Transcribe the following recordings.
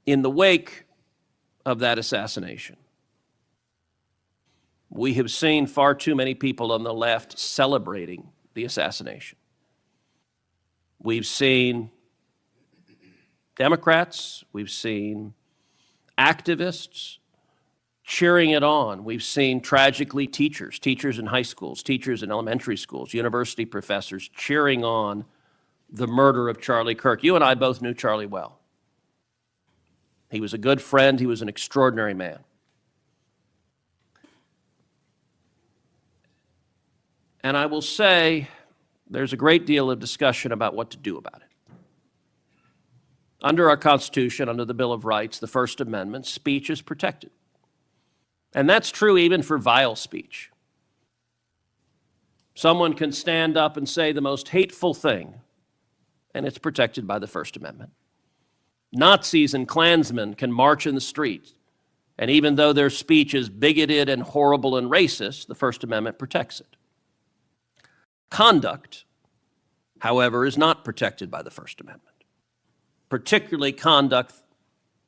In the wake of that assassination, we have seen far too many people on the left celebrating the assassination. We've seen Democrats, we've seen activists cheering it on. We've seen, tragically, teachers in high schools, teachers in elementary schools, university professors cheering on the murder of Charlie Kirk. You and I both knew Charlie well. He was a good friend. He was an extraordinary man. And I will say there's a great deal of discussion about what to do about it. Under our Constitution, under the Bill of Rights, the First Amendment, speech is protected. And that's true even for vile speech. Someone can stand up and say the most hateful thing, and it's protected by the First Amendment. Nazis and Klansmen can march in the streets, and even though their speech is bigoted and horrible and racist, the First Amendment protects it. Conduct, however, is not protected by the First Amendment, particularly conduct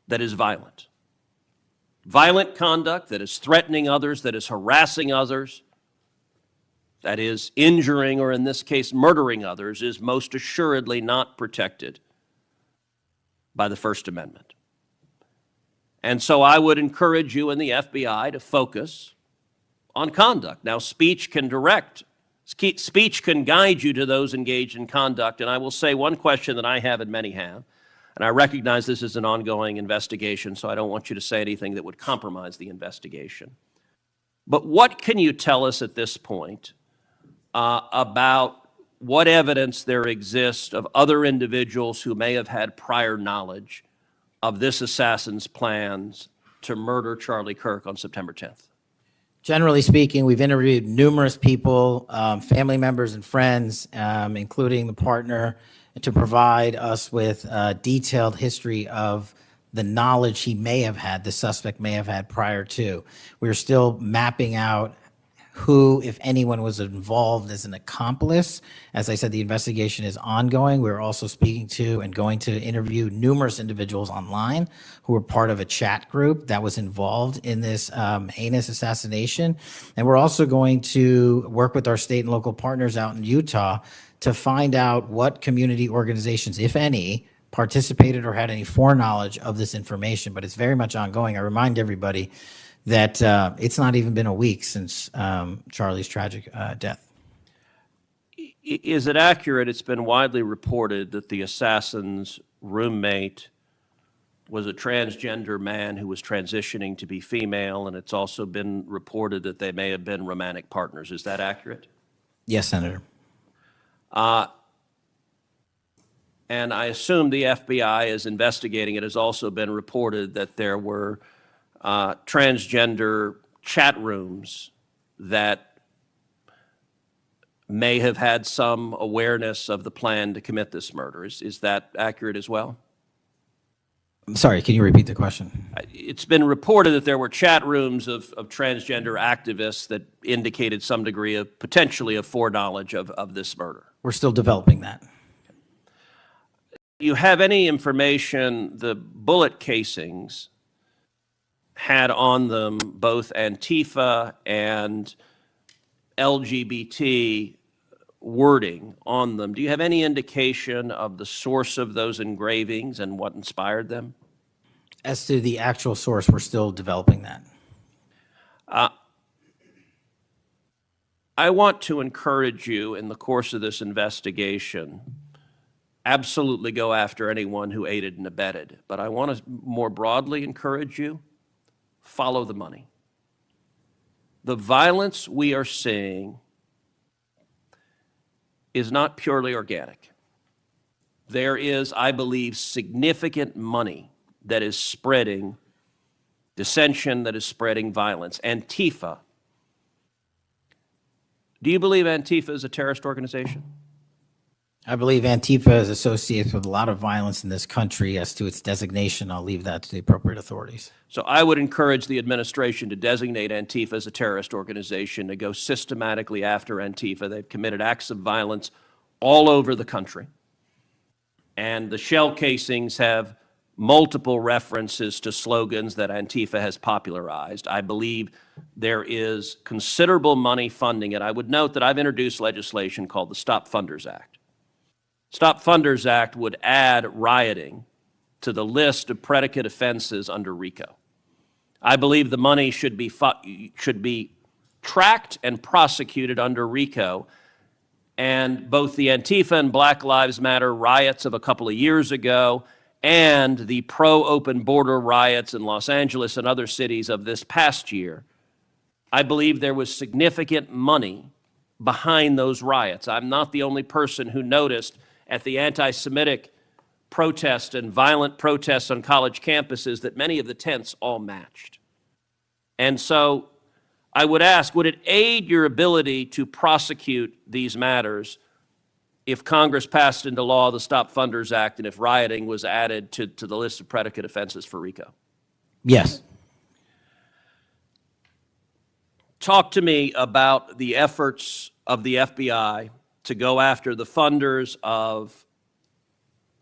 that is violent. Violent conduct that is threatening others, that is harassing others, that is injuring, or in this case, murdering others, is most assuredly not protected by the First Amendment. And so I would encourage you and the FBI to focus on conduct. Now, speech can guide you to those engaged in conduct. And I will say one question that I have and many have, and I recognize this is an ongoing investigation, so I don't want you to say anything that would compromise the investigation. But what can you tell us at this point about what evidence there exists of other individuals who may have had prior knowledge of this assassin's plans to murder Charlie Kirk on September 10th? Generally speaking, we've interviewed numerous people, family members and friends, including the partner, to provide us with a detailed history of the knowledge he may have had, the suspect may have had prior to. We're still mapping out who, if anyone, was involved as an accomplice. As I said, the investigation is ongoing. We're also speaking to and going to interview numerous individuals online who were part of a chat group that was involved in this heinous assassination. And we're also going to work with our state and local partners out in Utah to find out what community organizations, if any, participated or had any foreknowledge of this information. But it's very much ongoing. I remind everybody that it's not even been a week since Charlie's tragic death. Is it accurate, it's been widely reported that the assassin's roommate was a transgender man who was transitioning to be female, and it's also been reported that they may have been romantic partners. Is that accurate? Yes, Senator. And I assume the FBI is investigating. It has also been reported that there were transgender chat rooms that may have had some awareness of the plan to commit this murder. Is that accurate as well? I'm sorry, can you repeat the question? It's been reported that there were chat rooms of transgender activists that indicated some degree of potentially of foreknowledge of this murder. We're still developing that. Do you have any information, the bullet casings had on them both Antifa and LGBT wording on them? Do you have any indication of the source of those engravings and what inspired them? As to the actual source, we're still developing that. I want to encourage you in the course of this investigation, absolutely go after anyone who aided and abetted. But I want to more broadly encourage you, follow the money. The violence we are seeing is not purely organic. There is, I believe, significant money that is spreading dissension, that is spreading violence. Antifa. Do you believe Antifa is a terrorist organization? I believe Antifa is associated with a lot of violence in this country. As to its designation, I'll leave that to the appropriate authorities. So I would encourage the administration to designate Antifa as a terrorist organization, to go systematically after Antifa. They've committed acts of violence all over the country. And the shell casings have multiple references to slogans that Antifa has popularized. I believe there is considerable money funding it. I would note that I've introduced legislation called the Stop Funders Act. Stop Funders Act would add rioting to the list of predicate offenses under RICO. I believe the money should be tracked and prosecuted under RICO, and both the Antifa and Black Lives Matter riots of a couple of years ago and the pro-open border riots in Los Angeles and other cities of this past year, I believe there was significant money behind those riots. I'm not the only person who noticed at the anti-Semitic protests and violent protests on college campuses that many of the tents all matched. And so I would ask, would it aid your ability to prosecute these matters if Congress passed into law the Stop Funders Act and if rioting was added to the list of predicate offenses for RICO? Yes. Talk to me about the efforts of the FBI to go after the funders of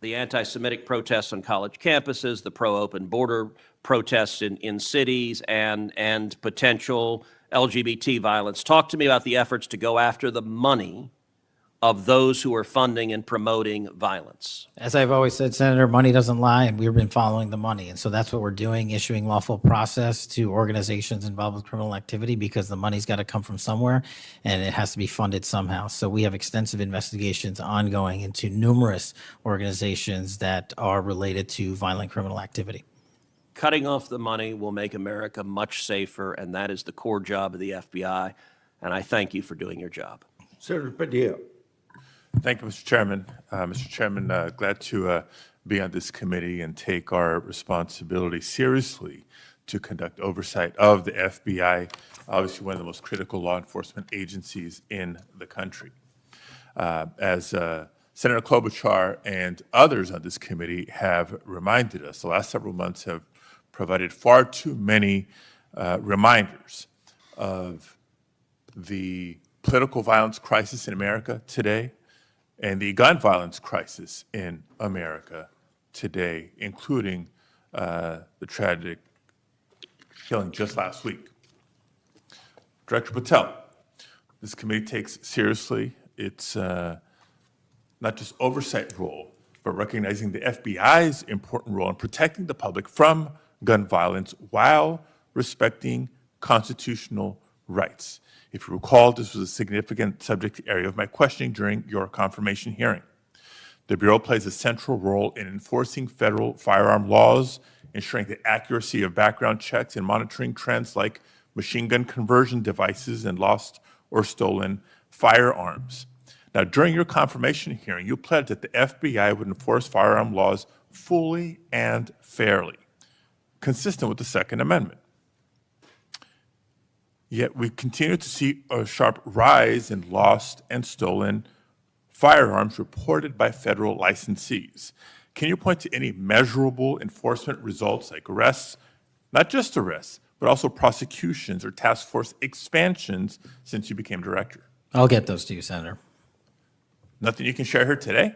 the anti-Semitic protests on college campuses, the pro-open border protests in cities, and potential LGBT violence. Talk to me about the efforts to go after the money of those who are funding and promoting violence. As I've always said, Senator, money doesn't lie, and we've been following the money. And so that's what we're doing, issuing lawful process to organizations involved with criminal activity, because the money's got to come from somewhere and it has to be funded somehow. So we have extensive investigations ongoing into numerous organizations that are related to violent criminal activity. Cutting off the money will make America much safer, and that is the core job of the FBI. And I thank you for doing your job. Senator Patel. Thank you, Mr. Chairman. Mr. Chairman, glad to be on this committee and take our responsibility seriously to conduct oversight of the FBI, obviously one of the most critical law enforcement agencies in the country. As Senator Klobuchar and others on this committee have reminded us, the last several months have provided far too many reminders of the political violence crisis in America today and the gun violence crisis in America today, including the tragic killing just last week. Director Patel, this committee takes seriously its not just oversight role, but recognizing the FBI's important role in protecting the public from gun violence while respecting constitutional rights. If you recall, this was a significant subject area of my questioning during your confirmation hearing. The Bureau plays a central role in enforcing federal firearm laws, ensuring the accuracy of background checks, and monitoring trends like machine gun conversion devices and lost or stolen firearms. Now, during your confirmation hearing, you pledged that the FBI would enforce firearm laws fully and fairly, consistent with the Second Amendment. Yet we continue to see a sharp rise in lost and stolen firearms reported by federal licensees. Can you point to any measurable enforcement results like arrests, not just arrests, but also prosecutions or task force expansions since you became director? I'll get those to you, Senator. Nothing you can share here today?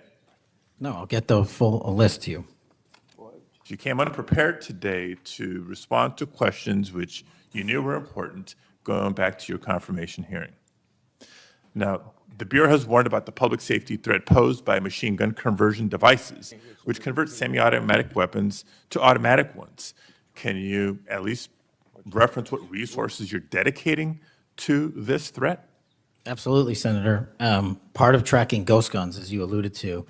No, I'll get the full list to you. You came unprepared today to respond to questions which you knew were important, going back to your confirmation hearing. Now, the Bureau has warned about the public safety threat posed by machine gun conversion devices, which convert semi-automatic weapons to automatic ones. Can you at least reference what resources you're dedicating to this threat? Absolutely, Senator. Part of tracking ghost guns, as you alluded to,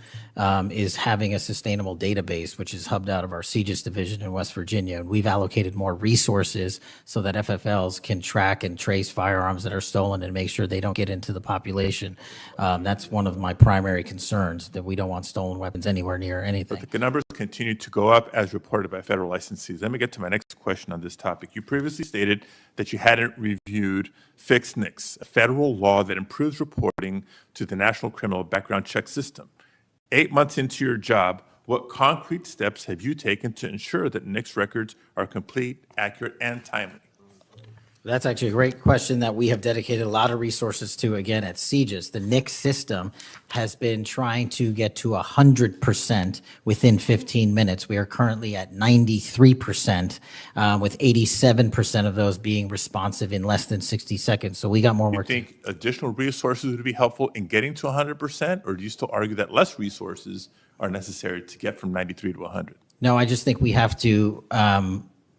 is having a sustainable database, which is hubbed out of our CJIS division in West Virginia. And we've allocated more resources so that FFLs can track and trace firearms that are stolen and make sure they don't get into the population. That's one of my primary concerns, that we don't want stolen weapons anywhere near anything. But the numbers continue to go up as reported by federal licensees. Let me get to my next question on this topic. You previously stated that you hadn't reviewed FIX-NICS, a federal law that improves reporting to the National Criminal Background Check System. 8 months into your job, what concrete steps have you taken to ensure that NICS records are complete, accurate, and timely? That's actually a great question that we have dedicated a lot of resources to, again, at CJIS. The NICS system has been trying to get to 100% within 15 minutes. We are currently at 93%, with 87% of those being responsive in less than 60 seconds. So we got more Do you work to do. think additional resources would be helpful in getting to 100%, or do you still argue that less resources are necessary to get from 93 to 100? No, I just think we have to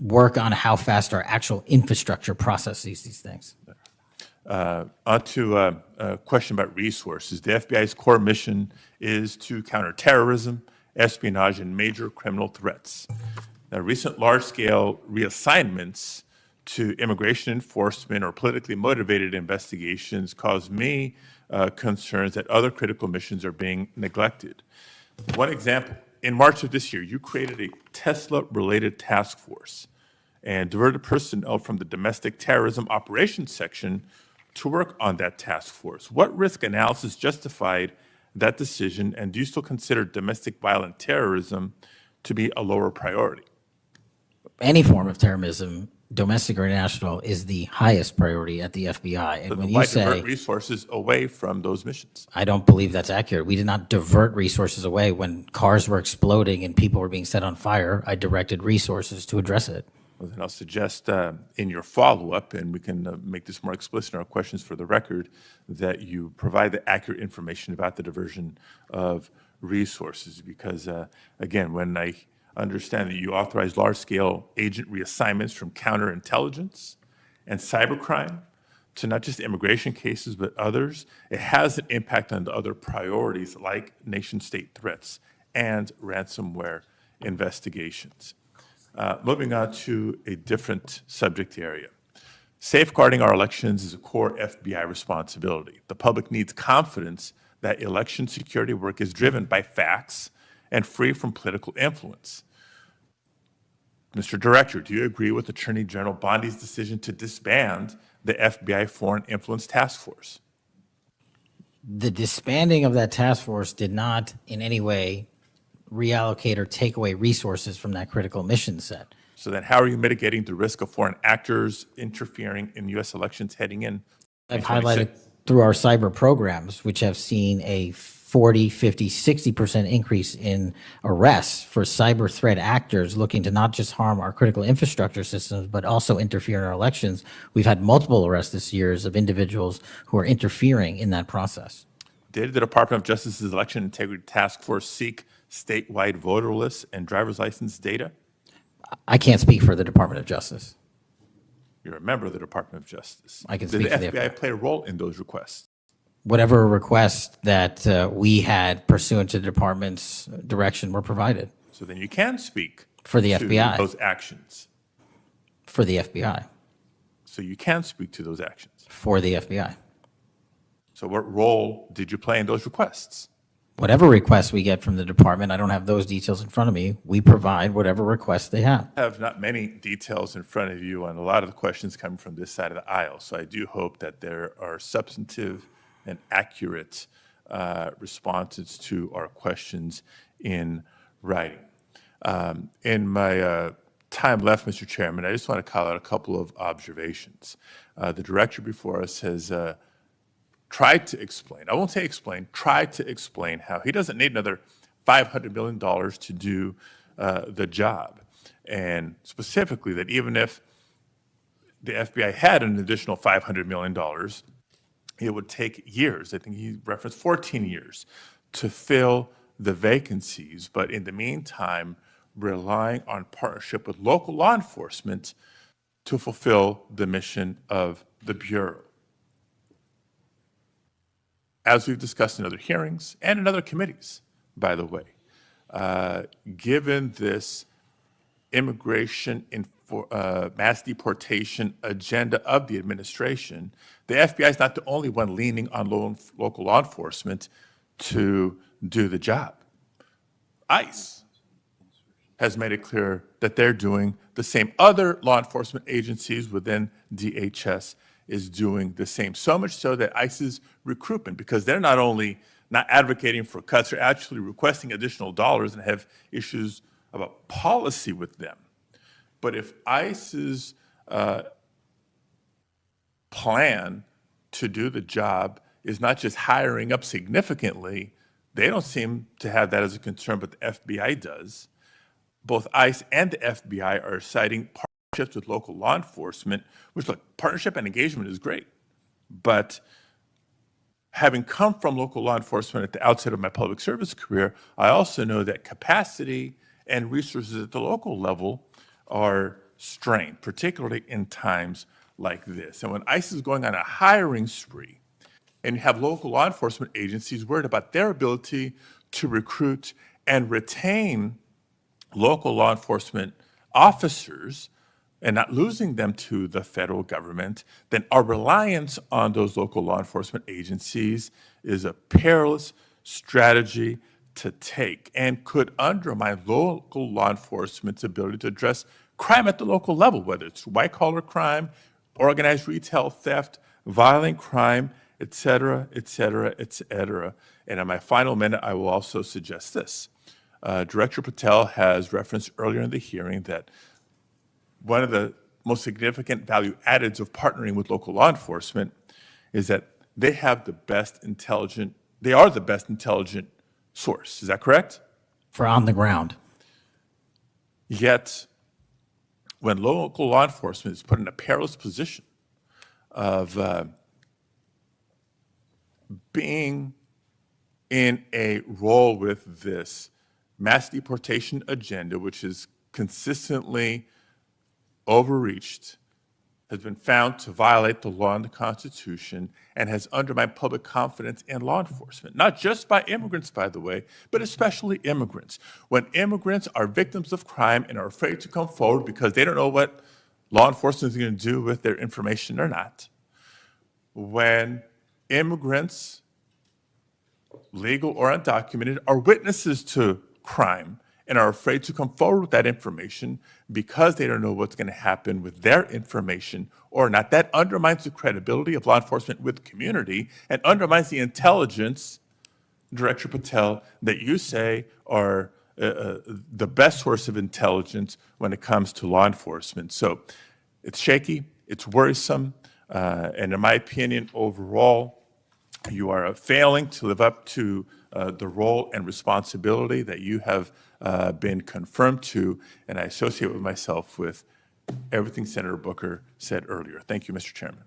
work on how fast our actual infrastructure processes these things. On to a question about resources. The FBI's core mission is to counter terrorism, espionage, and major criminal threats. Now, recent large-scale reassignments to immigration enforcement or politically motivated investigations cause me concerns that other critical missions are being neglected. One example, in March of this year, you created a Tesla-related task force and diverted personnel from the domestic terrorism operations section to work on that task force. What risk analysis justified that decision, and do you still consider domestic violent terrorism to be a lower priority? Any form of terrorism, domestic or international, is the highest priority at the FBI. And But when why you say, divert resources away from those missions? I don't believe that's accurate. We did not divert resources away. When cars were exploding and people were being set on fire, I directed resources to address it. Well, then I'll suggest in your follow-up, and we can make this more explicit in our questions for the record, that you provide the accurate information about the diversion of resources. Because, again, when I understand that you authorize large-scale agent reassignments from counterintelligence and cybercrime to not just immigration cases, but others, it has an impact on the other priorities like nation-state threats and ransomware investigations. Moving on to a different subject area. Safeguarding our elections is a core FBI responsibility. The public needs confidence that election security work is driven by facts and free from political influence. Mr. Director, do you agree with Attorney General Bondi's decision to disband the FBI Foreign Influence Task Force? The disbanding of that task force did not in any way reallocate or take away resources from that critical mission set. So then how are you mitigating the risk of foreign actors interfering in U.S. elections heading in? I've highlighted through our cyber programs, which have seen a 40, 50, 60% increase in arrests for cyber threat actors looking to not just harm our critical infrastructure systems, but also interfere in our elections. We've had multiple arrests this year of individuals who are interfering in that process. Did the Department of Justice's Election Integrity Task Force seek statewide voter lists and driver's license data? I can't speak for the Department of Justice. You're a member of the Department of Justice. I can speak for the Did the FBI play a role in those requests? Whatever request that we had pursuant to the department's direction were provided So then you can speak for the to FBI. those actions. For the FBI. So you can speak to those actions. For the FBI. So what role did you play in those requests? Whatever requests we get from the department, I don't have those details in front of me. We provide whatever requests they have. I have not many details in front of you on a lot of the questions coming from this side of the aisle. So I do hope that there are substantive and accurate responses to our questions in writing. In my time left, Mr. Chairman, I just want to call out a couple of observations. The director before us has tried to explain, I won't say explain, tried to explain how he doesn't need another $500 million to do the job. And specifically that even if the FBI had an additional $500 million, it would take years. I think he referenced 14 years to fill the vacancies. But in the meantime, relying on partnership with local law enforcement to fulfill the mission of the Bureau. As we've discussed in other hearings and in other committees, by the way, given this immigration mass deportation agenda of the administration, the FBI is not the only one leaning on local law enforcement to do the job. ICE has made it clear that they're doing the same. Other law enforcement agencies within DHS is doing the same. So much so that ICE's recruitment, because they're not only not advocating for cuts, they're actually requesting additional dollars and have issues about policy with them. But if ICE's plan to do the job is not just hiring up significantly. They don't seem to have that as a concern, but the FBI does. Both ICE and the FBI are citing partnerships with local law enforcement, which, look, partnership and engagement is great. But having come from local law enforcement at the outset of my public service career, I also know that capacity and resources at the local level are strained, particularly in times like this. And when ICE is going on a hiring spree, and you have local law enforcement agencies worried about their ability to recruit and retain local law enforcement officers and not losing them to the federal government, then our reliance on those local law enforcement agencies is a perilous strategy to take and could undermine local law enforcement's ability to address crime at the local level, whether it's white-collar crime, organized retail theft, violent crime, et cetera, et cetera, et cetera. And in my final minute, I will also suggest this. Director Patel has referenced earlier in the hearing that one of the most significant value addeds of partnering with local law enforcement is that they are the best intelligent source. Is that correct? For on the ground. Yet, when local law enforcement is put in a perilous position of being in a role with this mass deportation agenda, which is consistently overreached, has been found to violate the law and the Constitution, and has undermined public confidence in law enforcement, not just by immigrants, by the way, but especially immigrants. When immigrants are victims of crime and are afraid to come forward because they don't know what law enforcement is going to do with their information or not, when immigrants, legal or undocumented, are witnesses to crime and are afraid to come forward with that information because they don't know what's going to happen with their information or not, that undermines the credibility of law enforcement with the community and undermines the intelligence, Director Patel, that you say are the best source of intelligence when it comes to law enforcement. So it's shaky, it's worrisome, and in my opinion, overall, you are failing to live up to the role and responsibility that you have been confirmed to, and I associate with myself with everything Senator Booker said earlier. Thank you, Mr. Chairman.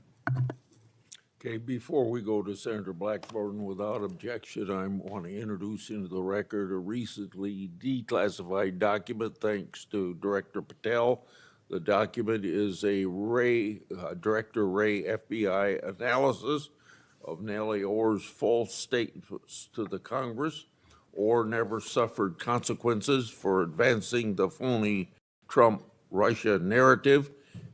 Okay, before we go to Senator Blackburn, without objection, I want to introduce into the record a recently declassified document thanks to Director Patel. The document is a Director Wray FBI analysis of Nellie Orr's false statements to the Congress. Orr never suffered consequences for advancing the phony Trump-Russia narrative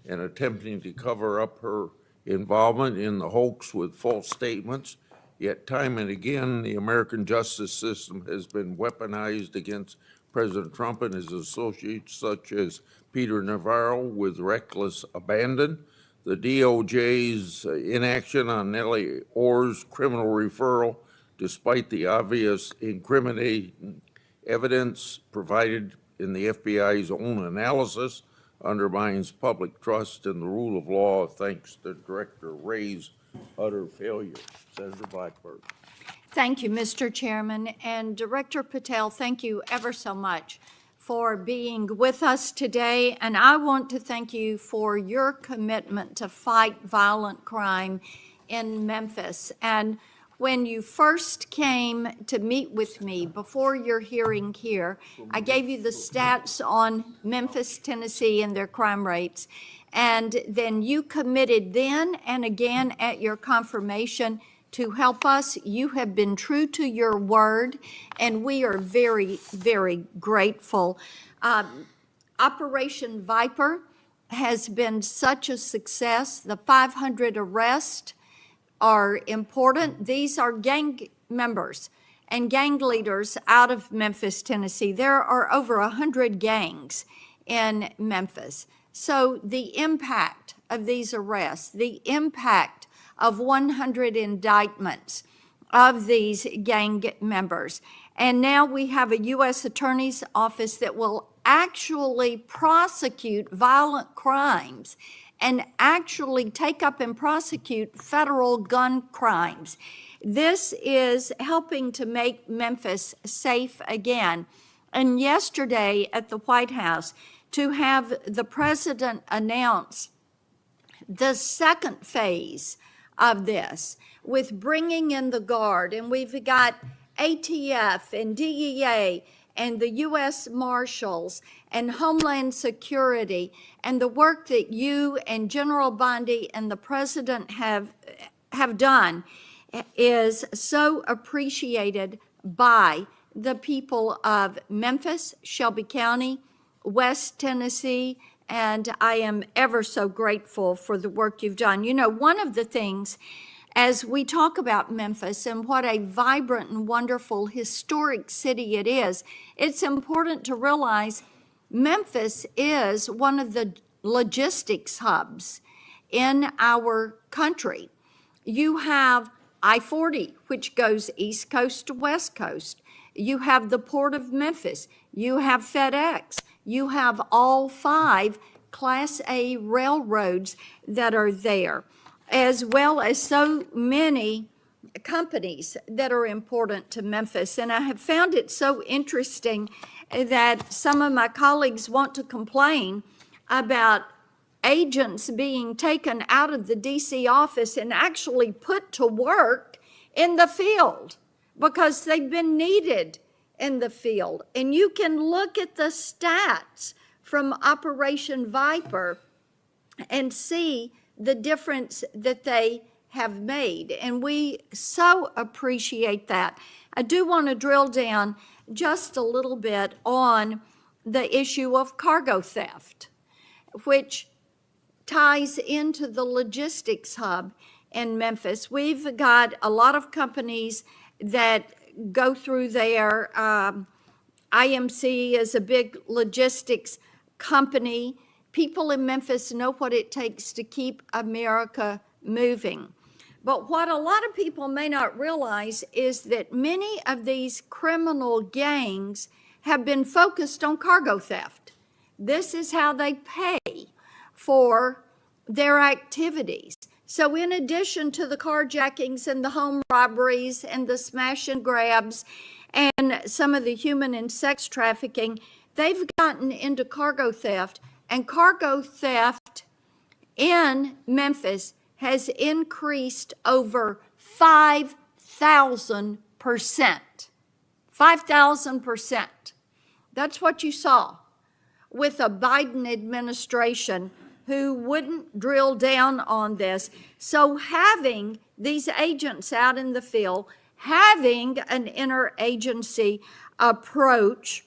and attempting to cover up her involvement in the hoax with false statements. Yet time and again, the American justice system has been weaponized against President Trump and his associates, such as Peter Navarro, with reckless abandon. The DOJ's inaction on Nellie Orr's criminal referral, despite the obvious incriminating evidence provided in the FBI's own analysis, undermines public trust in the rule of law thanks to Director Wray's utter failure. Senator Blackburn. Thank you, Mr. Chairman. And Director Patel, thank you ever so much for being with us today. And I want to thank you for your commitment to fight violent crime in Memphis. And when you first came to meet with me before your hearing here, I gave you the stats on Memphis, Tennessee, and their crime rates. And then you committed then and again at your confirmation to help us. You have been true to your word, and we are very, very grateful. Operation Viper has been such a success. The 500 arrests are important. These are gang members and gang leaders out of Memphis, Tennessee. There are over 100 gangs in Memphis. So the impact of these arrests, the impact of 100 indictments of these gang members. And now we have a U.S. Attorney's Office that will actually prosecute violent crimes and actually take up and prosecute federal gun crimes. This is helping to make Memphis safe again. And yesterday at the White House, to have the president announce the second phase of this with bringing in the Guard, and we've got ATF and DEA and the U.S. Marshals and Homeland Security, and the work that you and General Bondi and the president have done is so appreciated by the people of Memphis, Shelby County, West Tennessee, and I am ever so grateful for the work you've done. You know, one of the things as we talk about Memphis and what a vibrant and wonderful historic city it is, it's important to realize Memphis is one of the logistics hubs in our country. You have I-40, which goes East Coast to West Coast. You have the Port of Memphis. You have FedEx. You have all 5 Class A railroads that are there, as well as so many companies that are important to Memphis. And I have found it so interesting that some of my colleagues want to complain about agents being taken out of the D.C. office and actually put to work in the field because they've been needed in the field. And you can look at the stats from Operation Viper and see the difference that they have made. And we so appreciate that. I do want to drill down just a little bit on the issue of cargo theft, which ties into the logistics hub in Memphis. We've got a lot of companies that go through there. IMC is a big logistics company. People in Memphis know what it takes to keep America moving. But what a lot of people may not realize is that many of these criminal gangs have been focused on cargo theft. This is how they pay for their activities. So in addition to the carjackings and the home robberies and the smash and grabs and some of the human and sex trafficking, they've gotten into cargo theft. And cargo theft in Memphis has increased over 5,000%. 5,000%. That's what you saw with a Biden administration who wouldn't drill down on this. So having these agents out in the field, having an interagency approach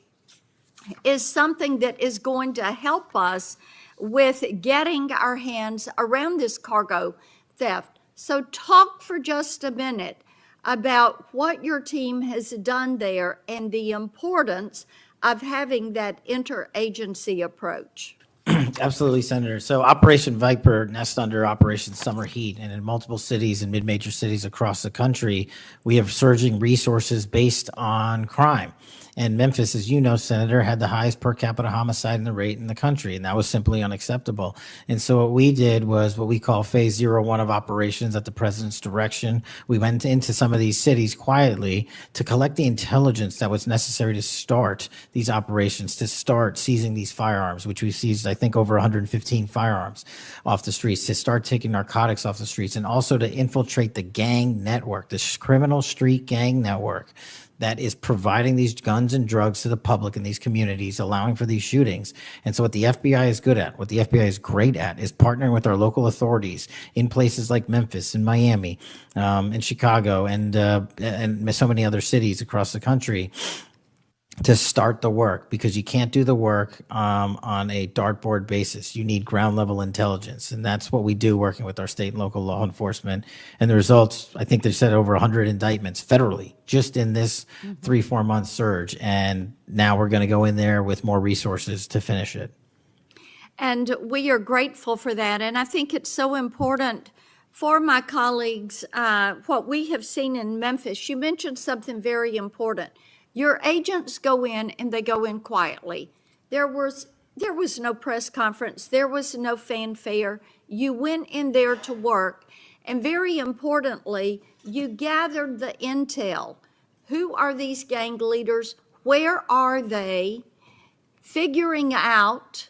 is something that is going to help us with getting our hands around this cargo theft. So talk for just a minute about what your team has done there and the importance of having that interagency approach. Absolutely, Senator. So Operation Viper nests under Operation Summer Heat, and in multiple cities and mid-major cities across the country, we have surging resources based on crime. And Memphis, as you know, Senator, had the highest per capita homicide rate in the country, and that was simply unacceptable. And so what we did was what we call phase 01 of operations at the president's direction. We went into some of these cities quietly to collect the intelligence that was necessary to start these operations, to start seizing these firearms, which we've seized, I think, over 115 firearms off the streets, to start taking narcotics off the streets, and also to infiltrate the gang network, this criminal street gang network that is providing these guns and drugs to the public in these communities, allowing for these shootings. And so what the FBI is good at, what the FBI is great at, is partnering with our local authorities in places like Memphis and Miami, and Chicago, and so many other cities across the country to start the work, because you can't do the work on a dartboard basis. You need ground level intelligence. And that's what we do working with our state and local law enforcement. And the results, I think they said over 100 indictments federally just in this 3-4 month surge. And now we're going to go in there with more resources to finish it. And we are grateful for that. And I think it's so important for my colleagues, what we have seen in Memphis. You mentioned something very important. Your agents go in and they go in quietly. There was There was no press conference. There was no fanfare. You went in there to work. And very importantly, you gathered the intel. Who are these gang leaders? Where are they? Figuring out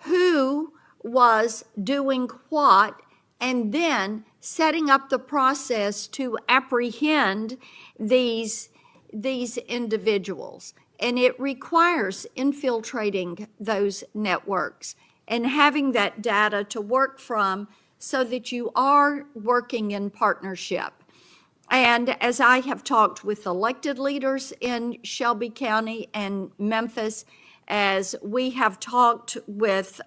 who was doing what, and then setting up the process to apprehend these individuals. And it requires infiltrating those networks and having that data to work from so that you are working in partnership. And as I have talked with elected leaders in Shelby County and Memphis, as we have talked with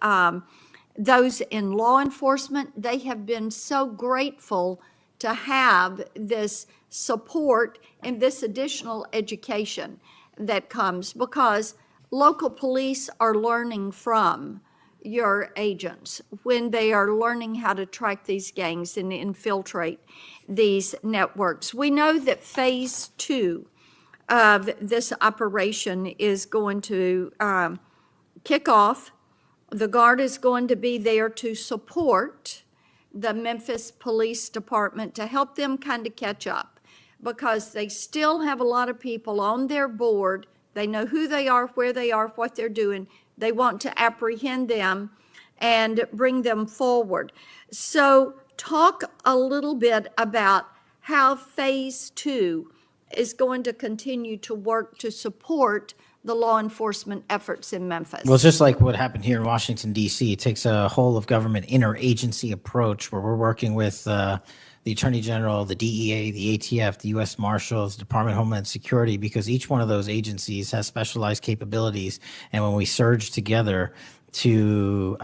those in law enforcement, they have been so grateful to have this support and this additional education that comes, because local police are learning from your agents when they are learning how to track these gangs and infiltrate these networks. We know that phase 2 of this operation is going to kick off. The Guard is going to be there to support the Memphis Police Department to help them kind of catch up, because they still have a lot of people on their board. They know who they are, where they are, what they're doing. They want to apprehend them and bring them forward. So talk a little bit about how phase 2 is going to continue to work to support the law enforcement efforts in Memphis. Well, it's just like what happened here in Washington, D.C. It takes a whole of government interagency approach where we're working with the Attorney General, the DEA, the ATF, the U.S. Marshals, Department of Homeland Security, because each one of those agencies has specialized capabilities. And when we surge together to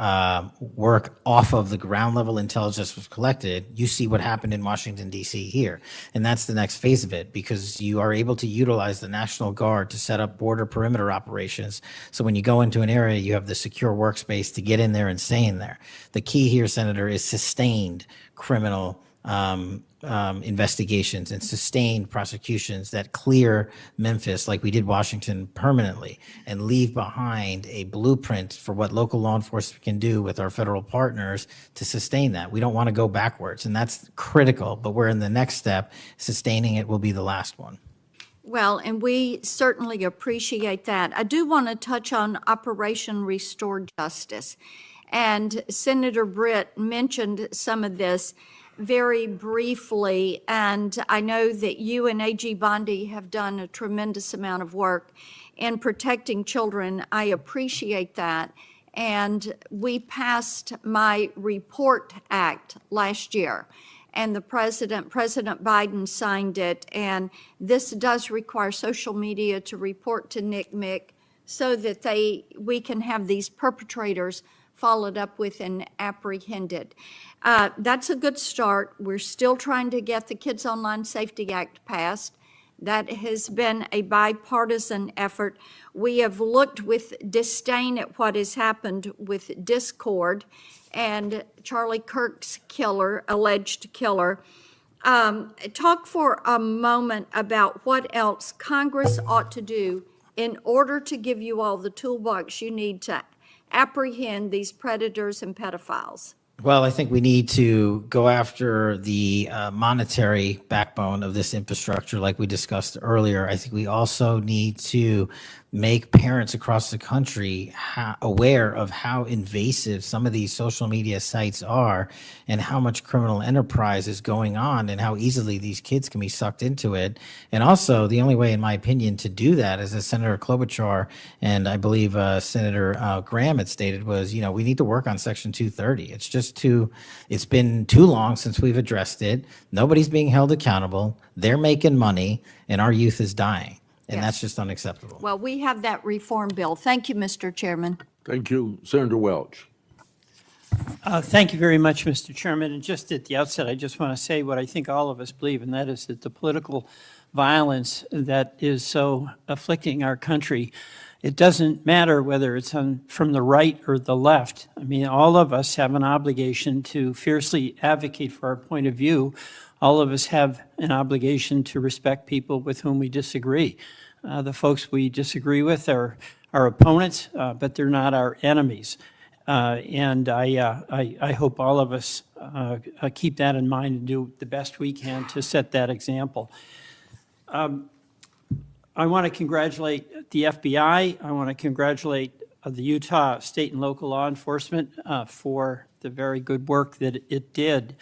work off of the ground level intelligence was collected, you see what happened in Washington, D.C. here. And that's the next phase of it, because you are able to utilize the National Guard to set up border perimeter operations. So when you go into an area, you have the secure workspace to get in there and stay in there. The key here, Senator, is sustained criminal investigations and sustained prosecutions that clear Memphis, like we did Washington, permanently, and leave behind a blueprint for what local law enforcement can do with our federal partners to sustain that. We don't want to go backwards, and that's critical, but we're in the next step. Sustaining it will be the last one. Well, and we certainly appreciate that. I do want to touch on Operation Restore Justice. And Senator Britt mentioned some of this very briefly, and I know that you and A.G. Bondi have done a tremendous amount of work in protecting children. I appreciate that. And we passed my Report Act last year, and President Biden signed it, and this does require social media to report to NCMEC so that we can have these perpetrators followed up with and apprehended. That's a good start. We're still trying to get the Kids Online Safety Act passed. That has been a bipartisan effort. We have looked with disdain at what has happened with Discord and Charlie Kirk's alleged killer. Talk for a moment about what else Congress ought to do in order to give you all the toolbox you need to apprehend these predators and pedophiles. Well, I think we need to go after the monetary backbone of this infrastructure, like we discussed earlier. I think we also need to make parents across the country aware of how invasive some of these social media sites are and how much criminal enterprise is going on and how easily these kids can be sucked into it. And also, the only way, in my opinion, to do that, is as Senator Klobuchar and I believe Senator Graham had stated, was, we need to work on Section 230. It's been too long since we've addressed it. Nobody's being held accountable. They're making money, and our youth is dying. And Yes. that's just unacceptable. Well, we have that reform bill. Thank you, Mr. Chairman. Thank you. Senator Welch. Thank you very much, Mr. Chairman. And just at the outset, I just want to say what I think all of us believe, and that is that the political violence that is so afflicting our country, it doesn't matter whether it's from the right or the left. I mean, all of us have an obligation to fiercely advocate for our point of view. All of us have an obligation to respect people with whom we disagree. The folks we disagree with are our opponents, but they're not our enemies. And I hope all of us keep that in mind and do the best we can to set that example. I want to congratulate the FBI. I want to congratulate the Utah state and local law enforcement for the very good work that it did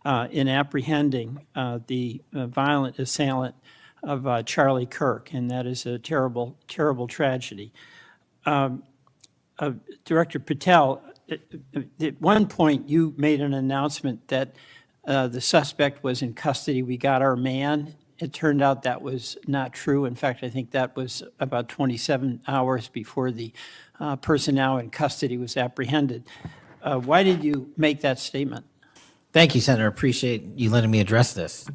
in apprehending the violent assailant of Charlie Kirk, and that is a terrible, terrible tragedy. Director Patel, at one point you made an announcement that the suspect was in custody. We got our man. It turned out that was not true. In fact, I think that was about 27 hours before the person now in custody was apprehended. Why did you make that statement? Thank you, Senator. Appreciate you letting me address this.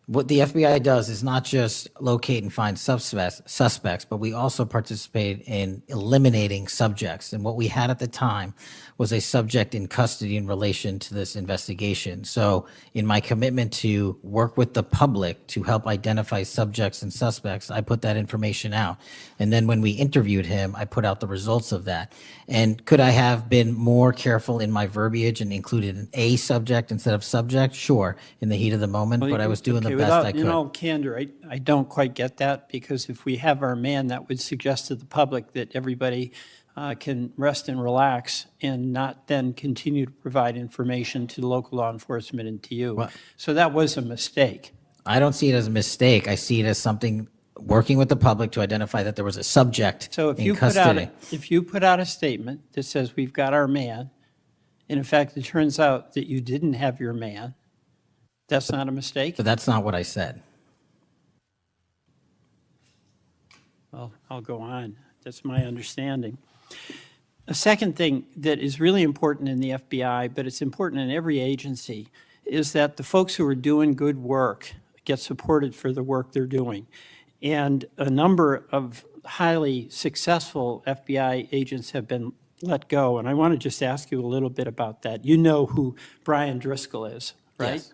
What the FBI does is not just locate and find suspects, but we also participate in eliminating subjects. And what we had at the time was a subject in custody in relation to this investigation. So in my commitment to work with the public to help identify subjects and suspects, I put that information out. And then when we interviewed him, I put out the results of that. And could I have been more careful in my verbiage and included an A subject instead of subject? Sure, in the heat of the moment, but I was doing the best I could. In all candor, I don't quite get that, because if we have our man, that would suggest to the public that everybody can rest and relax and not then continue to provide information to local law enforcement and to you. So that was a mistake. I don't see it as a mistake. I see it as something working with the public to identify that there was a subject So if in you custody. if you put out a statement that says we've got our man, and in fact it turns out that you didn't have your man, that's not a mistake? But that's not what I said. Well, I'll go on. That's my understanding. A second thing that is really important in the FBI, but it's important in every agency, is that the folks who are doing good work get supported for the work they're doing. And a number of highly successful FBI agents have been let go. And I want to just ask you a little bit about that. You know who Brian Driscoll is, right?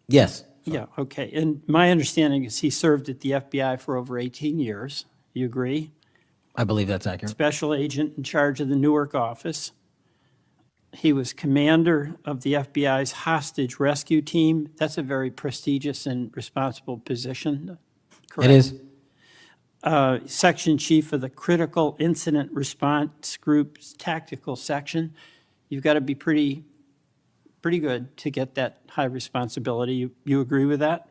Yes. Yeah, okay. And my understanding is he served at the FBI for over 18 years. You agree? I believe that's accurate. Special agent in charge of the Newark office. He was commander of the FBI's hostage rescue team. That's a very prestigious and responsible position, correct? It is. Section chief of the Critical Incident Response Group's tactical section. You've got to be pretty good to get that high responsibility. You agree with that?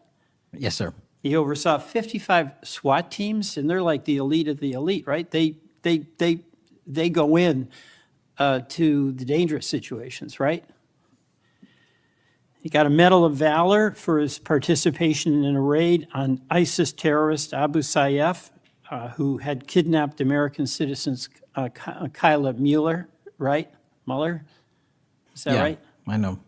Yes, sir. He oversaw 55 SWAT teams, and they're like the elite of the elite, right? They go in to the dangerous situations, right? He got a Medal of Valor for his participation in a raid on ISIS terrorist Abu Sayyaf, who had kidnapped American citizens Kyla Mueller, right? Mueller? Is that right? I know.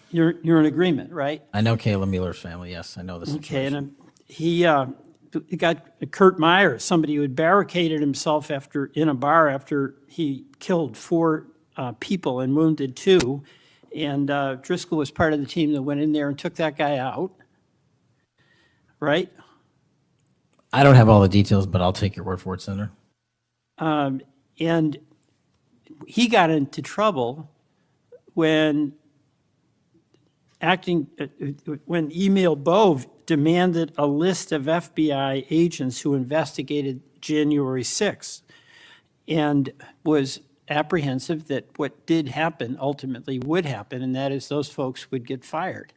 You're in agreement, right? I know Kayla Mueller's family. Yes, I know the situation. Okay, and he got Kurt Meyer, somebody who had barricaded himself in a bar after he killed 4 people and wounded 2. And Driscoll was part of the team that went in there and took that guy out, right? I don't have all the details, but I'll take your word for it, Senator. And he got into trouble when Emil Bove demanded a list of FBI agents who investigated January 6th and was apprehensive that what did happen ultimately would happen, and that is those folks would get fired.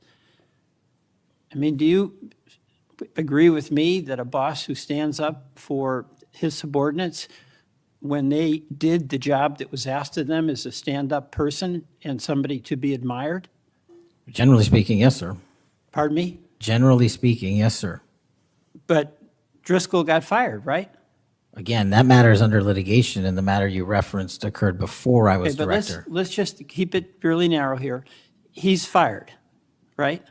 I mean, do you agree with me that a boss who stands up for his subordinates when they did the job that was asked of them is a stand-up person and somebody to be admired? Generally speaking, yes, sir. Pardon me? Generally speaking, yes, sir. But Driscoll got fired, right? Again, that matter is under litigation, and the matter you referenced occurred before I was Okay, but director. let's just keep it fairly narrow here. He's fired, right?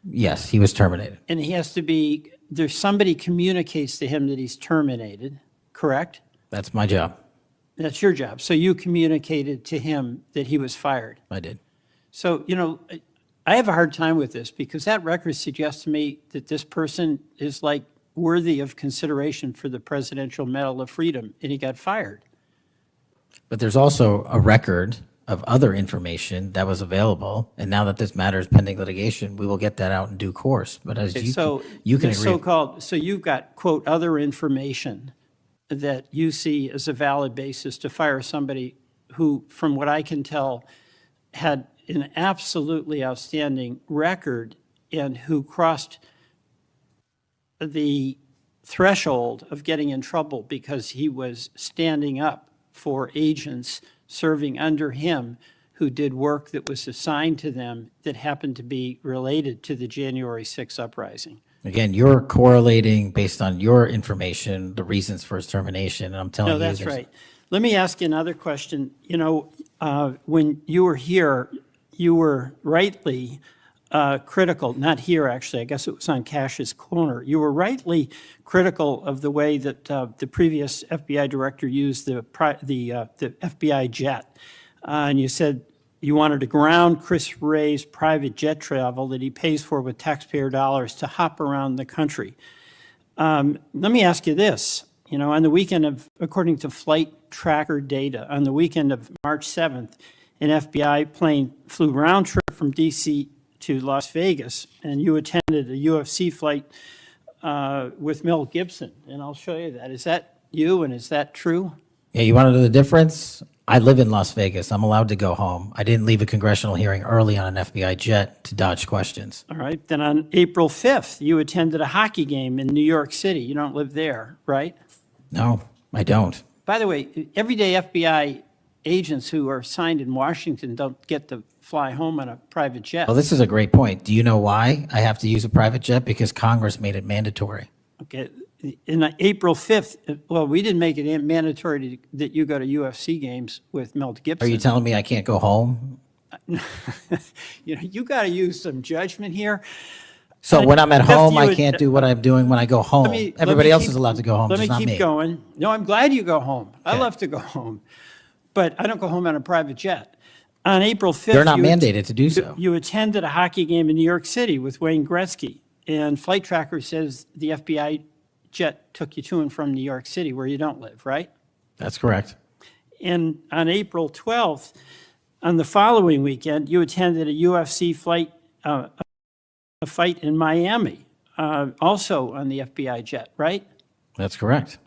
Yes, he was terminated. And he has to be, there's somebody communicates to him that he's terminated, correct? That's my job. That's your job. So you communicated to him that he was fired. I did. So, I have a hard time with this because that record suggests to me that this person is like worthy of consideration for the Presidential Medal of Freedom, and he got fired. But there's also a record of other information that was available, and now that this matter is pending litigation, we will get that out in due course. But as you can the agree, so-called, so you've got, quote, other information that you see as a valid basis to fire somebody who, from what I can tell, had an absolutely outstanding record and who crossed the threshold of getting in trouble because he was standing up for agents serving under him who did work that was assigned to them that happened to be related to the January 6th uprising. again, you're correlating based on your information the reasons for his termination, and I'm telling No, you. that's right. Let me ask you another question. You know, when you were here, you were rightly critical, not here actually, I guess it was on Cash's corner. You were rightly critical of the way that the previous FBI director used the FBI jet. And you said you wanted to ground Chris Wray's private jet travel that he pays for with taxpayer dollars to hop around the country. Let me ask you this. You know, on the weekend of, according to flight tracker data, on the weekend of March 7th, an FBI plane flew round trip from D.C. to Las Vegas, and you attended a UFC fight with Mel Gibson, and I'll show you that. Is that you, and is that true? Yeah, you want to know the difference? I live in Las Vegas. I'm allowed to go home. I didn't leave a congressional hearing early on an FBI jet to dodge questions. All right. Then on April 5th, you attended a hockey game in New York City. You don't live there, right? No, I don't. By the way, everyday FBI agents who are assigned in Washington don't get to fly home on a private jet. Well, this is a great point. Do you know why I have to use a private jet? Because Congress made it mandatory. Okay. In April 5th, well, we didn't make it mandatory that you go to UFC games with Mel Gibson. Are you telling me I can't go home? You know, you got to use some judgment here. So when I'm at Jeff, home, you I would- can't do what I'm doing when I go home. Everybody else is allowed to go home, Let just me not keep me. going. No, I'm glad you go home. I Okay. love to go home, but I don't go home on a private jet. On April 5th, You're not mandated to do so. You attended a hockey game in New York City with Wayne Gretzky, and Flight Tracker says the FBI jet took you to and from New York City, where you don't live, right? That's correct. And on April 12th, on the following weekend, you attended a UFC fight, a fight in Miami, also on the FBI jet, right? That's correct.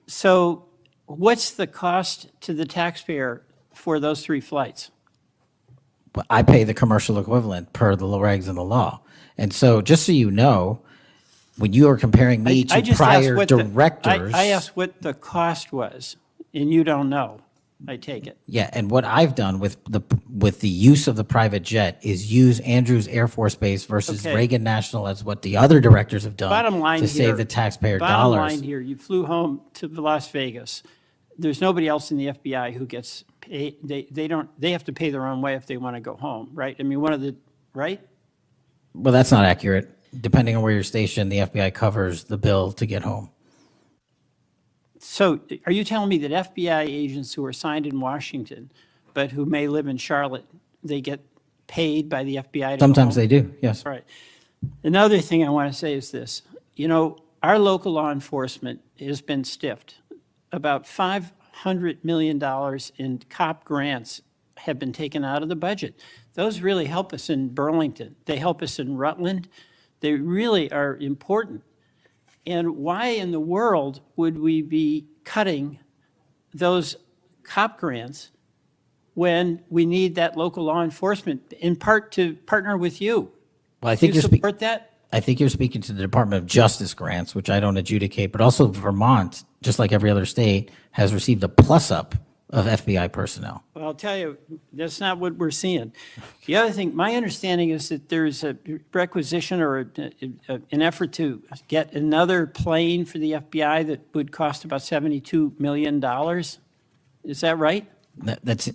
So what's the cost to the taxpayer for those 3 flights? But I pay the commercial equivalent per the regs and the law. And so just so you know, when you are comparing me I to just asked prior what directors. I asked what the cost was, and you don't know, I take it. Yeah, and what I've done with the use of the private jet is use Andrews Air Force Base versus Okay. Reagan National as what the other directors have done Bottom line to here. save the taxpayer Bottom dollars. line here, you flew home to Las Vegas. There's nobody else in the FBI who gets paid. They have to pay their own way if they want to go home, right? I mean, right? Well, that's not accurate. Depending on where you're stationed, the FBI covers the bill to get home. So are you telling me that FBI agents who are assigned in Washington, but who may live in Charlotte, they get paid by the FBI to go Sometimes home? they do, yes. All right. Another thing I want to say is this. You know, our local law enforcement has been stiffed. About $500 million in cop grants have been taken out of the budget. Those really help us in Burlington. They help us in Rutland. They really are important. And why in the world would we be cutting those cop grants when we need that local law enforcement, in part to partner with you? Well, I Do think you you're speaking. support that? I think you're speaking to the Department of Justice grants, which I don't adjudicate, but also Vermont, just like every other state, has received a plus-up of FBI personnel. Well, I'll tell you, that's not what we're seeing. The other thing, my understanding is that there's a requisition or an effort to get another plane for the FBI that would cost about $72 million. Is that right? That's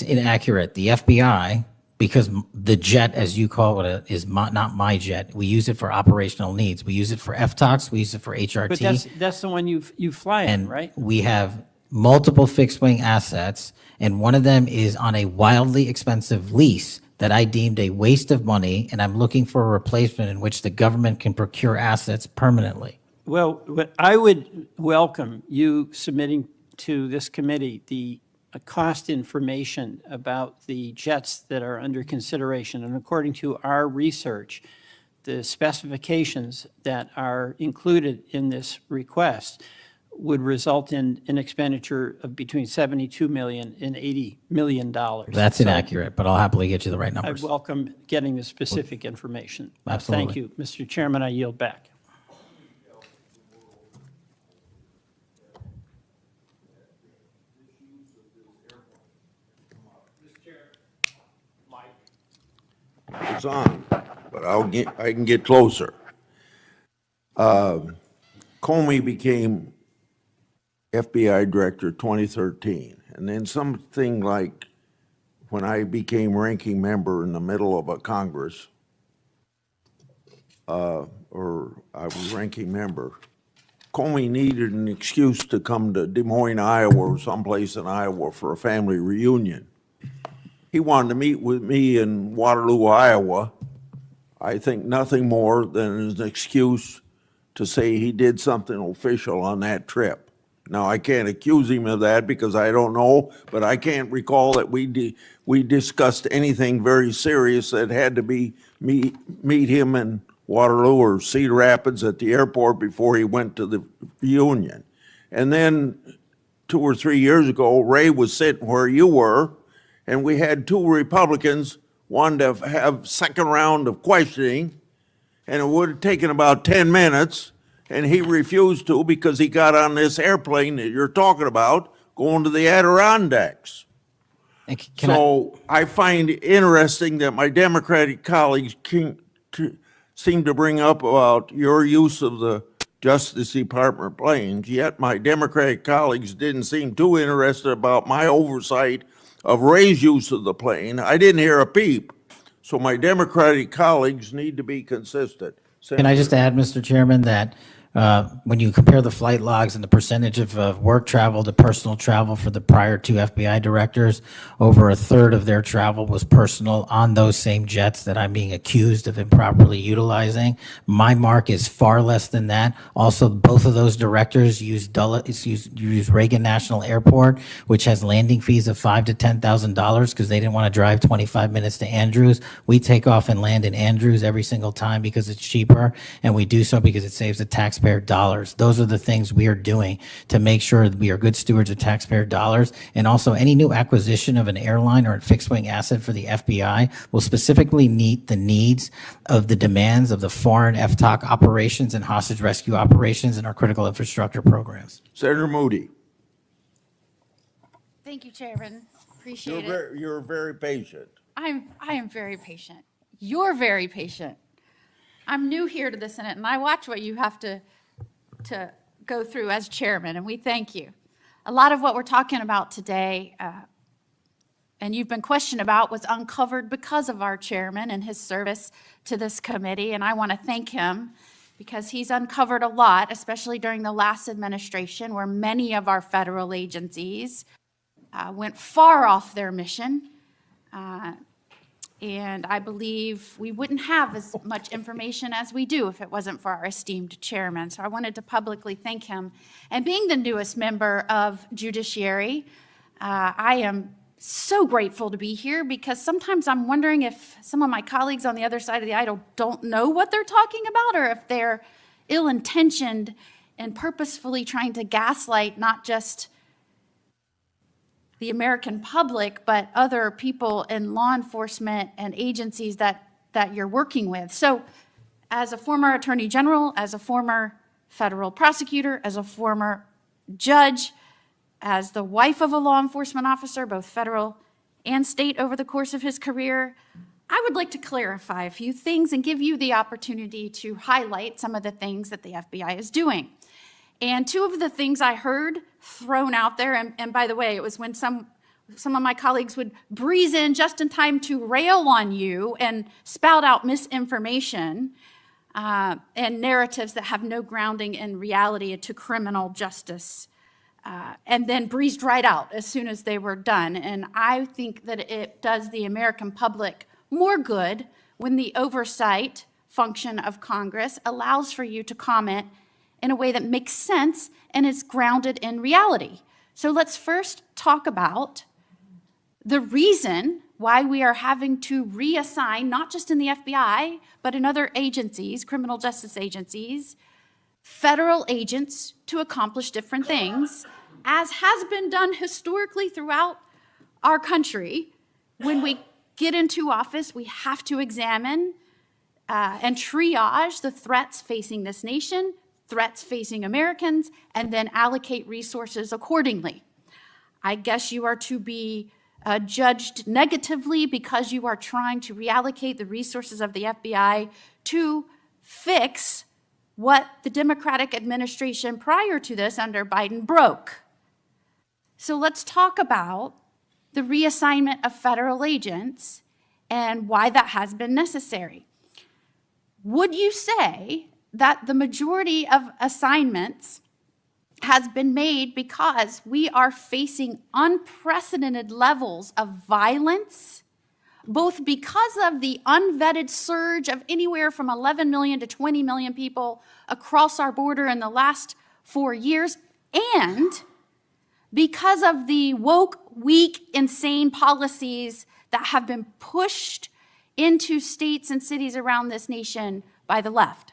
inaccurate. The FBI, because the jet, as you call it, is not my jet. We use it for operational needs. We use it for FTOCs. We use it for HRT. But that's the one you fly in, And right? we have multiple fixed-wing assets, and one of them is on a wildly expensive lease that I deemed a waste of money, and I'm looking for a replacement in which the government can procure assets permanently. Well, I would welcome you submitting to this committee the cost information about the jets that are under consideration. And according to our research, the specifications that are included in this request would result in an expenditure of between $72 million and $80 million. That's inaccurate, but I'll happily get you the right I numbers. welcome getting the specific information. Absolutely. Thank you. Mr. Chairman, I yield back. It's on, but I can get closer. Comey became FBI director 2013, and then something like when I became ranking member in the middle of a Congress, or I was ranking member, Comey needed an excuse to come to Des Moines, Iowa, or someplace in Iowa for a family reunion. He wanted to meet with me in Waterloo, Iowa. I think nothing more than an excuse to say he did something official on that trip. Now, I can't accuse him of that because I don't know, but I can't recall that we discussed anything very serious that had to be meet him in Waterloo or Cedar Rapids at the airport before he went to the reunion. And then 2 or 3 years ago, Ray was sitting where you were, and we had 2 Republicans wanted to have second round of questioning, and it would have taken about 10 minutes, and he refused to because he got on this airplane that you're talking about going to the Adirondacks. So I find it interesting that my Democratic colleagues seem to bring up about your use of the Justice Department planes, yet my Democratic colleagues didn't seem too interested about my oversight of Ray's use of the plane. I didn't hear a peep. So my Democratic colleagues need to be consistent. Can I just add, Mr. Chairman, that when you compare the flight logs and the percentage of work travel to personal travel for the prior 2 FBI directors, over a third of their travel was personal on those same jets that I'm being accused of improperly utilizing. My mark is far less than that. Also, both of those directors use Reagan National Airport, which has landing fees of $5,000 to $10,000 because they didn't want to drive 25 minutes to Andrews. We take off and land in Andrews every single time because it's cheaper, and we do so because it saves the taxpayer dollars. Those are the things we are doing to make sure that we are good stewards of taxpayer dollars. And also, any new acquisition of an airline or a fixed-wing asset for the FBI will specifically meet the needs of the demands of the foreign FTOC operations and hostage rescue operations in our critical infrastructure programs. Senator Moody, Thank you, Chairman. Appreciate it. you're very patient. I am very patient. You're very patient. I'm new here to the Senate, and I watch what you have to go through as chairman, and we thank you. A lot of what we're talking about today, and you've been questioned about, was uncovered because of our chairman and his service to this committee, and I want to thank him because he's uncovered a lot, especially during the last administration, where many of our federal agencies went far off their mission. And I believe we wouldn't have as much information as we do if it wasn't for our esteemed chairman. So I wanted to publicly thank him. And being the newest member of Judiciary, I am so grateful to be here because sometimes I'm wondering if some of my colleagues on the other side of the aisle don't know what they're talking about, or if they're ill-intentioned and purposefully trying to gaslight not just the American public, but other people in law enforcement and agencies that you're working with. So as a former attorney general, as a former federal prosecutor, as a former judge, as the wife of a law enforcement officer, both federal and state over the course of his career, I would like to clarify a few things and give you the opportunity to highlight some of the things that the FBI is doing. And 2 of the things I heard thrown out there, and by the way, it was when some of my colleagues would breeze in just in time to rail on you and spout out misinformation and narratives that have no grounding in reality to criminal justice, and then breezed right out as soon as they were done. And I think that it does the American public more good when the oversight function of Congress allows for you to comment in a way that makes sense and is grounded in reality. So let's first talk about the reason why we are having to reassign, not just in the FBI, but in other agencies, criminal justice agencies, federal agents to accomplish different things, as has been done historically throughout our country. When we get into office, we have to examine and triage the threats facing this nation, threats facing Americans, and then allocate resources accordingly. I guess you are to be judged negatively because you are trying to reallocate the resources of the FBI to fix what the Democratic administration prior to this under Biden broke. So let's talk about the reassignment of federal agents and why that has been necessary. Would you say that the majority of assignments has been made because we are facing unprecedented levels of violence, both because of the unvetted surge of anywhere from 11 million to 20 million people across our border in the last 4 years, and because of the woke, weak, insane policies that have been pushed into states and cities around this nation by the left?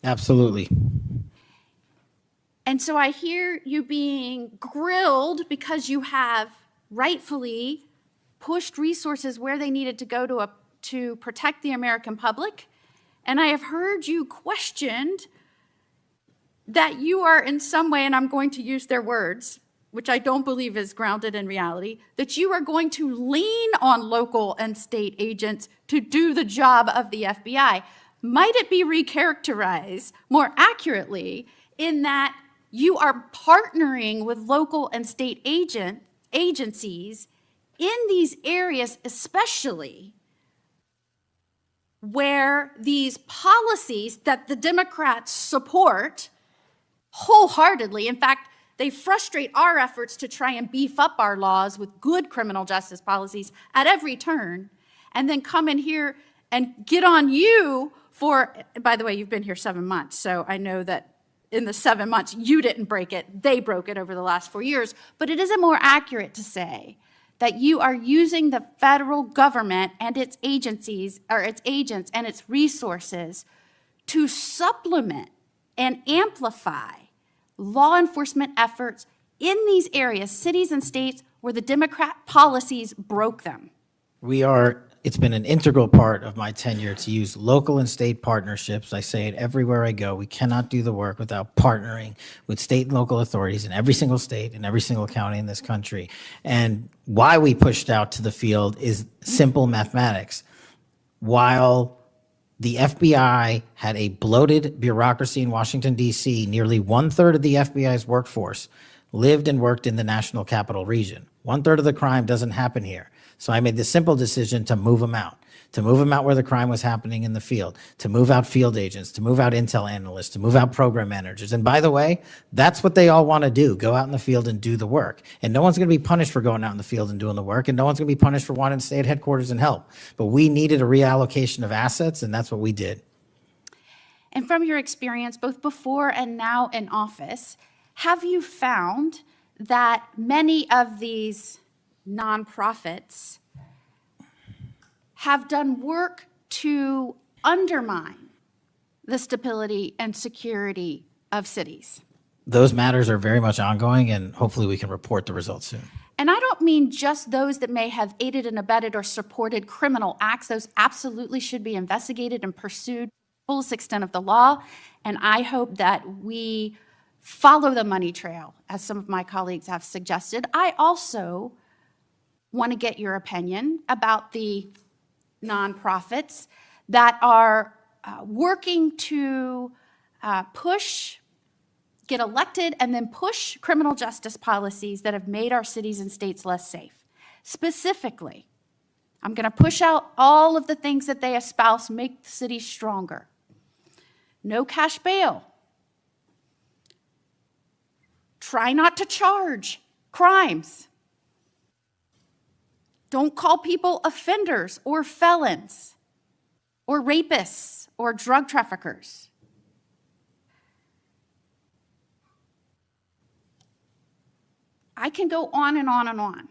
Absolutely. And so I hear you being grilled because you have rightfully pushed resources where they needed to go to protect the American public. And I have heard you questioned that you are in some way, and I'm going to use their words, which I don't believe is grounded in reality, that you are going to lean on local and state agents to do the job of the FBI. Might it be recharacterized more accurately in that you are partnering with local and state agencies in these areas, especially where these policies that the Democrats support wholeheartedly, in fact, they frustrate our efforts to try and beef up our laws with good criminal justice policies at every turn, and then come in here and get on you for, by the way, you've been here 7 months, so I know that in the 7 months, you didn't break it, they broke it over the last 4 years. But it isn't more accurate to say that you are using the federal government and its agencies, or its agents and its resources to supplement and amplify law enforcement efforts in these areas, cities and states, where the Democrat policies broke them. It's been an integral part of my tenure to use local and state partnerships. I say it everywhere I go. We cannot do the work without partnering with state and local authorities in every single state and every single county in this country. And why we pushed out to the field is simple mathematics. While the FBI had a bloated bureaucracy in Washington, D.C., nearly 1/3 of the FBI's workforce lived and worked in the national capital region. 1/3 of the crime doesn't happen here. So I made the simple decision to move them out where the crime was happening in the field, to move out field agents, to move out intel analysts, to move out program managers. And by the way, that's what they all want to do, go out in the field and do the work. And no one's going to be punished for going out in the field and doing the work, and no one's going to be punished for wanting to stay at headquarters and help. But we needed a reallocation of assets, and that's what we did. And from your experience, both before and now in office, have you found that many of these nonprofits have done work to undermine the stability and security of cities? Those matters are very much ongoing, and hopefully we can report the results soon. And I don't mean just those that may have aided and abetted or supported criminal acts. Those absolutely should be investigated and pursued to the fullest extent of the law. And I hope that we follow the money trail, as some of my colleagues have suggested. I also want to get your opinion about the nonprofits that are working to get elected and then push criminal justice policies that have made our cities and states less safe. Specifically, I'm going to push out all of the things that they espouse make the cities stronger. No cash bail. Try not to charge crimes. Don't call people offenders or felons or rapists or drug traffickers. I can go on and on and on.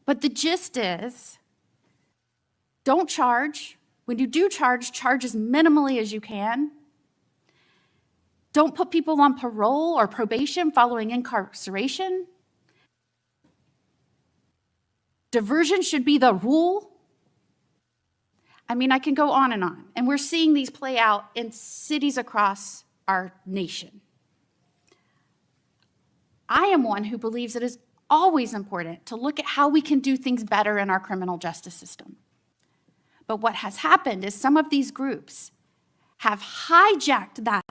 But the gist is, don't charge. When you do charge, charge as minimally as you can. Don't put people on parole or probation following incarceration. Diversion should be the rule. I mean, I can go on. And we're seeing these play out in cities across our nation. I am one who believes it is always important to look at how we can do things better in our criminal justice system. But what has happened is some of these groups have hijacked that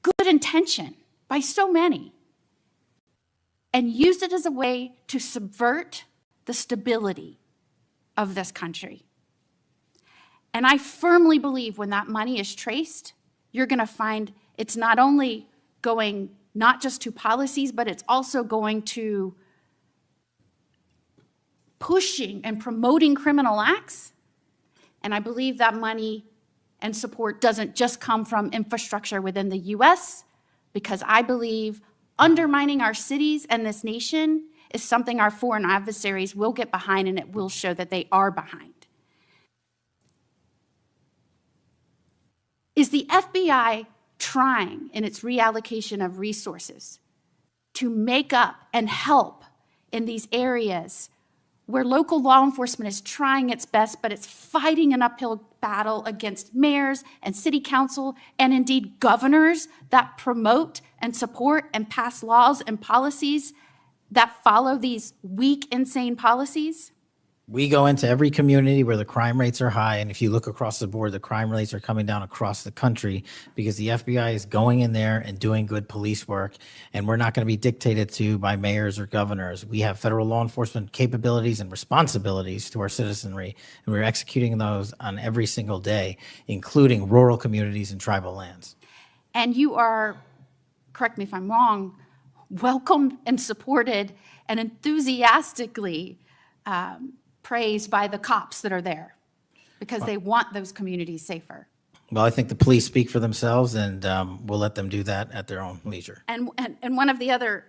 good intention by so many and used it as a way to subvert the stability of this country. And I firmly believe when that money is traced, you're going to find it's not only going not just to policies, but it's also going to pushing and promoting criminal acts. And I believe that money and support doesn't just come from infrastructure within the US, because I believe undermining our cities and this nation is something our foreign adversaries will get behind, and it will show that they are behind. Is the FBI trying in its reallocation of resources to make up and help in these areas where local law enforcement is trying its best, but it's fighting an uphill battle against mayors and city council and indeed governors that promote and support and pass laws and policies that follow these weak, insane policies? We go into every community where the crime rates are high, and if you look across the board, the crime rates are coming down across the country because the FBI is going in there and doing good police work, and we're not going to be dictated to by mayors or governors. We have federal law enforcement capabilities and responsibilities to our citizenry, and we're executing those on every single day, including rural communities and tribal lands. And you are, correct me if I'm wrong, welcomed and supported and enthusiastically praised by the cops that are there because they want those communities safer. Well, I think the police speak for themselves, and we'll let them do that at their own leisure. And one of the other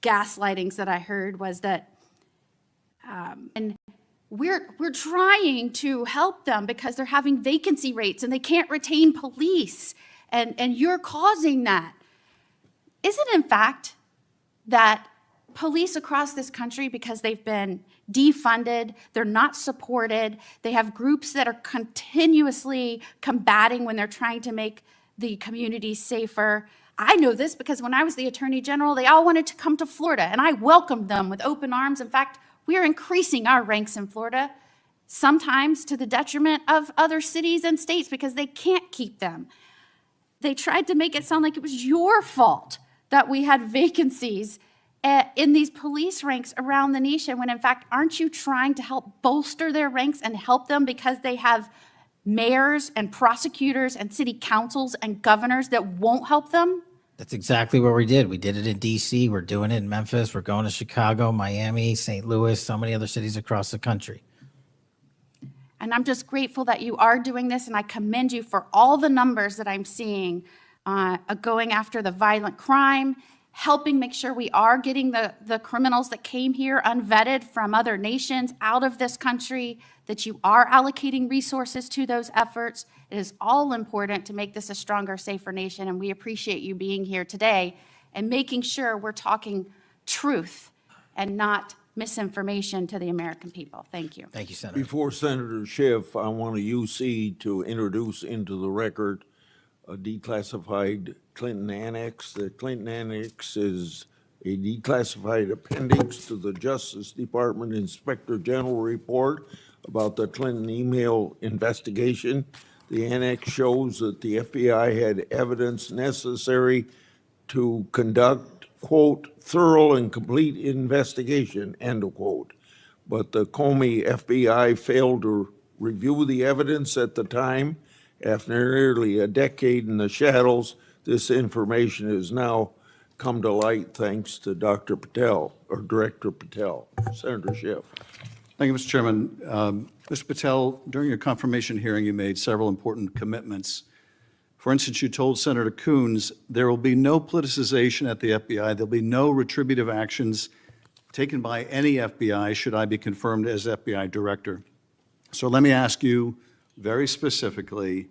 gaslightings that I heard was that and we're trying to help them because they're having vacancy rates and they can't retain police, and you're causing that. Is it in fact that police across this country, because they've been defunded, they're not supported, they have groups that are continuously combating when they're trying to make the communities safer? I know this because when I was the Attorney General, they all wanted to come to Florida, and I welcomed them with open arms. In fact, we are increasing our ranks in Florida, sometimes to the detriment of other cities and states because they can't keep them. They tried to make it sound like it was your fault that we had vacancies in these police ranks around the nation, when in fact, aren't you trying to help bolster their ranks and help them because they have mayors and prosecutors and city councils and governors that won't help them? That's exactly what we did. We did it in D.C. We're doing it in Memphis. We're going to Chicago, Miami, St. Louis, so many other cities across the country. And I'm just grateful that you are doing this, and I commend you for all the numbers that I'm seeing going after the violent crime, helping make sure we are getting the criminals that came here unvetted from other nations out of this country, that you are allocating resources to those efforts. It is all important to make this a stronger, safer nation, and we appreciate you being here today and making sure we're talking truth and not misinformation to the American people. Thank you. Thank you, Senator. Before Senator Schiff, I want a UC to introduce into the record a declassified Clinton annex. The Clinton annex is a declassified appendix to the Justice Department Inspector General report about the Clinton email investigation. The annex shows that the FBI had evidence necessary to conduct, quote, thorough and complete investigation, end of quote. But the Comey FBI failed to review the evidence at the time. After nearly a decade in the shadows, this information has now come to light thanks to Dr. Patel, or Director Patel. Senator Schiff. Thank you, Mr. Chairman. Mr. Patel, during your confirmation hearing, you made several important commitments For instance, you told Senator Coons, there will be no politicization at the FBI. There'll be no retributive actions taken by any FBI should I be confirmed as FBI director. So let me ask you very specifically,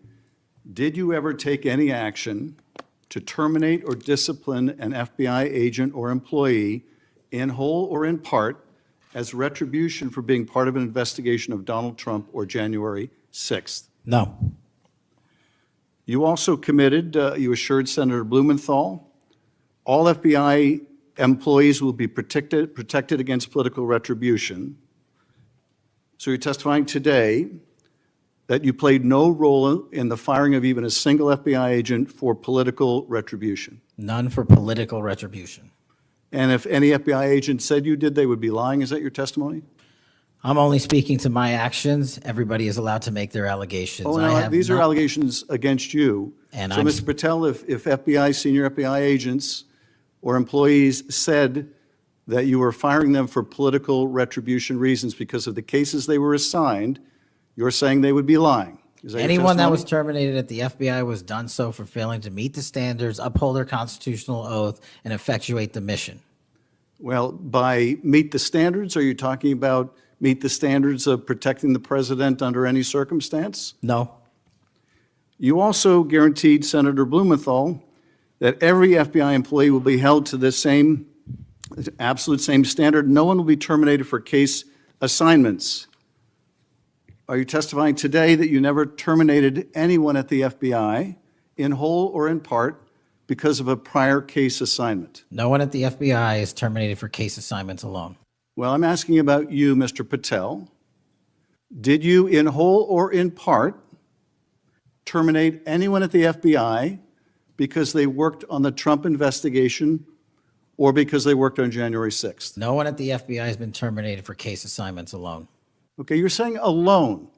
did you ever take any action to terminate or discipline an FBI agent or employee in whole or in part as retribution for being part of an investigation of Donald Trump or January 6th? No. You also committed, you assured Senator Blumenthal, all FBI employees will be protected against political retribution. So you're testifying today that you played no role in the firing of even a single FBI agent for political retribution. None for political retribution. And if any FBI agent said you did, they would be lying. Is that your testimony? I'm only speaking to my actions. Everybody is allowed to make their allegations. Oh, I no, have these are not- allegations against you. And So, I'm- Mr. Patel, if FBI, senior FBI agents or employees said that you were firing them for political retribution reasons because of the cases they were assigned, you're saying they would be lying. Is that your Anyone that was testimony? terminated at the FBI was done so for failing to meet the standards, uphold their constitutional oath, and effectuate the mission. Well, by meet the standards, are you talking about meet the standards of protecting the president under any circumstance? No. You also guaranteed Senator Blumenthal that every FBI employee will be held to the same, absolute same standard. No one will be terminated for case assignments. Are you testifying today that you never terminated anyone at the FBI in whole or in part because of a prior case assignment? No one at the FBI is terminated for case assignments alone. Well, I'm asking about you, Mr. Patel. Did you, in whole or in part, terminate anyone at the FBI because they worked on the Trump investigation or because they worked on January 6th? No one at the FBI has been terminated for case assignments alone. Okay, you're saying alone.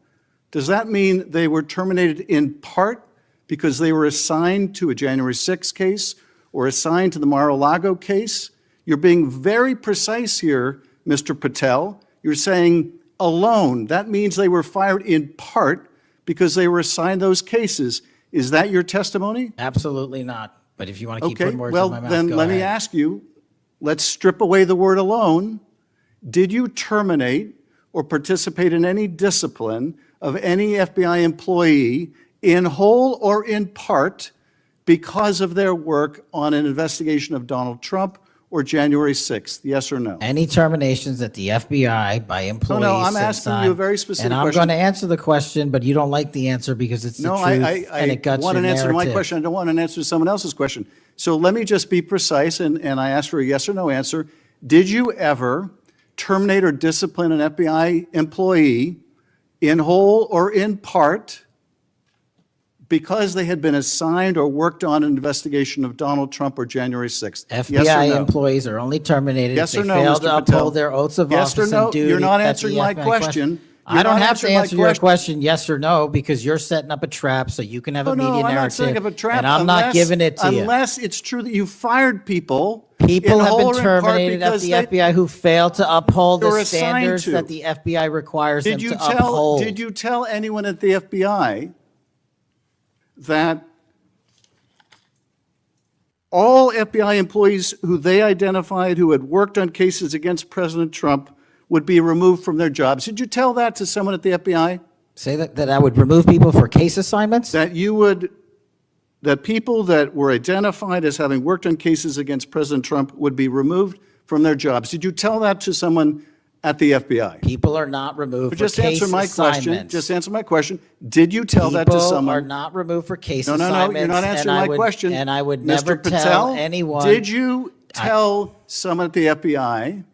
Does that mean they were terminated in part because they were assigned to a January 6th case or assigned to the Mar-a-Lago case? You're being very precise here, Mr. Patel. You're saying alone. That means they were fired in part because they were assigned those cases. Is that your testimony? Absolutely not. But if you want to keep Okay, putting words well, in my mouth, then go let me ahead. ask you, let's strip away the word alone. Did you terminate or participate in any discipline of any FBI employee in whole or in part because of their work on an investigation of Donald Trump or January 6th? Yes or no? Any terminations at the FBI by employees. No, I'm since asking I'm- you a very specific And I'm question. going to answer the question, but you don't like the answer because it's the No, truth I and it guts want your an answer to my narrative. question. I don't want an answer to someone else's question. So let me just be precise, and I ask for a yes or no answer. Did you ever terminate or discipline an FBI employee in whole or in part because they had been assigned or worked on an investigation of Donald Trump or January 6th? Yes or FBI no? employees are only terminated Yes if or they no, fail Mr. to Patel? uphold their oaths of Yes or office no? and duty. You're not at the answering my FBI question. I You're don't not have to answering my answer your question. question yes or no because you're setting up a trap so you can have a Oh, media no, I'm narrative. not setting up a trap. And I'm not giving it to you. Unless it's true that you fired people. People in have whole been or in part terminated at because the they- FBI who failed to uphold They were the assigned standards to. that the FBI requires them Did you to tell? uphold. Did you tell anyone at the FBI that all FBI employees who they identified who had worked on cases against President Trump would be removed from their jobs? Did you tell that to someone at the FBI? Say that I would remove people for case assignments? That you would, that people that were identified as having worked on cases against President Trump would be removed from their jobs? Did you tell that to someone at the FBI? People are not removed But for just case answer my question. assignments. Just answer my question. Did you tell that to People someone? are not removed for case No, assignments. you're not answering and I my would- question. And I would Mr. never Patel, tell anyone. Did you tell someone at the FBI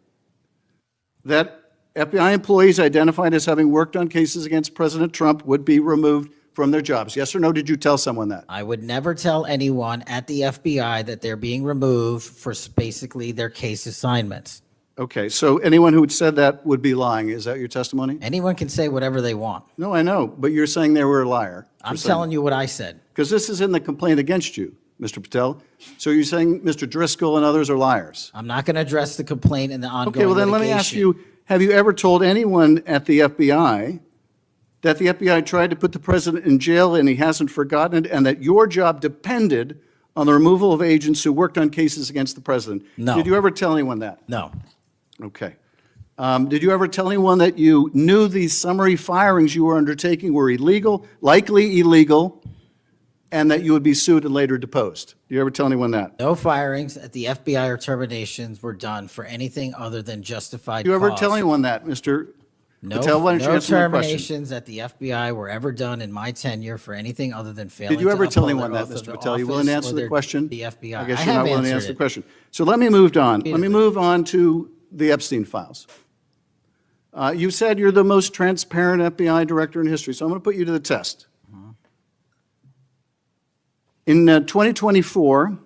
that FBI employees identified as having worked on cases against President Trump would be removed from their jobs? Yes or no, did you tell someone that? I would never tell anyone at the FBI that they're being removed for basically their case assignments. Okay, so anyone who had said that would be lying. Is that your testimony? Anyone can say whatever they want. No, I know, but you're saying they were a liar. I'm telling you what I said. Because this is in the complaint against you, Mr. Patel. So you're saying Mr. Driscoll and others are liars? I'm not going to address the complaint and the ongoing Okay, well then let me ask litigation. you, have you ever told anyone at the FBI that the FBI tried to put the president in jail and he hasn't forgotten it, and that your job depended on the removal of agents who worked on cases against the president? No. Did you ever tell anyone that? No. Okay. Did you ever tell anyone that you knew these summary firings you were undertaking were illegal, likely illegal, and that you would be sued and later deposed? Did you ever tell anyone that? No firings at the FBI or terminations were done for anything other than justified Did you ever cause. tell anyone that, Mr. No, Patel? Why don't you no answer my question? terminations at the FBI were ever done in my tenure for anything other than failing Did you to ever tell uphold anyone their that, oath of Mr. the Patel? You willing to office answer or the their- question? The FBI. I guess I you're have not willing to answered answer the it. question. So let me move on. Let me Repeatedly. move on to the Epstein files. You said you're the most transparent FBI director in history, so I'm going to put you to the test. In 2024,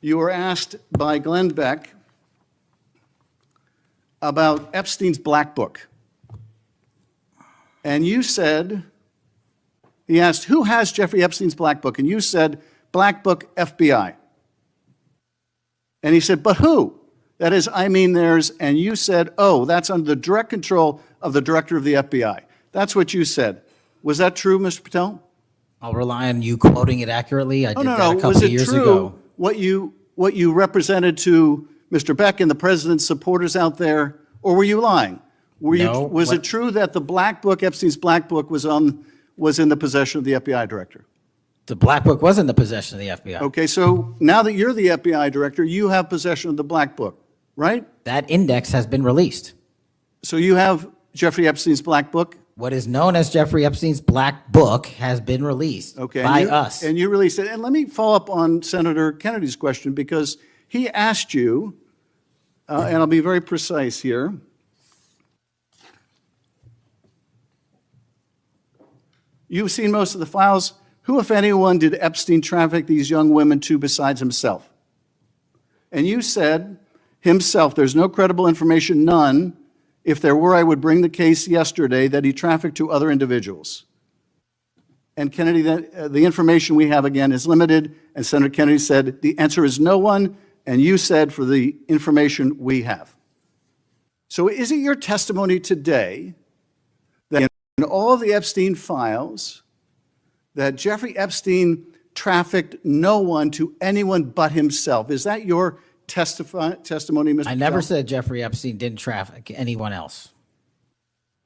you were asked by Glenn Beck about Epstein's Black Book. And you said, he asked, who has Jeffrey Epstein's Black Book? And you said, Black Book FBI. And he said, but who? That is, I mean theirs. And you said, oh, that's under the direct control of the director of the FBI. That's what you said. Was that true, Mr. Patel? I'll rely on you quoting it accurately. I did No, that a couple Was of it years true ago. what you represented to Mr. Beck and the president's supporters out there, or were you lying? No, Was it true that the Black Book, Epstein's Black Book, was in the possession of the FBI director? The Black Book was in the possession of the FBI. Okay, so now that you're the FBI director, you have possession of the Black Book, right? That index has been released. So you have Jeffrey Epstein's Black Book? What is known as Jeffrey Epstein's Black Book has been released Okay, by and us. And you released it. And let me follow up on Senator Kennedy's question, because he asked you, and I'll be very precise here. You've seen most of the files. Who, if anyone, did Epstein traffic these young women to besides himself? And you said, himself. There's no credible information, none. If there were, I would bring the case yesterday that he trafficked to other individuals. And Kennedy, the information we have, again, is limited. And Senator Kennedy said, the answer is no one. And you said, for the information we have. So is it your testimony today that in all of the Epstein files, that Jeffrey Epstein trafficked no one to anyone but himself? Is that your testimony, Mr. I never Patel? said Jeffrey Epstein didn't traffic anyone else.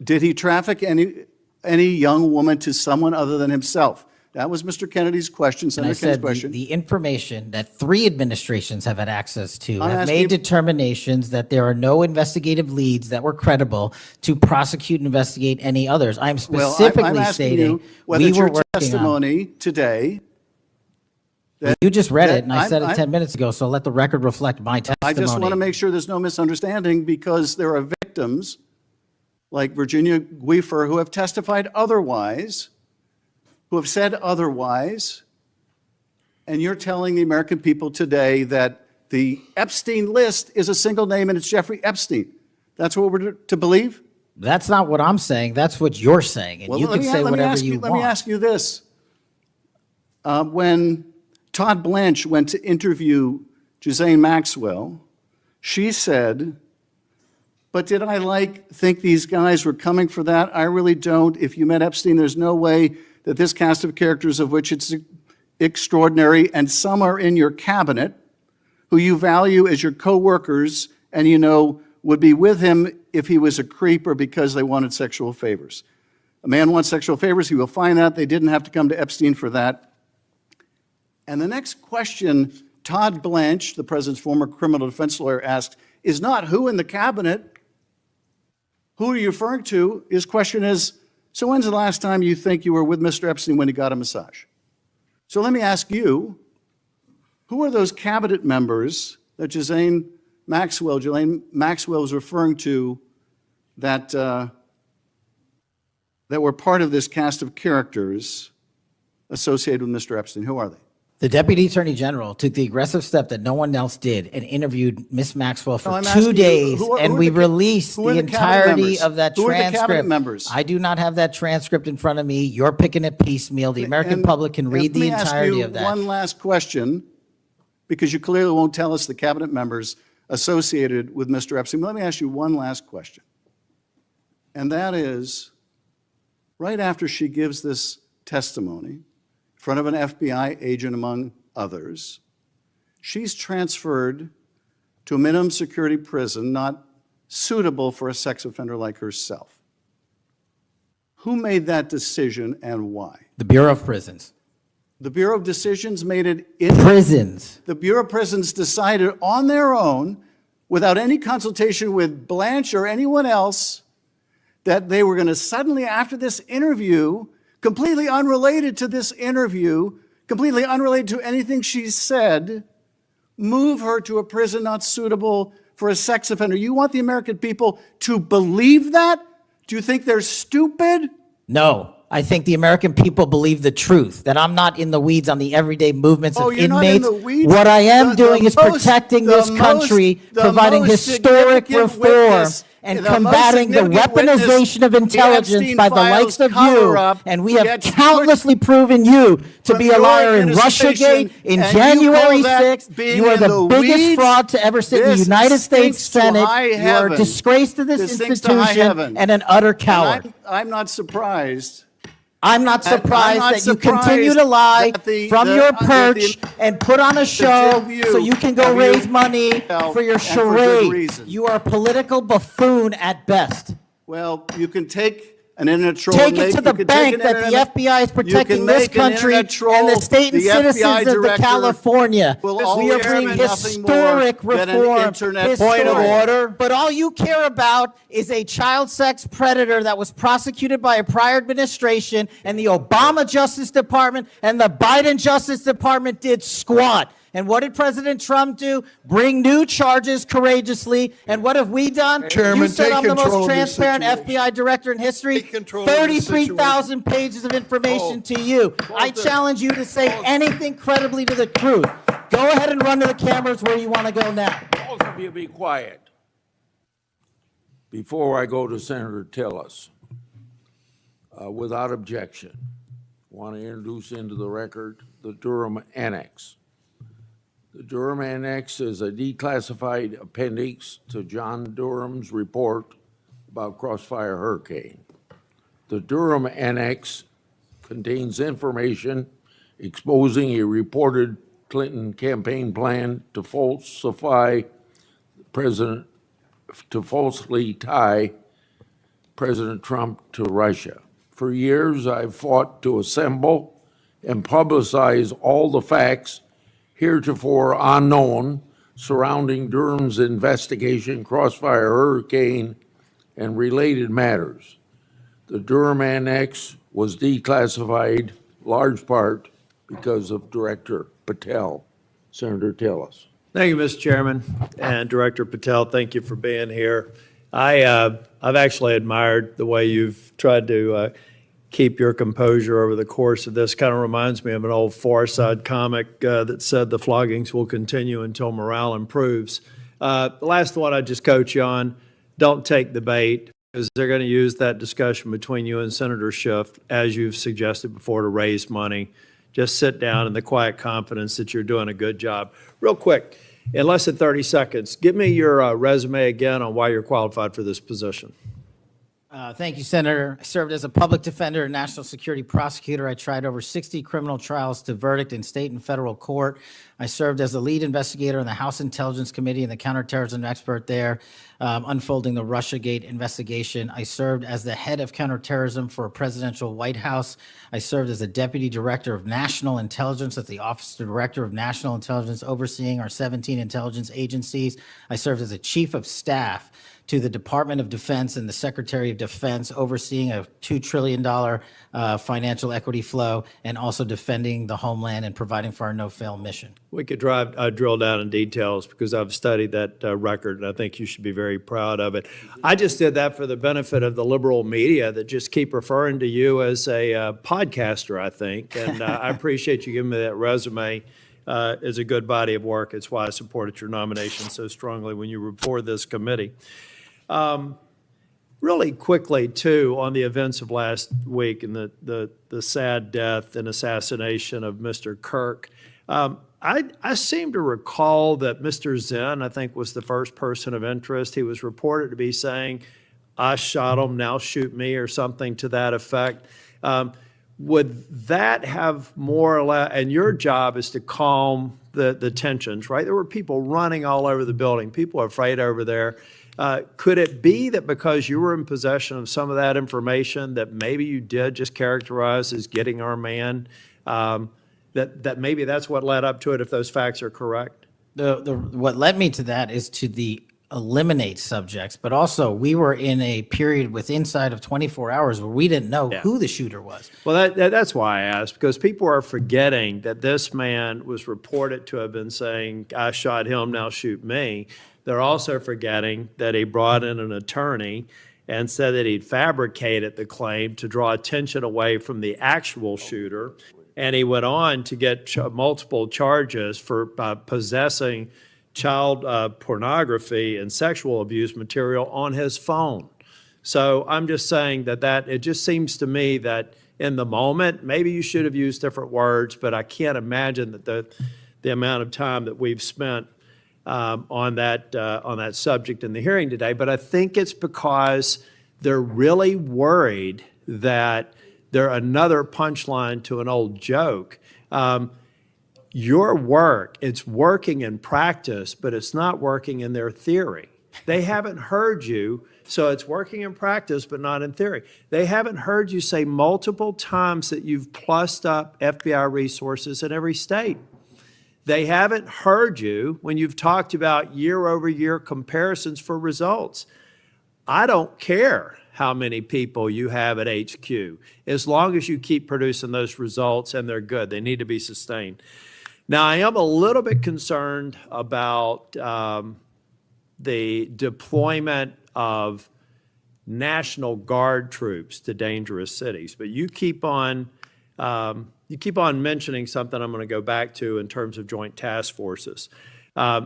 Did he traffic any young woman to someone other than himself? That was Mr. Kennedy's question, And I Senator Kennedy's said question. the information that 3 administrations have had access to I'm have asking made you- determinations that there are no investigative leads that were credible to prosecute and investigate any others. I'm Well, specifically I'm asking stating you whether we it's were your working on. testimony today. You just read that it, and I said it I'm- 10 minutes ago, so let the record reflect my testimony. I just want to make sure there's no misunderstanding, because there are victims like Virginia Guifer who have testified otherwise, who have said otherwise, and you're telling the American people today that the Epstein list is a single name and it's Jeffrey Epstein. That's what we're to believe? That's not what I'm saying. That's what you're saying, and Well, you can say whatever you Let me want. ask you this. When Todd Blanche went to interview Ghislaine Maxwell, she said, but did I think these guys were coming for that? I really don't. If you met Epstein, there's no way that this cast of characters, of which it's extraordinary, and some are in your cabinet, who you value as your co-workers, and you know would be with him if he was a creep or because they wanted sexual favors. A man wants sexual favors, he will find that. They didn't have to come to Epstein for that. And the next question Todd Blanche, the president's former criminal defense lawyer, asked is not who in the cabinet, who are you referring to? His question is, so when's the last time you think you were with Mr. Epstein when he got a massage? So let me ask you, who are those cabinet members that Ghislaine Maxwell was referring to that, that were part of this cast of characters associated with Mr. Epstein? Who are they? The Deputy Attorney General took the aggressive step that no one else did and interviewed Miss Maxwell for I'm asking 2 you, days, who are and we released who are the the cabinet entirety members? of that Who are the cabinet transcript. members? I do not have that transcript in front of me. You're picking it piecemeal. The American public can read the entirety of Let me ask that. you one last question, because you clearly won't tell us the cabinet members associated with Mr. Epstein. Let me ask you one last question. And that is, right after she gives this testimony in front of an FBI agent, among others, she's transferred to a minimum security prison not suitable for a sex offender like herself. Who made that decision and why? The Bureau of Prisons. The Bureau of Decisions made it in Prisons. the Bureau of Prisons decided on their own, without any consultation with Blanche or anyone else, that they were going to suddenly, after this interview, completely unrelated to this interview, completely unrelated to anything she said, move her to a prison not suitable for a sex offender. You want the American people to believe that? Do you think they're stupid? No, I think the American people believe the truth, that I'm not in the weeds on the everyday movements of you're not in inmates. the weeds? What I am The doing is most- protecting the this most- country, the providing most historic significant reform, witness, and the most combating the significant witness, weaponization of the intelligence Epstein by the files likes of you. cover-up And we have gets countlessly proven you to from be a your liar in administration, Russiagate, in and you January call that 6th. being You are in the the biggest weeds? fraud to ever sit in the This United States stinks to Senate. high You are a heaven. disgrace to this This stinks to high institution heaven. and an utter coward. I'm not surprised. I'm not I'm surprised not that you continue to surprised lie that the- from the- your that perch the- and put on a show two of you so you can go have raise you- money well, for your and for good charade. reason. You are a political buffoon at best. Well, you can take an internet troll. Take and it make- to the you can take bank an that the internet- FBI is you protecting can this make an country internet troll, and the state and the FBI citizens of the director California. will We are always bringing be nothing more historic than an reform. internet Point of troll. order. But all you care about is a child sex predator that was prosecuted by a prior administration, and the Obama Justice Department and the Biden Justice Department did squat. And what did President Trump do? Bring new charges courageously. And what have we done? Chairman, You said take I'm the control most of this transparent situation. FBI director in history. Take control of this 33,000 pages of information to you. I challenge you to say anything credibly to the truth. Go ahead and run to the cameras where you want to go now. Both of you be quiet. Before I go to Senator Tillis, without objection, want to introduce into the record the Durham Annex. The Durham Annex is a declassified appendix to John Durham's report about Crossfire Hurricane. The Durham Annex contains information exposing a reported Clinton campaign plan to falsely tie President Trump to Russia. For years, I've fought to assemble and publicize all the facts heretofore unknown surrounding Durham's investigation, Crossfire Hurricane, and related matters. The Durham Annex was declassified large part because of Director Patel. Senator Tillis. Thank you, Mr. Chairman, and Director Patel, thank you for being here. I've actually admired the way you've tried to keep your composure over the course of this. Kind of reminds me of an old Far Side comic that said the floggings will continue until morale improves. The last one I just coach you on, don't take the bait, because they're going to use that discussion between you and Senator Schiff, as you've suggested before, to raise money. Just sit down in the quiet confidence that you're doing a good job. Real quick, in less than 30 seconds, give me your resume again on why you're qualified for this position. Thank you, Senator. I served as a public defender and national security prosecutor. I tried over 60 criminal trials to verdict in state and federal court. I served as the lead investigator in the House Intelligence Committee and the counterterrorism expert there, unfolding the Russiagate investigation. I served as the head of counterterrorism for a presidential White House. I served as the deputy director of national intelligence at the Office of Director of National Intelligence, overseeing our 17 intelligence agencies. I served as a chief of staff to the Department of Defense and the Secretary of Defense, overseeing a $2 trillion financial equity flow, and also defending the homeland and providing for our no-fail mission. We could drill down in details because I've studied that record, and I think you should be very proud of it. I just did that for the benefit of the liberal media that just keep referring to you as a podcaster, I think, and I appreciate you giving me that resume. It's a good body of work. It's why I supported your nomination so strongly when you were before this committee. Really quickly, too, on the events of last week and the sad death and assassination of Mr. Kirk, I seem to recall that Mr. Zinn, I think, was the first person of interest. He was reported to be saying, I shot him, now shoot me, or something to that effect. Would that have more or less, and your job is to calm the tensions, right? There were people running all over the building, people afraid over there. Could it be that because you were in possession of some of that information that maybe you did just characterize as getting our man, that maybe that's what led up to it, if those facts are correct? What led me to that is to the eliminate subjects, but also we were in a period with inside of 24 hours where we didn't know who the shooter was. Well, that's why I asked, because people are forgetting that this man was reported to have been saying, I shot him, now shoot me. They're also forgetting that he brought in an attorney and said that he'd fabricated the claim to draw attention away from the actual shooter. And he went on to get multiple charges for possessing child pornography and sexual abuse material on his phone. So I'm just saying that it just seems to me that in the moment, maybe you should have used different words, but I can't imagine that the amount of time that we've spent on that subject in the hearing today. But I think it's because they're really worried that they're another punchline to an old joke. Your work, it's working in practice, but it's not working in their theory. They haven't heard you, so it's working in practice, but not in theory. They haven't heard you say multiple times that you've plussed up FBI resources in every state. They haven't heard you when you've talked about year-over-year comparisons for results. I don't care how many people you have at HQ, as long as you keep producing those results and they're good. They need to be sustained. Now, I am a little bit concerned about the deployment of National Guard troops to dangerous cities, but you keep on mentioning something I'm going to go back to in terms of joint task forces.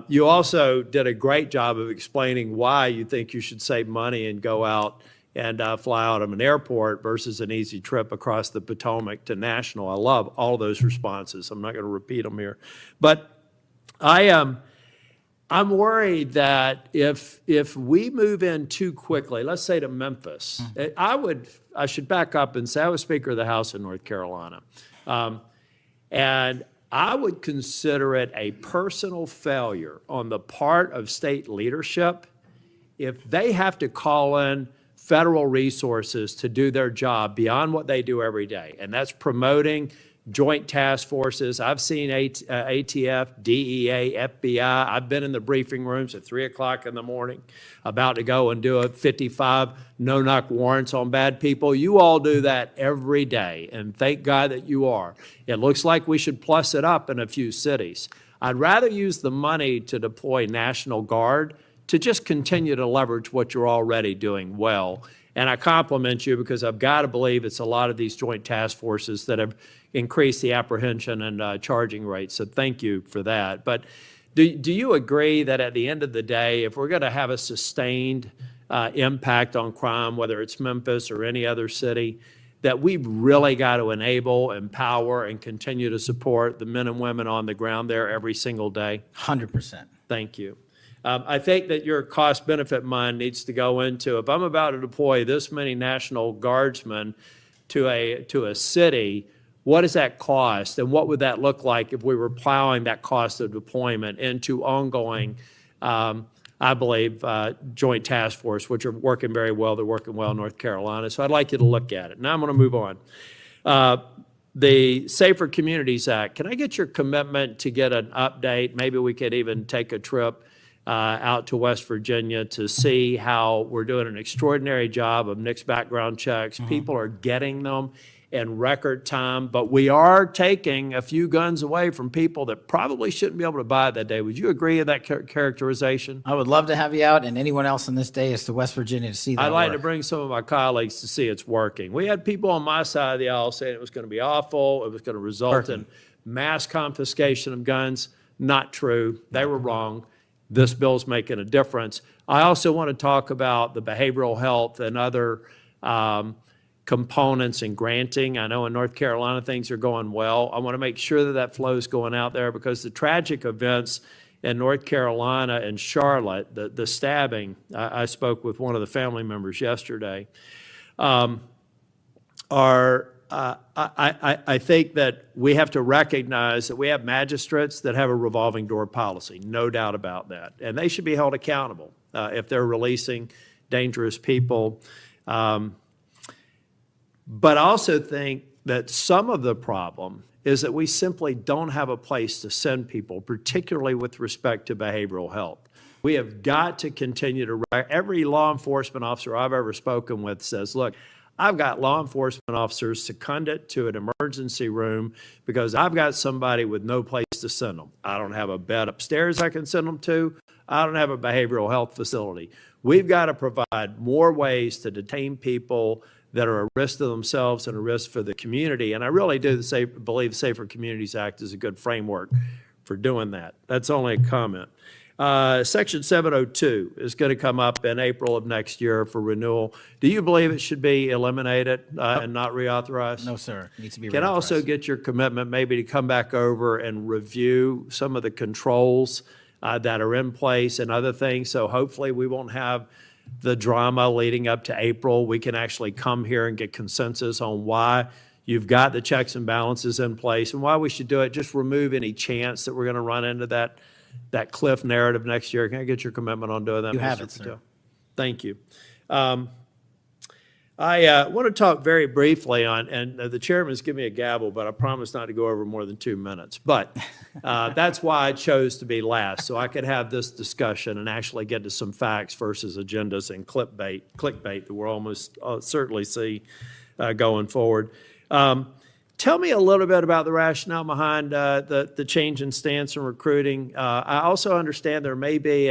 You also did a great job of explaining why you think you should save money and go out and fly out of an airport versus an easy trip across the Potomac to National. I love all of those responses. I'm not going to repeat them here. But I'm worried that if we move in too quickly, let's say to Memphis, I should back up and say I was Speaker of the House in North Carolina. And I would consider it a personal failure on the part of state leadership if they have to call in federal resources to do their job beyond what they do every day. And that's promoting joint task forces. I've seen ATF, DEA, FBI. I've been in the briefing rooms at 3 o'clock in the morning about to go and do a 55 no-knock warrants on bad people. You all do that every day, and thank God that you are. It looks like we should plus it up in a few cities. I'd rather use the money to deploy National Guard to just continue to leverage what you're already doing well. And I compliment you because I've got to believe it's a lot of these joint task forces that have increased the apprehension and charging rates. So thank you for that. But do you agree that at the end of the day, if we're going to have a sustained impact on crime, whether it's Memphis or any other city, that we've really got to enable, empower, and continue to support the men and women on the ground there every single day? 100%. Thank you. I think that your cost-benefit mind needs to go into, if I'm about to deploy this many National Guardsmen to a city, what does that cost? And what would that look like if we were plowing that cost of deployment into ongoing, I believe, joint task force, which are working very well. They're working well in North Carolina. So I'd like you to look at it. Now I'm going to move on. The Safer Communities Act, can I get your commitment to get an update? Maybe we could even take a trip out to West Virginia to see how we're doing an extraordinary job of NICS background checks. People are getting them in record time, but we are taking a few guns away from people that probably shouldn't be able to buy it that day. Would you agree with that characterization? I would love to have you out, and anyone else in this day is to West Virginia to see that I'd like work. to bring some of my colleagues to see it's working. We had people on my side of the aisle saying it was going to be awful, it was going to result in mass confiscation of guns. Not true. They were wrong. This bill's making a difference. I also want to talk about the behavioral health and other components in granting. I know in North Carolina things are going well. I want to make sure that that flow is going out there because the tragic events in North Carolina and Charlotte, the stabbing, I spoke with one of the family members yesterday, I think that we have to recognize that we have magistrates that have a revolving door policy, no doubt about that. And they should be held accountable if they're releasing dangerous people. But I also think that some of the problem is that we simply don't have a place to send people, particularly with respect to behavioral health. We have got to continue to, every law enforcement officer I've ever spoken with says, look, I've got law enforcement officers seconded to an emergency room because I've got somebody with no place to send them. I don't have a bed upstairs I can send them to. I don't have a behavioral health facility. We've got to provide more ways to detain people that are a risk to themselves and a risk for the community. And I really do believe the Safer Communities Act is a good framework for doing that. That's only a comment. Section 702 is going to come up in April of next year for renewal. Do you believe it should be eliminated and not reauthorized? No, sir. It needs to be Can I also reauthorized. get your commitment maybe to come back over and review some of the controls that are in place and other things? So hopefully we won't have the drama leading up to April. We can actually come here and get consensus on why you've got the checks and balances in place and why we should do it. Just remove any chance that we're going to run into that cliff narrative next year. Can I get your commitment on doing that? You have Mr. it, sir. Patel? Thank you. I want to talk very briefly on, and the chairman's given me a gavel, but I promise not to go over more than 2 minutes. But that's why I chose to be last, so I could have this discussion and actually get to some facts versus agendas and clickbait that we'll almost certainly see going forward. Tell me a little bit about the rationale behind the change in stance in recruiting. I also understand there may be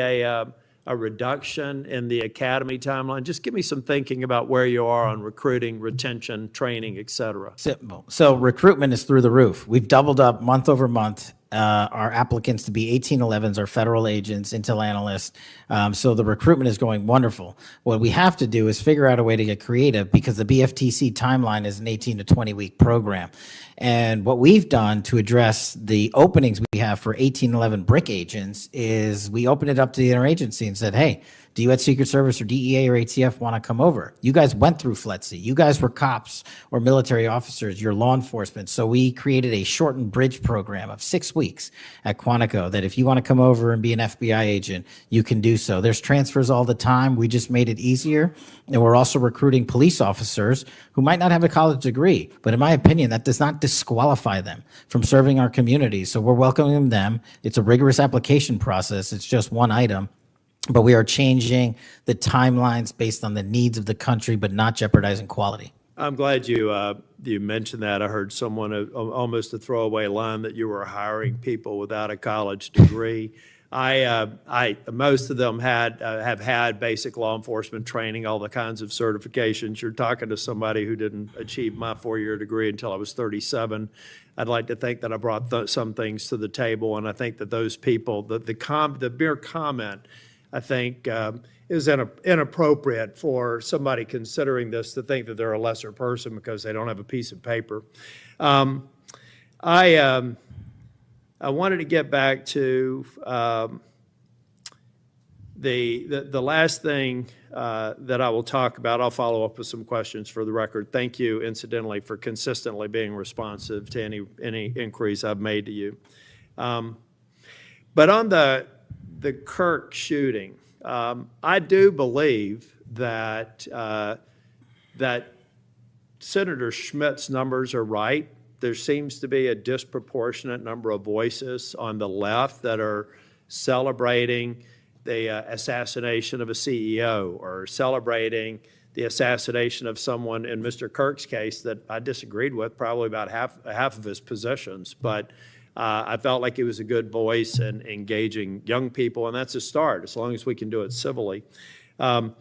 a reduction in the academy timeline. Just give me some thinking about where you are on recruiting, retention, training, et cetera. Simple. So recruitment is through the roof. We've doubled up month over month our applicants to be 1811s, our federal agents, intel analysts. So the recruitment is going wonderful. What we have to do is figure out a way to get creative because the BFTC timeline is an 18 to 20 week program. And what we've done to address the openings we have for 1811 BRIC agents is we opened it up to the interagency and said, hey, do you at Secret Service or DEA or ATF want to come over? You guys went through FLETC. You guys were cops or military officers. You're law enforcement. So we created a shortened bridge program of 6 weeks at Quantico that if you want to come over and be an FBI agent, you can do so. There's transfers all the time. We just made it easier. And we're also recruiting police officers who might not have a college degree. But in my opinion, that does not disqualify them from serving our community. So we're welcoming them. It's a rigorous application process. It's just one item. But we are changing the timelines based on the needs of the country, but not jeopardizing quality. I'm glad you mentioned that. I heard someone almost a throwaway line that you were hiring people without a college degree. Most of them have had basic law enforcement training, all the kinds of certifications. You're talking to somebody who didn't achieve my 4-year degree until I was 37. I'd like to think that I brought some things to the table, and I think that those people, the mere comment, I think is inappropriate for somebody considering this to think that they're a lesser person because they don't have a piece of paper. I wanted to get back to the last thing that I will talk about. I'll follow up with some questions for the record. Thank you, incidentally, for consistently being responsive to any inquiries I've made to you. But on the Kirk shooting, I do believe that that Senator Schmitt's numbers are right. There seems to be a disproportionate number of voices on the left that are celebrating the assassination of a CEO or celebrating the assassination of someone in Mr. Kirk's case that I disagreed with probably about half of his positions. But I felt like he was a good voice in engaging young people, and that's a start, as long as we can do it civilly. And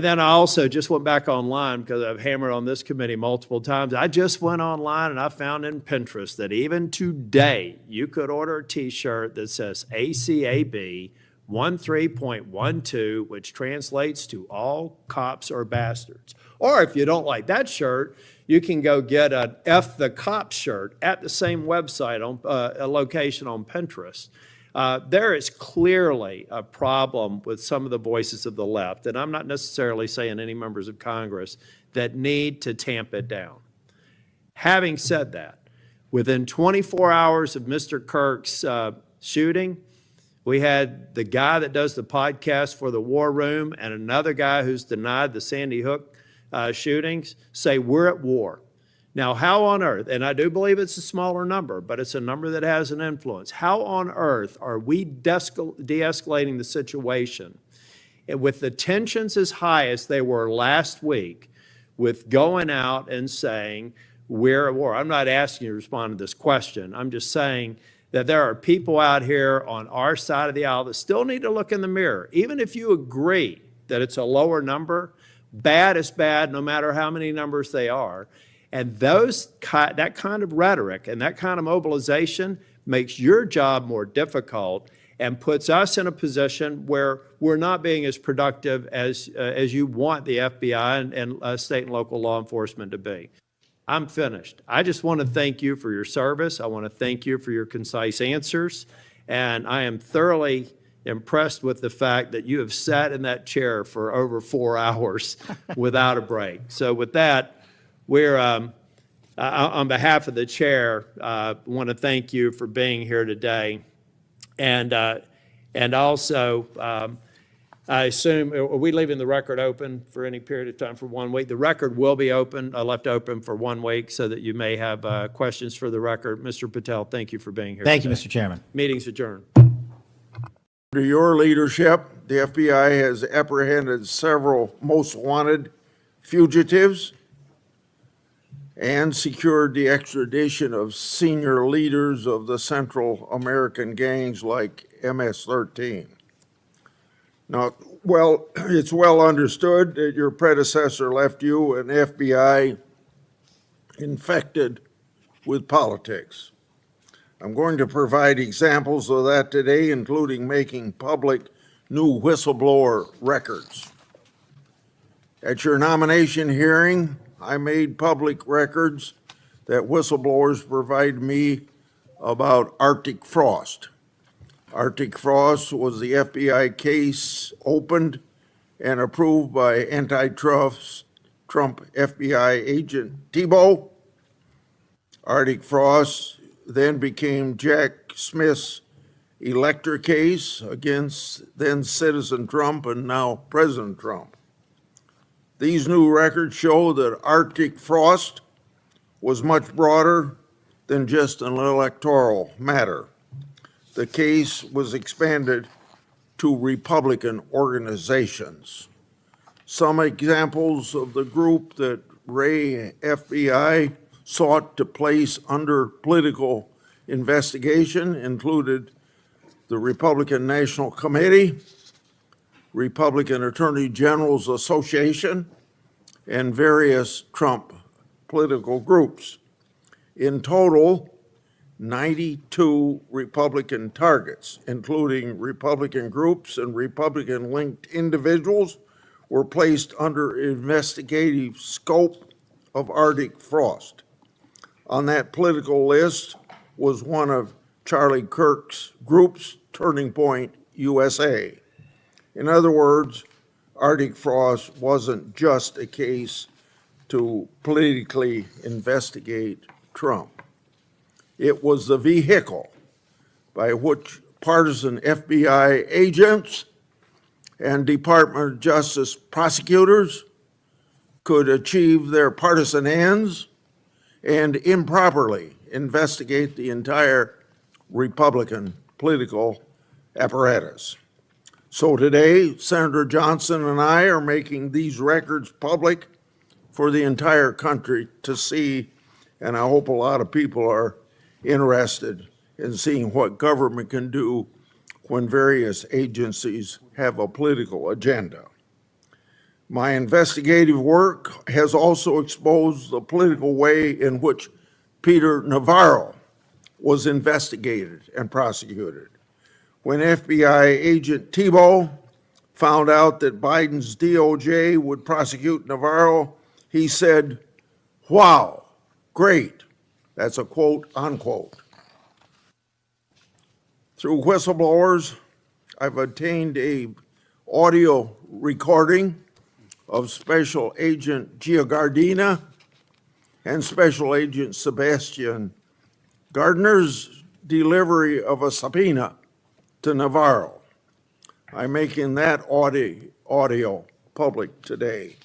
then I also just went back online because I've hammered on this committee multiple times. I just went online and I found in Pinterest that even today you could order a T-shirt that says ACAB 13.12, which translates to all cops are bastards. Or if you don't like that shirt, you can go get an F the Cops shirt at the same website, on a location on Pinterest. There is clearly a problem with some of the voices of the left, and I'm not necessarily saying any members of Congress, that need to tamp it down. Having said that, within 24 hours of Mr. Kirk's shooting, we had the guy that does the podcast for the War Room and another guy who's denied the Sandy Hook shootings say we're at war. Now, how on earth, and I do believe it's a smaller number, but it's a number that has an influence. How on earth are we de-escalating the situation with the tensions as high as they were last week, with going out and saying we're at war? I'm not asking you to respond to this question. I'm just saying that there are people out here on our side of the aisle that still need to look in the mirror. Even if you agree that it's a lower number, bad is bad no matter how many numbers they are. And that kind of rhetoric and that kind of mobilization makes your job more difficult and puts us in a position where we're not being as productive as you want the FBI and state and local law enforcement to be. I'm finished. I just want to thank you for your service. I want to thank you for your concise answers. And I am thoroughly impressed with the fact that you have sat in that chair for over 4 hours without a break. So with that, we're, on behalf of the chair, want to thank you for being here today. And also, I assume, are we leaving the record open for any period of time for 1 week? The record will be open, left open for 1 week so that you may have questions for the record. Mr. Patel, thank you for being here Thank today. you, Mr. Chairman. Meeting's adjourned. Under your leadership, the FBI has apprehended several most wanted fugitives and secured the extradition of senior leaders of the Central American gangs like MS-13. Now, well, it's well understood that your predecessor left you an FBI infected with politics. I'm going to provide examples of that today, including making public new whistleblower records. At your nomination hearing, I made public records that whistleblowers provide me about Arctic Frost. Arctic Frost was the FBI case opened and approved by antitrust Trump FBI agent Thibault. Arctic Frost then became Jack Smith's elector case against then citizen Trump and now President Trump. These new records show that Arctic Frost was much broader than just an electoral matter. The case was expanded to Republican organizations. Some examples of the group that Ray FBI sought to place under political investigation included the Republican National Committee, Republican Attorney General's Association, and various Trump political groups. In total, 92 Republican targets, including Republican groups and Republican-linked individuals, were placed under investigative scope of Arctic Frost. On that political list was one of Charlie Kirk's groups, Turning Point USA. In other words, Arctic Frost wasn't just a case to politically investigate Trump. It was the vehicle by which partisan FBI agents and Department of Justice prosecutors could achieve their partisan ends and improperly investigate the entire Republican political apparatus. So today, Senator Johnson and I are making these records public for the entire country to see, and I hope a lot of people are interested in seeing what government can do when various agencies have a political agenda. My investigative work has also exposed the political way in which Peter Navarro was investigated and prosecuted. When FBI agent Tebow found out that Biden's DOJ would prosecute Navarro, he said, "Wow, great." That's a quote, unquote. Through whistleblowers, I've obtained a audio recording of Special Agent Giagardina and Special Agent Sebastian Gardner's delivery of a subpoena to Navarro. I'm making that audio public today.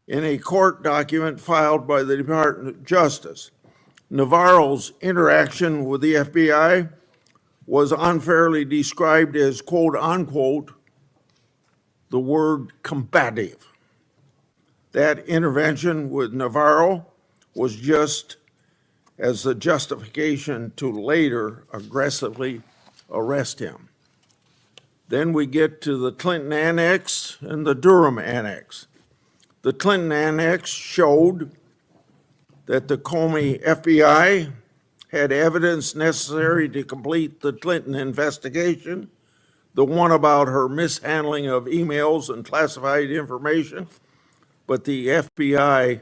In a court document filed by the Department of Justice, Navarro's interaction with the FBI was unfairly described as, quote unquote, the word combative. That intervention with Navarro was just as the justification to later aggressively arrest him. Then we get to the Clinton annex and the Durham annex. The Clinton annex showed that the Comey FBI had evidence necessary to complete the Clinton investigation, the one about her mishandling of emails and classified information, but the FBI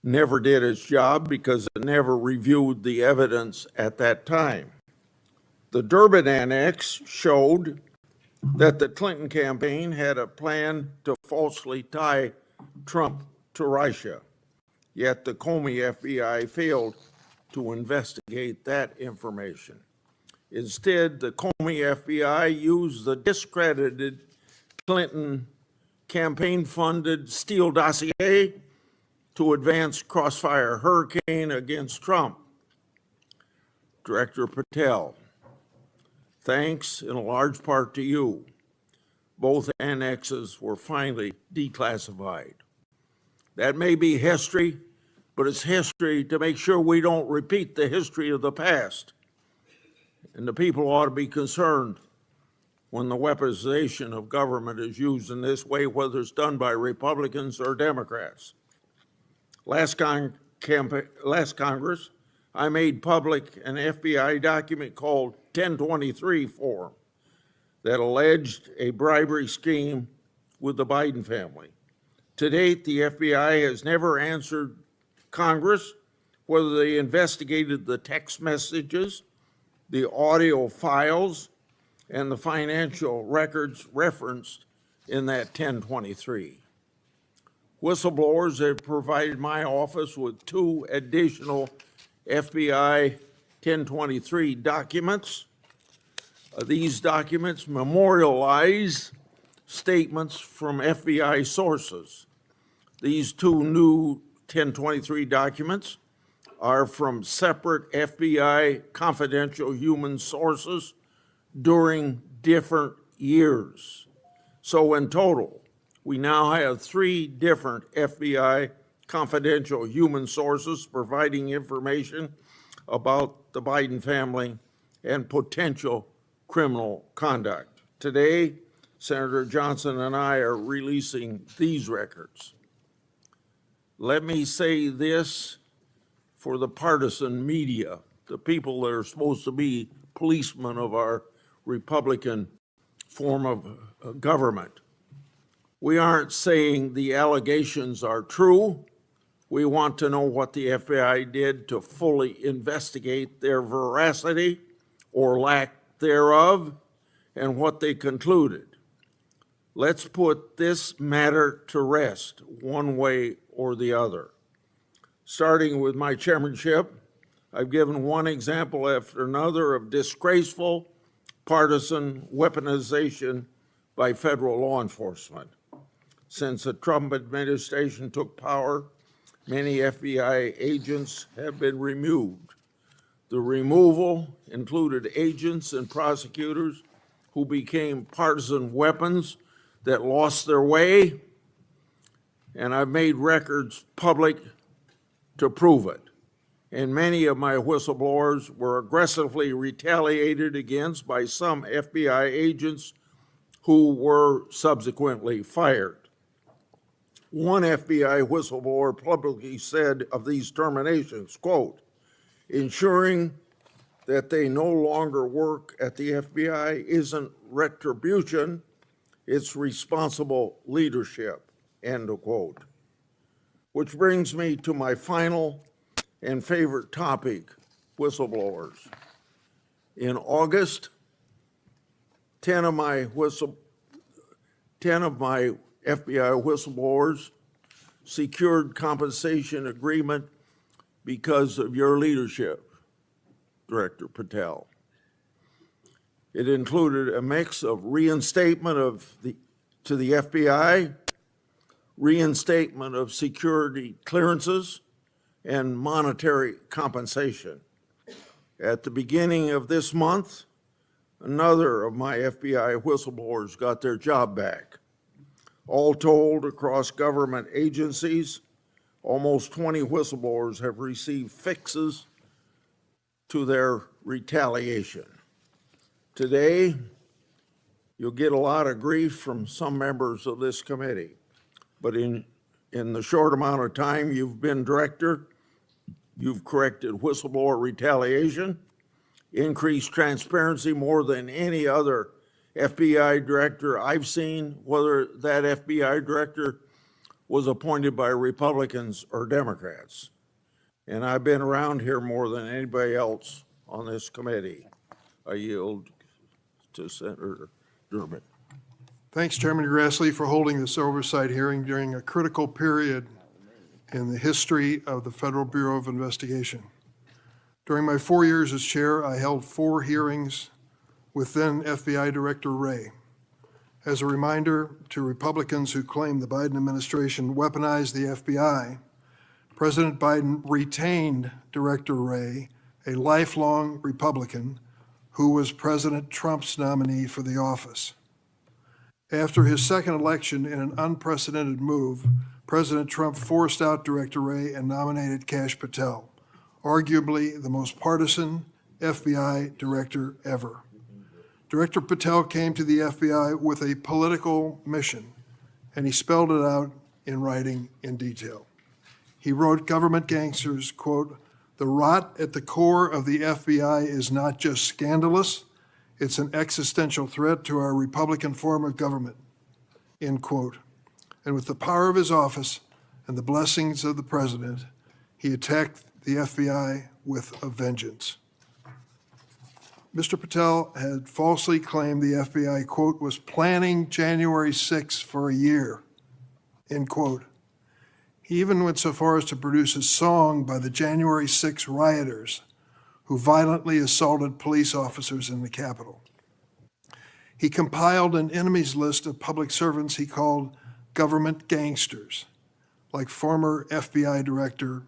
never did its job because it never reviewed the evidence at that time. The Durham annex showed that the Clinton campaign had a plan to falsely tie Trump to Russia, yet the Comey FBI failed to investigate that information. Instead, the Comey FBI used the discredited Clinton campaign-funded Steele dossier to advance crossfire hurricane against Trump. Director Patel, thanks in a large part to you, both annexes were finally declassified. That may be history, but it's history to make sure we don't repeat the history of the past. And the people ought to be concerned when the weaponization of government is used in this way, whether it's done by Republicans or Democrats. Last Congress, I made public an FBI document called 1023 form that alleged a bribery scheme with the Biden family. To date, the FBI has never answered Congress whether they investigated the text messages, the audio files, and the financial records referenced in that 1023. Whistleblowers have provided my office with 2 additional FBI 1023 documents. These documents memorialize statements from FBI sources. These 2 new 1023 documents are from separate FBI confidential human sources during different years. So in total, we now have 3 different FBI confidential human sources providing information about the Biden family and potential criminal conduct. Today, Senator Johnson and I are releasing these records. Let me say this for the partisan media, the people that are supposed to be policemen of our Republican form of government. We aren't saying the allegations are true. We want to know what the FBI did to fully investigate their veracity or lack thereof and what they concluded. Let's put this matter to rest one way or the other. Starting with my chairmanship, I've given one example after another of disgraceful partisan weaponization by federal law enforcement. Since the Trump administration took power, many FBI agents have been removed. The removal included agents and prosecutors who became partisan weapons that lost their way, and I've made records public to prove it. And many of my whistleblowers were aggressively retaliated against by some FBI agents who were subsequently fired. One FBI whistleblower publicly said of these terminations, quote, ensuring that they no longer work at the FBI isn't retribution, it's responsible leadership, end of quote. Which brings me to my final and favorite topic, whistleblowers. In August, 10 of my FBI whistleblowers secured compensation agreement because of your leadership, Director Patel. It included a mix of reinstatement to the FBI, reinstatement of security clearances, and monetary compensation. At the beginning of this month, another of my FBI whistleblowers got their job back. All told, across government agencies, almost 20 whistleblowers have received fixes to their retaliation. Today, you'll get a lot of grief from some members of this committee, but in the short amount of time you've been director, you've corrected whistleblower retaliation, increased transparency more than any other FBI director I've seen, whether that FBI director was appointed by Republicans or Democrats. And I've been around here more than anybody else on this committee. I yield to Senator Durham. Thanks, Chairman Grassley, for holding this oversight hearing during a critical period in the history of the Federal Bureau of Investigation. During my 4 years as chair, I held 4 hearings with then FBI Director Wray. As a reminder to Republicans who claim the Biden administration weaponized the FBI, President Biden retained Director Wray, a lifelong Republican who was President Trump's nominee for the office. After his second election in an unprecedented move, President Trump forced out Director Wray and nominated Kash Patel, arguably the most partisan FBI director ever. Director Patel came to the FBI with a political mission, and he spelled it out in writing in detail. He wrote government gangsters, quote, "The rot at the core of the FBI is not just scandalous, it's an existential threat to our Republican form of government," end quote. And with the power of his office and the blessings of the president, he attacked the FBI with a vengeance. Mr. Patel had falsely claimed the FBI, quote, "was planning January 6th for a year," end quote. He even went so far as to produce a song by the January 6 rioters who violently assaulted police officers in the Capitol. He compiled an enemies list of public servants he called government gangsters, like former FBI Director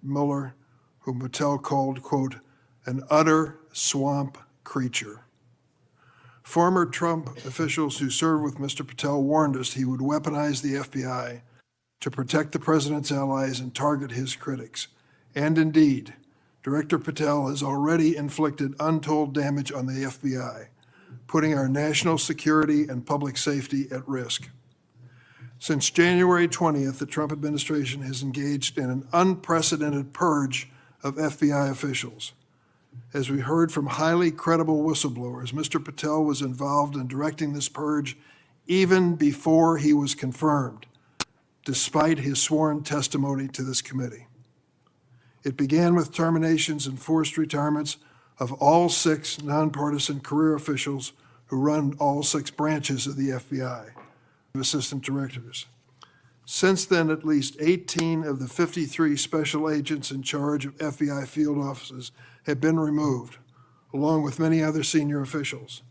Mueller, whom Patel called, quote, "an utter swamp creature." Former Trump officials who served with Mr. Patel warned us he would weaponize the FBI to protect the president's allies and target his critics. And indeed, Director Patel has already inflicted untold damage on the FBI, putting our national security and public safety at risk. Since January 20th, the Trump administration has engaged in an unprecedented purge of FBI officials. As we heard from highly credible whistleblowers, Mr. Patel was involved in directing this purge even before he was confirmed, despite his sworn testimony to this committee. It began with terminations and forced retirements of all 6 nonpartisan career officials who run all 6 branches of the FBI, assistant directors. Since then, at least 18 of the 53 special agents in charge of FBI field offices have been removed, along with many other senior officials.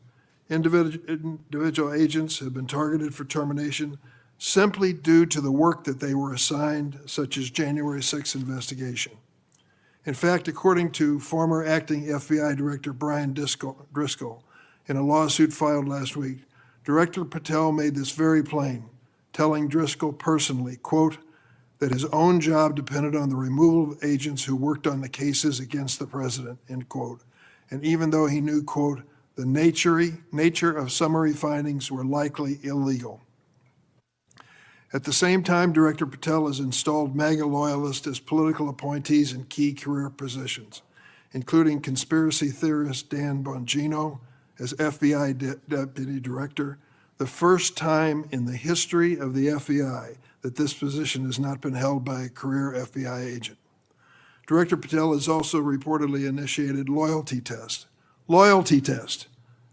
Individual agents have been targeted for termination simply due to the work that they were assigned, such as January 6th investigation. In fact, according to former acting FBI Director Brian Driscoll, in a lawsuit filed last week, Director Patel made this very plain, telling Driscoll personally, quote, that his own job depended on the removal of agents who worked on the cases against the president, end quote. And even though he knew, quote, the nature of summary findings were likely illegal. At the same time, Director Patel has installed MAGA loyalists as political appointees in key career positions, including conspiracy theorist Dan Bongino as FBI Deputy Director, the first time in the history of the FBI that this position has not been held by a career FBI agent. Director Patel has also reportedly initiated loyalty test,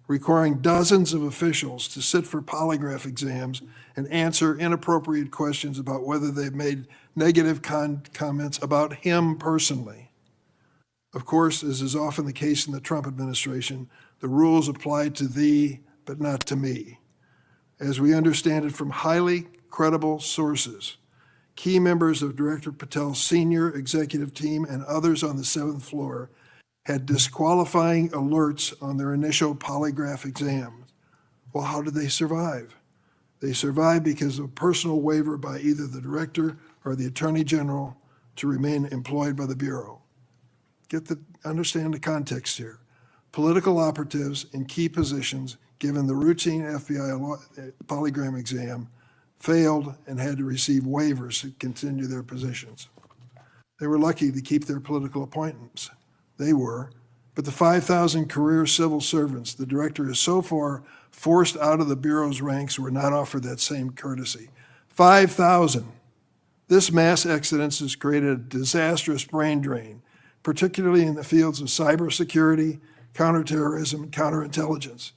requiring dozens of officials to sit for polygraph exams and answer inappropriate questions about whether they've made negative comments about him personally. Of course, as is often the case in the Trump administration, the rules apply to thee, but not to me. As we understand it from highly credible sources, key members of Director Patel's senior executive team and others on the 7th floor had disqualifying alerts on their initial polygraph exams. Well, how did they survive? They survived because of a personal waiver by either the director or the attorney general to remain employed by the Bureau. Understand the context here. Political operatives in key positions, given the routine FBI polygraph exam, failed and had to receive waivers to continue their positions. They were lucky to keep their political appointments. They were. But the 5,000 career civil servants the director has so far forced out of the Bureau's ranks were not offered that same courtesy. 5,000. This mass exodus has created a disastrous brain drain, particularly in the fields of cybersecurity, counterterrorism, and counterintelligence.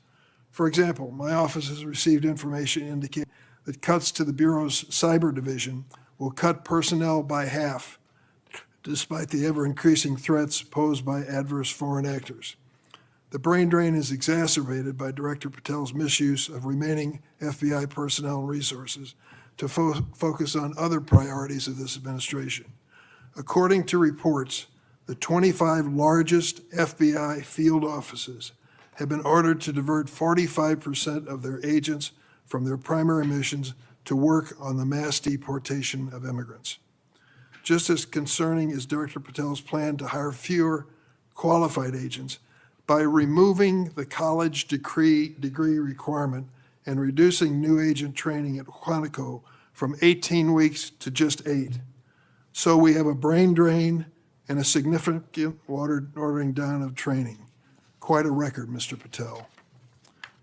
For example, my office has received information indicating that cuts to the Bureau's cyber division will cut personnel by half, despite the ever-increasing threats posed by adverse foreign actors. The brain drain is exacerbated by Director Patel's misuse of remaining FBI personnel and resources to focus on other priorities of this administration. According to reports, the 25 largest FBI field offices have been ordered to divert 45% of their agents from their primary missions to work on the mass deportation of immigrants. Just as concerning is Director Patel's plan to hire fewer qualified agents by removing the college degree requirement and reducing new agent training at Quantico from 18 weeks to just 8. So we have a brain drain and a significant watering down of training. Quite a record, Mr. Patel.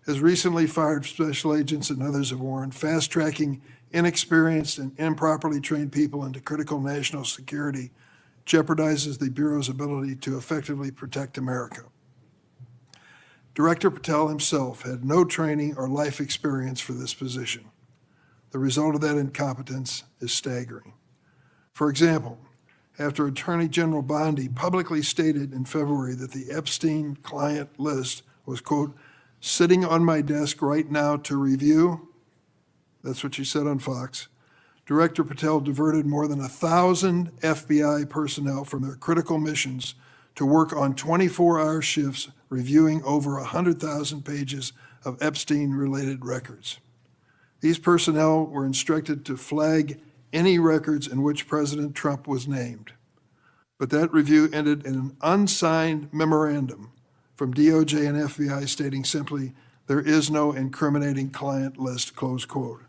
As recently fired special agents and others have warned, fast-tracking inexperienced and improperly trained people into critical national security jeopardizes the Bureau's ability to effectively protect America. Director Patel himself had no training or life experience for this position. The result of that incompetence is staggering. For example, after Attorney General Bondi publicly stated in February that the Epstein client list was, quote, sitting on my desk right now to review, that's what she said on Fox, Director Patel diverted more than 1,000 FBI personnel from their critical missions to work on 24-hour shifts reviewing over 100,000 pages of Epstein-related records. These personnel were instructed to flag any records in which President Trump was named. But that review ended in an unsigned memorandum from DOJ and FBI stating simply, there is no incriminating client list, close quote.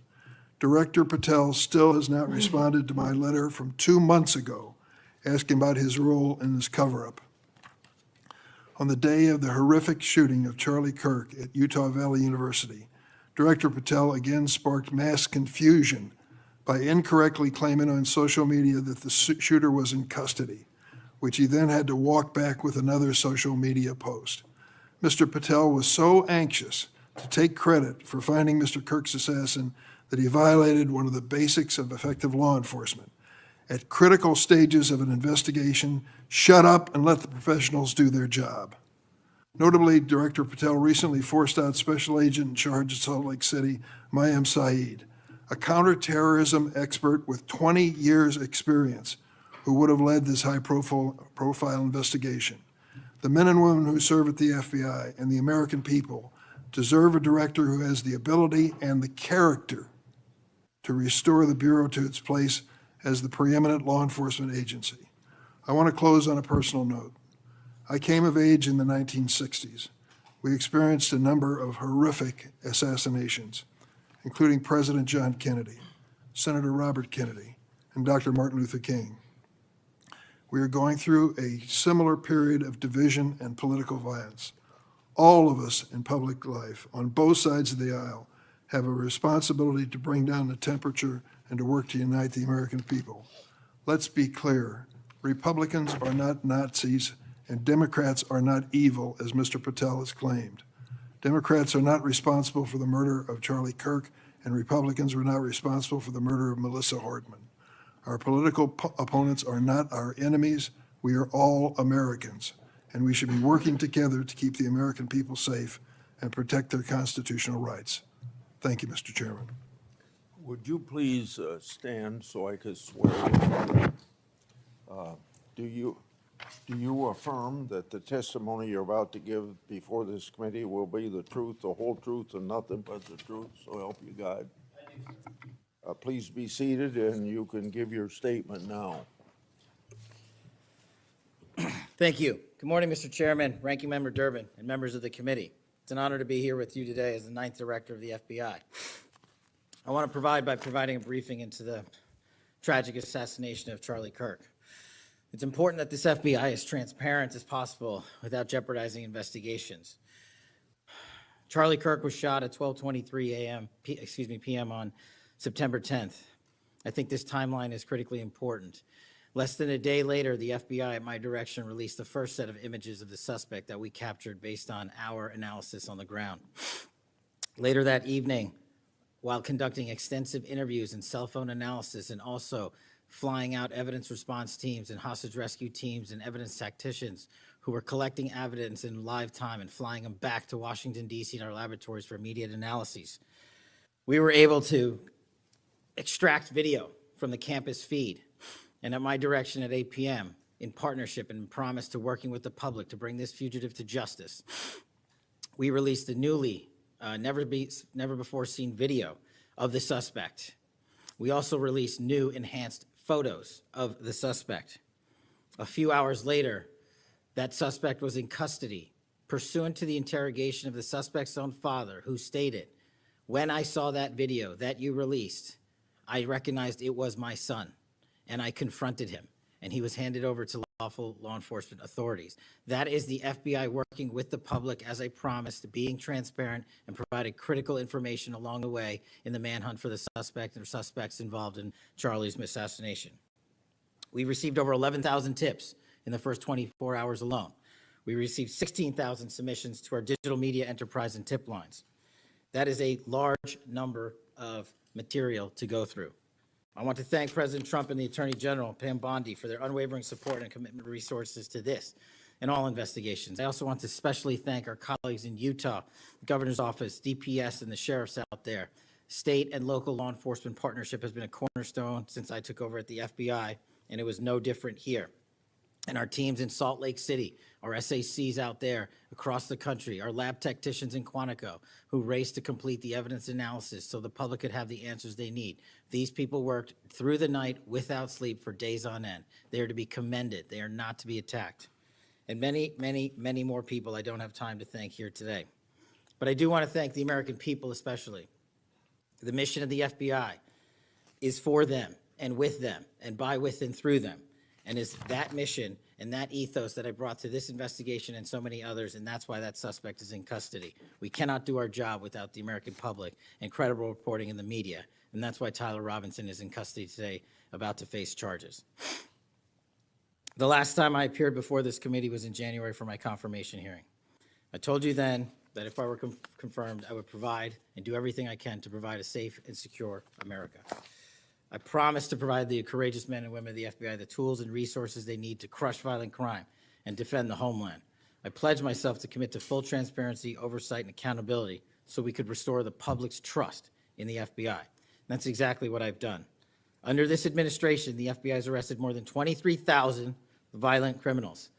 Director Patel still has not responded to my letter from 2 months ago asking about his role in this cover-up. On the day of the horrific shooting of Charlie Kirk at Utah Valley University, Director Patel again sparked mass confusion by incorrectly claiming on social media that the shooter was in custody, which he then had to walk back with another social media post. Mr. Patel was so anxious to take credit for finding Mr. Kirk's assassin that he violated one of the basics of effective law enforcement. At critical stages of an investigation, shut up and let the professionals do their job. Notably, Director Patel recently forced out Special Agent in charge of Salt Lake City, Mayim Saeed, a counterterrorism expert with 20 years' experience, who would have led this high-profile investigation. The men and women who serve at the FBI and the American people deserve a director who has the ability and the character to restore the Bureau to its place as the preeminent law enforcement agency. I want to close on a personal note. I came of age in the 1960s. We experienced a number of horrific assassinations, including President John Kennedy, Senator Robert Kennedy, and Dr. Martin Luther King. We are going through a similar period of division and political violence. All of us in public life, on both sides of the aisle, have a responsibility to bring down the temperature and to work to unite the American people. Let's be clear. Republicans are not Nazis, and Democrats are not evil, as Mr. Patel has claimed. Democrats are not responsible for the murder of Charlie Kirk, and Republicans were not responsible for the murder of Melissa Hardman. Our political opponents are not our enemies. We are all Americans, and we should be working together to keep the American people safe and protect their constitutional rights. Thank you, Mr. Chairman. Would you please stand so I can swear? Do you affirm that the testimony you're about to give before this committee will be the truth, the whole truth, and nothing but the truth? So help you God. Please be seated, and you can give your statement now. Thank you. Good morning, Mr. Chairman, Ranking Member Durbin, and members of the committee. It's an honor to be here with you today as the 9th Director of the FBI. I want to provide by providing a briefing into the tragic assassination of Charlie Kirk. It's important that this FBI is transparent as possible without jeopardizing investigations. Charlie Kirk was shot at 12:23 p.m. on September 10th. I think this timeline is critically important. Less than a day later, the FBI, at my direction, released the first set of images of the suspect that we captured based on our analysis on the ground. Later that evening, while conducting extensive interviews and cell phone analysis, and also flying out evidence response teams and hostage rescue teams and evidence tacticians who were collecting evidence in live time and flying them back to Washington, D.C. in our laboratories for immediate analyses, we were able to extract video from the campus feed. And at my direction at 8 p.m., in partnership and in promise to working with the public to bring this fugitive to justice, we released a newly, never before seen video of the suspect. We also released new enhanced photos of the suspect. A few hours later, that suspect was in custody, pursuant to the interrogation of the suspect's own father, who stated, "When I saw that video that you released, I recognized it was my son, and I confronted him, and he was handed over to lawful law enforcement authorities." That is the FBI working with the public, as I promised, being transparent and providing critical information along the way in the manhunt for the suspect or suspects involved in Charlie's assassination. We received over 11,000 tips in the first 24 hours alone. We received 16,000 submissions to our digital media enterprise and tip lines. That is a large number of material to go through. I want to thank President Trump and the Attorney General, Pam Bondi, for their unwavering support and commitment of resources to this and all investigations. I also want to especially thank our colleagues in Utah, the Governor's Office, DPS, and the sheriffs out there. State and local law enforcement partnership has been a cornerstone since I took over at the FBI, and it was no different here. And our teams in Salt Lake City, our SACs out there across the country, our lab technicians in Quantico who raced to complete the evidence analysis so the public could have the answers they need. These people worked through the night without sleep for days on end. They are to be commended. They are not to be attacked. And many, many, many more people I don't have time to thank here today. But I do want to thank the American people especially. The mission of the FBI is for them and with them and by, with, and through them. And is that mission and that ethos that I brought to this investigation and so many others, and that's why that suspect is in custody. We cannot do our job without the American public and credible reporting in the media, and that's why Tyler Robinson is in custody today, about to face charges. The last time I appeared before this committee was in January for my confirmation hearing. I told you then that if I were confirmed, I would provide and do everything I can to provide a safe and secure America. I promise to provide the courageous men and women of the FBI the tools and resources they need to crush violent crime and defend the homeland. I pledge myself to commit to full transparency, oversight, and accountability so we could restore the public's trust in the FBI. And that's exactly what I've done. Under this administration, the FBI has arrested more than 23,000 violent criminals.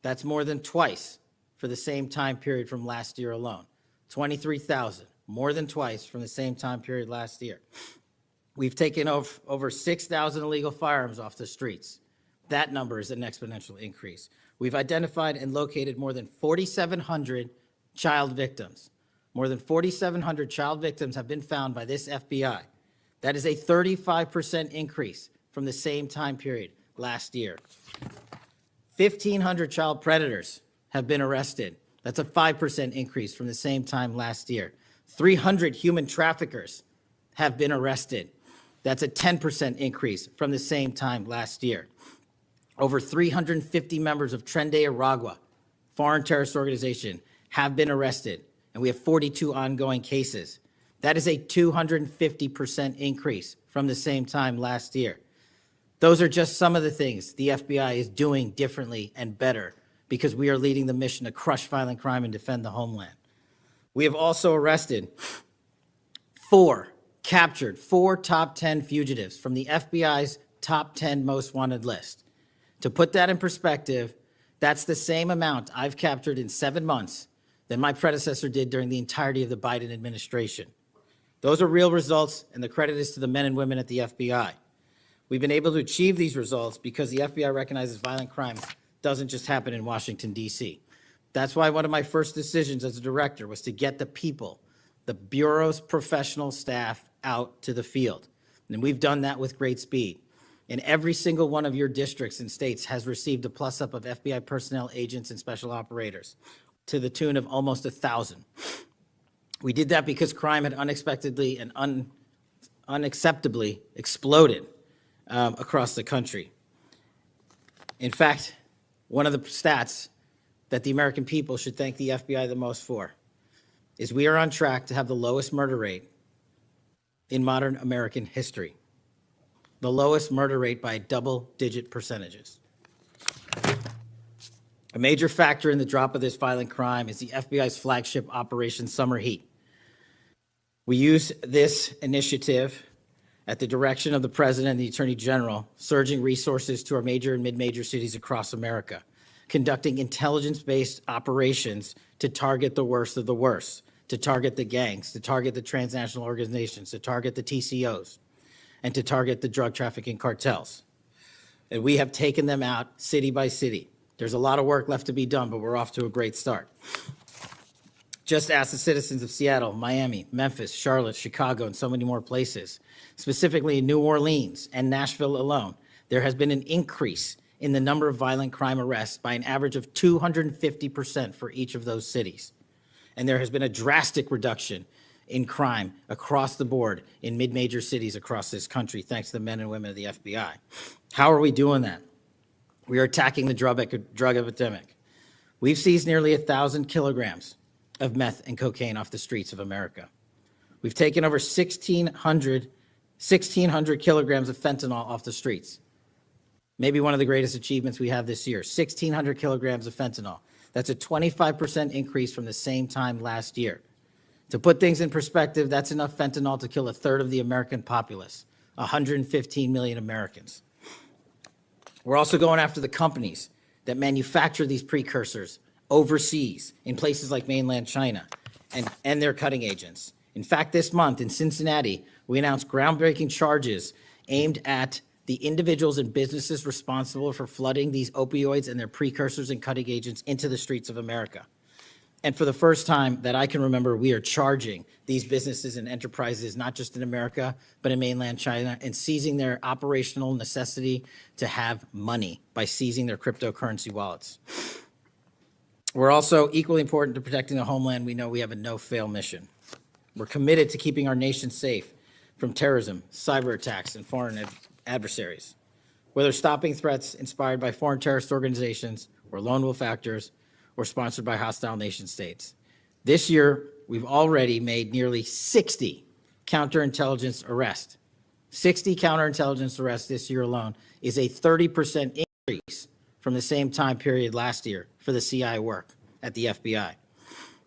That's more than twice for the same time period from last year alone. 23,000, more than twice from the same time period last year. We've taken over 6,000 illegal firearms off the streets. That number is an exponential increase. We've identified and located more than 4,700 child victims. More than 4,700 child victims have been found by this FBI. That is a 35% increase from the same time period last year. 1,500 child predators have been arrested. That's a 5% increase from the same time last year. 300 human traffickers have been arrested. That's a 10% increase from the same time last year. Over 350 members of Tren de Aragua, foreign terrorist organization, have been arrested, and we have 42 ongoing cases. That is a 250% increase from the same time last year. Those are just some of the things the FBI is doing differently and better because we are leading the mission to crush violent crime and defend the homeland. We have also arrested captured four top 10 fugitives from the FBI's top 10 most wanted list. To put that in perspective, that's the same amount I've captured in 7 months than my predecessor did during the entirety of the Biden administration. Those are real results, and the credit is to the men and women at the FBI. We've been able to achieve these results because the FBI recognizes violent crime doesn't just happen in Washington, D.C. That's why one of my first decisions as a director was to get the people, the Bureau's professional staff, out to the field. And we've done that with great speed. And every single one of your districts and states has received a plus-up of FBI personnel, agents, and special operators to the tune of almost 1,000. We did that because crime had unexpectedly and unacceptably exploded across the country. In fact, one of the stats that the American people should thank the FBI the most for is we are on track to have the lowest murder rate in modern American history. The lowest murder rate by double-digit percentages. A major factor in the drop of this violent crime is the FBI's flagship Operation Summer Heat. We use this initiative at the direction of the President and the Attorney General, surging resources to our major and mid-major cities across America, conducting intelligence-based operations to target the worst of the worst, to target the gangs, to target the transnational organizations, to target the TCOs, and to target the drug trafficking cartels. And we have taken them out city by city. There's a lot of work left to be done, but we're off to a great start. Just ask the citizens of Seattle, Miami, Memphis, Charlotte, Chicago, and so many more places. Specifically in New Orleans and Nashville alone, there has been an increase in the number of violent crime arrests by an average of 250% for each of those cities. And there has been a drastic reduction in crime across the board in mid-major cities across this country, thanks to the men and women of the FBI. How are we doing that? We are attacking the drug epidemic. We've seized nearly 1,000 kilograms of meth and cocaine off the streets of America. We've taken over 1,600 kilograms of fentanyl off the streets. Maybe one of the greatest achievements we have this year, 1,600 kilograms of fentanyl. That's a 25% increase from the same time last year. To put things in perspective, that's enough fentanyl to kill a third of the American populace, 115 million Americans. We're also going after the companies that manufacture these precursors overseas in places like mainland China and their cutting agents. In fact, this month in Cincinnati, we announced groundbreaking charges aimed at the individuals and businesses responsible for flooding these opioids and their precursors and cutting agents into the streets of America. And for the first time that I can remember, we are charging these businesses and enterprises, not just in America, but in mainland China, and seizing their operational necessity to have money by seizing their cryptocurrency wallets. We're also equally important to protecting the homeland. We know we have a no-fail mission. We're committed to keeping our nation safe from terrorism, cyber attacks, and foreign adversaries. Whether stopping threats inspired by foreign terrorist organizations or lone wolf actors or sponsored by hostile nation states. This year, we've already made nearly 60 counterintelligence arrests. 60 counterintelligence arrests this year alone is a 30% increase from the same time period last year for the CI work at the FBI.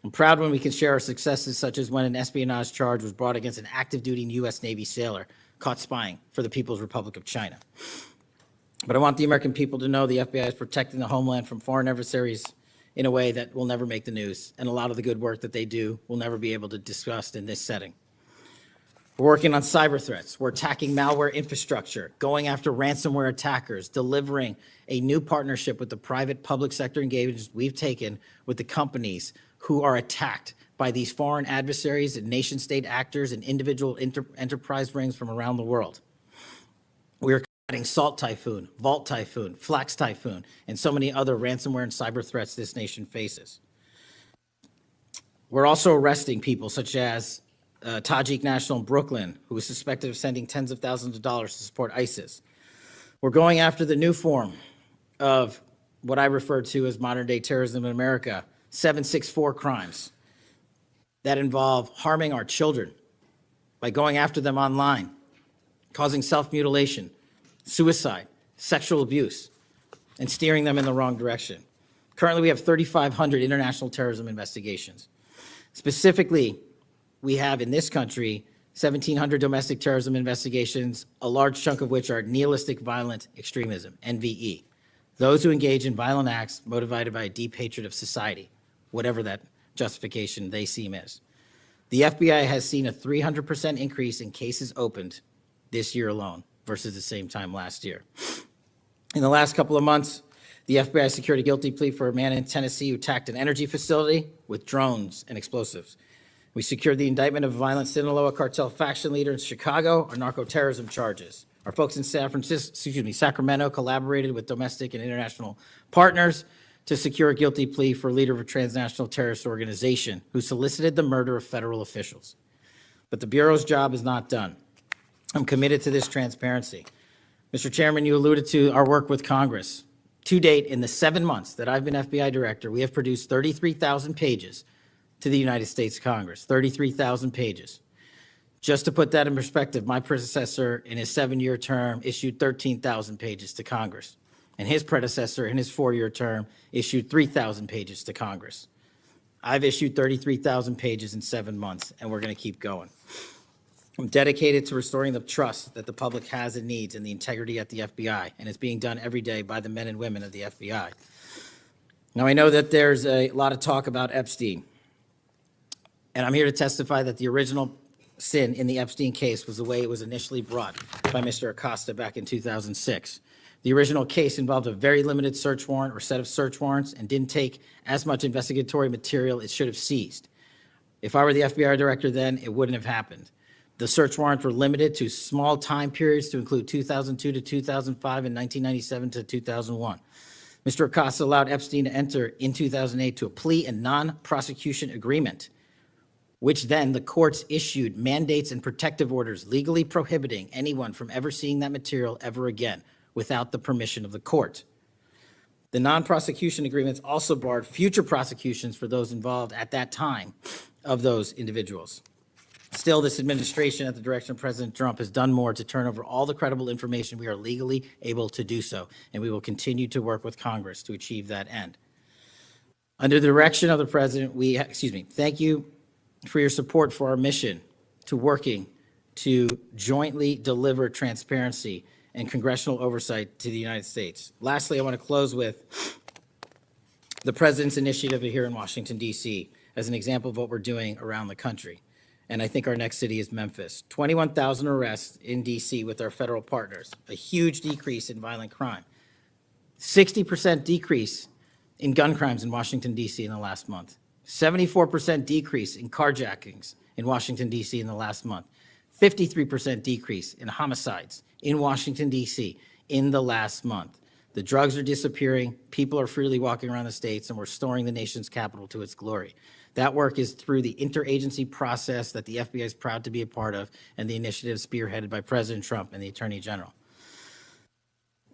I'm proud when we can share our successes, such as when an espionage charge was brought against an active duty U.S. Navy sailor caught spying for the People's Republic of China. But I want the American people to know the FBI is protecting the homeland from foreign adversaries in a way that will never make the news, and a lot of the good work that they do will never be able to discuss in this setting. We're working on cyber threats. We're attacking malware infrastructure, going after ransomware attackers, delivering a new partnership with the private public sector engagements we've taken with the companies who are attacked by these foreign adversaries and nation state actors and individual enterprise rings from around the world. We're adding Salt Typhoon, Vault Typhoon, Flax Typhoon, and so many other ransomware and cyber threats this nation faces. We're also arresting people such as Tajik national in Brooklyn, who is suspected of sending tens of thousands of dollars to support ISIS. We're going after the new form of what I refer to as modern-day terrorism in America, 764 crimes that involve harming our children by going after them online, causing self-mutilation, suicide, sexual abuse, and steering them in the wrong direction. Currently, we have 3,500 international terrorism investigations. Specifically, we have in this country 1,700 domestic terrorism investigations, a large chunk of which are nihilistic violent extremism, NVE. Those who engage in violent acts motivated by a deep hatred of society, whatever that justification they seem is. The FBI has seen a 300% increase in cases opened this year alone versus the same time last year. In the last couple of months, the FBI secured a guilty plea for a man in Tennessee who attacked an energy facility with drones and explosives. We secured the indictment of a violent Sinaloa cartel faction leader in Chicago on narco-terrorism charges. Our folks in Sacramento collaborated with domestic and international partners to secure a guilty plea for a leader of a transnational terrorist organization who solicited the murder of federal officials. But the Bureau's job is not done. I'm committed to this transparency. Mr. Chairman, you alluded to our work with Congress. To date, in the 7 months that I've been FBI director, we have produced 33,000 pages to the United States Congress, 33,000 pages. Just to put that in perspective, my predecessor in his 7-year term issued 13,000 pages to Congress, and his predecessor in his 4-year term issued 3,000 pages to Congress. I've issued 33,000 pages in 7 months, and we're going to keep going. I'm dedicated to restoring the trust that the public has and needs in the integrity at the FBI, and it's being done every day by the men and women of the FBI. Now, I know that there's a lot of talk about Epstein, and I'm here to testify that the original sin in the Epstein case was the way it was initially brought by Mr. Acosta back in 2006. The original case involved a very limited search warrant or set of search warrants and didn't take as much investigatory material it should have seized. If I were the FBI director then, it wouldn't have happened. The search warrants were limited to small time periods to include 2002 to 2005 and 1997 to 2001. Mr. Acosta allowed Epstein to enter in 2008 to a plea and non-prosecution agreement, which then the courts issued mandates and protective orders legally prohibiting anyone from ever seeing that material ever again without the permission of the court. The non-prosecution agreements also barred future prosecutions for those involved at that time of those individuals. Still, this administration, at the direction of President Trump, has done more to turn over all the credible information we are legally able to do so, and we will continue to work with Congress to achieve that end. Under the direction of the President, thank you for your support for our mission to working to jointly deliver transparency and congressional oversight to the United States. Lastly, I want to close with the President's initiative here in Washington, D.C. as an example of what we're doing around the country. And I think our next city is Memphis. 21,000 arrests in D.C. with our federal partners, a huge decrease in violent crime, 60% decrease in gun crimes in Washington, D.C. in the last month, 74% decrease in carjackings in Washington, D.C. in the last month, 53% decrease in homicides in Washington, D.C. in the last month. The drugs are disappearing, people are freely walking around the states, and we're restoring the nation's capital to its glory. That work is through the interagency process that the FBI is proud to be a part of, and the initiative spearheaded by President Trump and the Attorney General.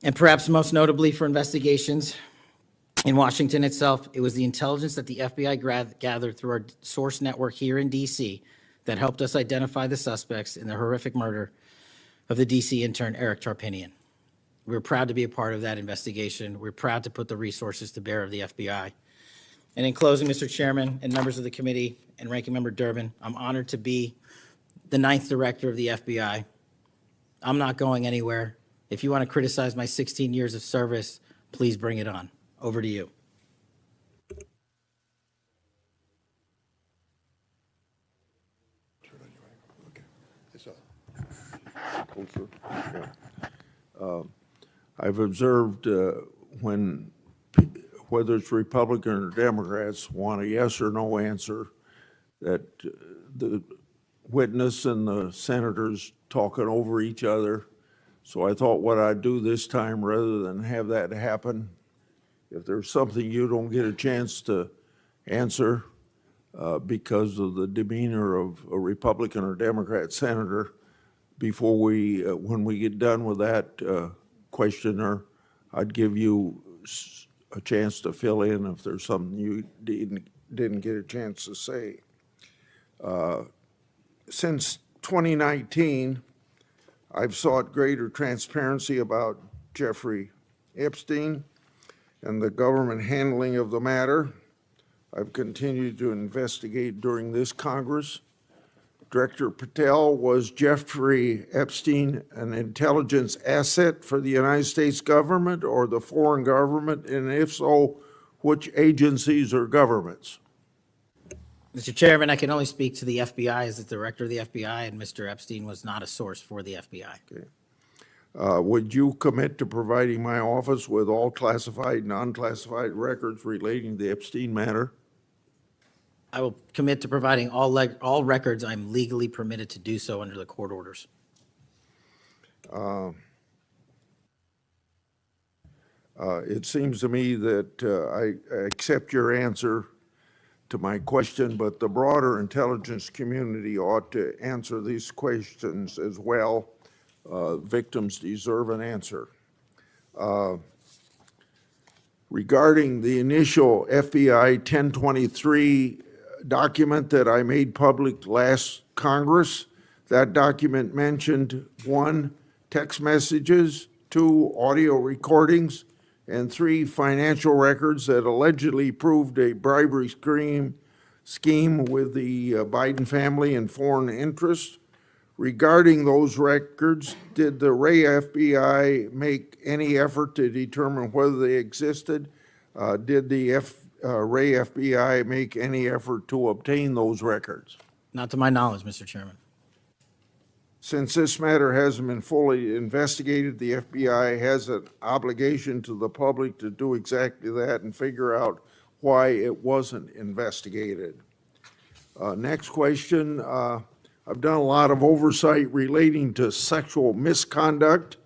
And perhaps most notably for investigations in Washington itself, it was the intelligence that the FBI gathered through our source network here in D.C. that helped us identify the suspects in the horrific murder of the D.C. intern Eric Tarpinian. We're proud to be a part of that investigation. We're proud to put the resources to bear of the FBI. And in closing, Mr. Chairman and members of the committee and Ranking Member Durbin, I'm honored to be the 9th director of the FBI. I'm not going anywhere. If you want to criticize my 16 years of service, please bring it on. Over to you. I've observed when, whether it's Republican or Democrats, want a yes or no answer, that the witness and the senators talking over each other, So I thought what I'd do this time, rather than have that happen, if there's something you don't get a chance to answer because of the demeanor of a Republican or Democrat senator, before we, when we get done with that questioner, I'd give you a chance to fill in if there's something you didn't get a chance to say. Since 2019, I've sought greater transparency about Jeffrey Epstein and the government handling of the matter. I've continued to investigate during this Congress. Director Patel, was Jeffrey Epstein an intelligence asset for the United States government or the foreign government? And if so, which agencies or governments? Mr. Chairman, I can only speak to the FBI as the director of the FBI, and Mr. Epstein was not a source for the FBI. Okay. Would you commit to providing my office with all classified and unclassified records relating to the Epstein matter? I will commit to providing all records I'm legally permitted to do so under the court orders. It seems to me that I accept your answer to my question, but the broader intelligence community ought to answer these questions as well. Victims deserve an answer. Regarding the initial FBI 1023 document that I made public last Congress, that document mentioned 1, text messages, 2, audio recordings, and 3, financial records that allegedly proved a bribery scheme with the Biden family and foreign interests. Regarding those records, did the Ray FBI make any effort to determine whether they existed? Did the Ray FBI make any effort to obtain those records? Not to my knowledge, Mr. Chairman. Since this matter hasn't been fully investigated, the FBI has an obligation to the public to do exactly that and figure out why it wasn't investigated. Next question. I've done a lot of oversight relating to sexual misconduct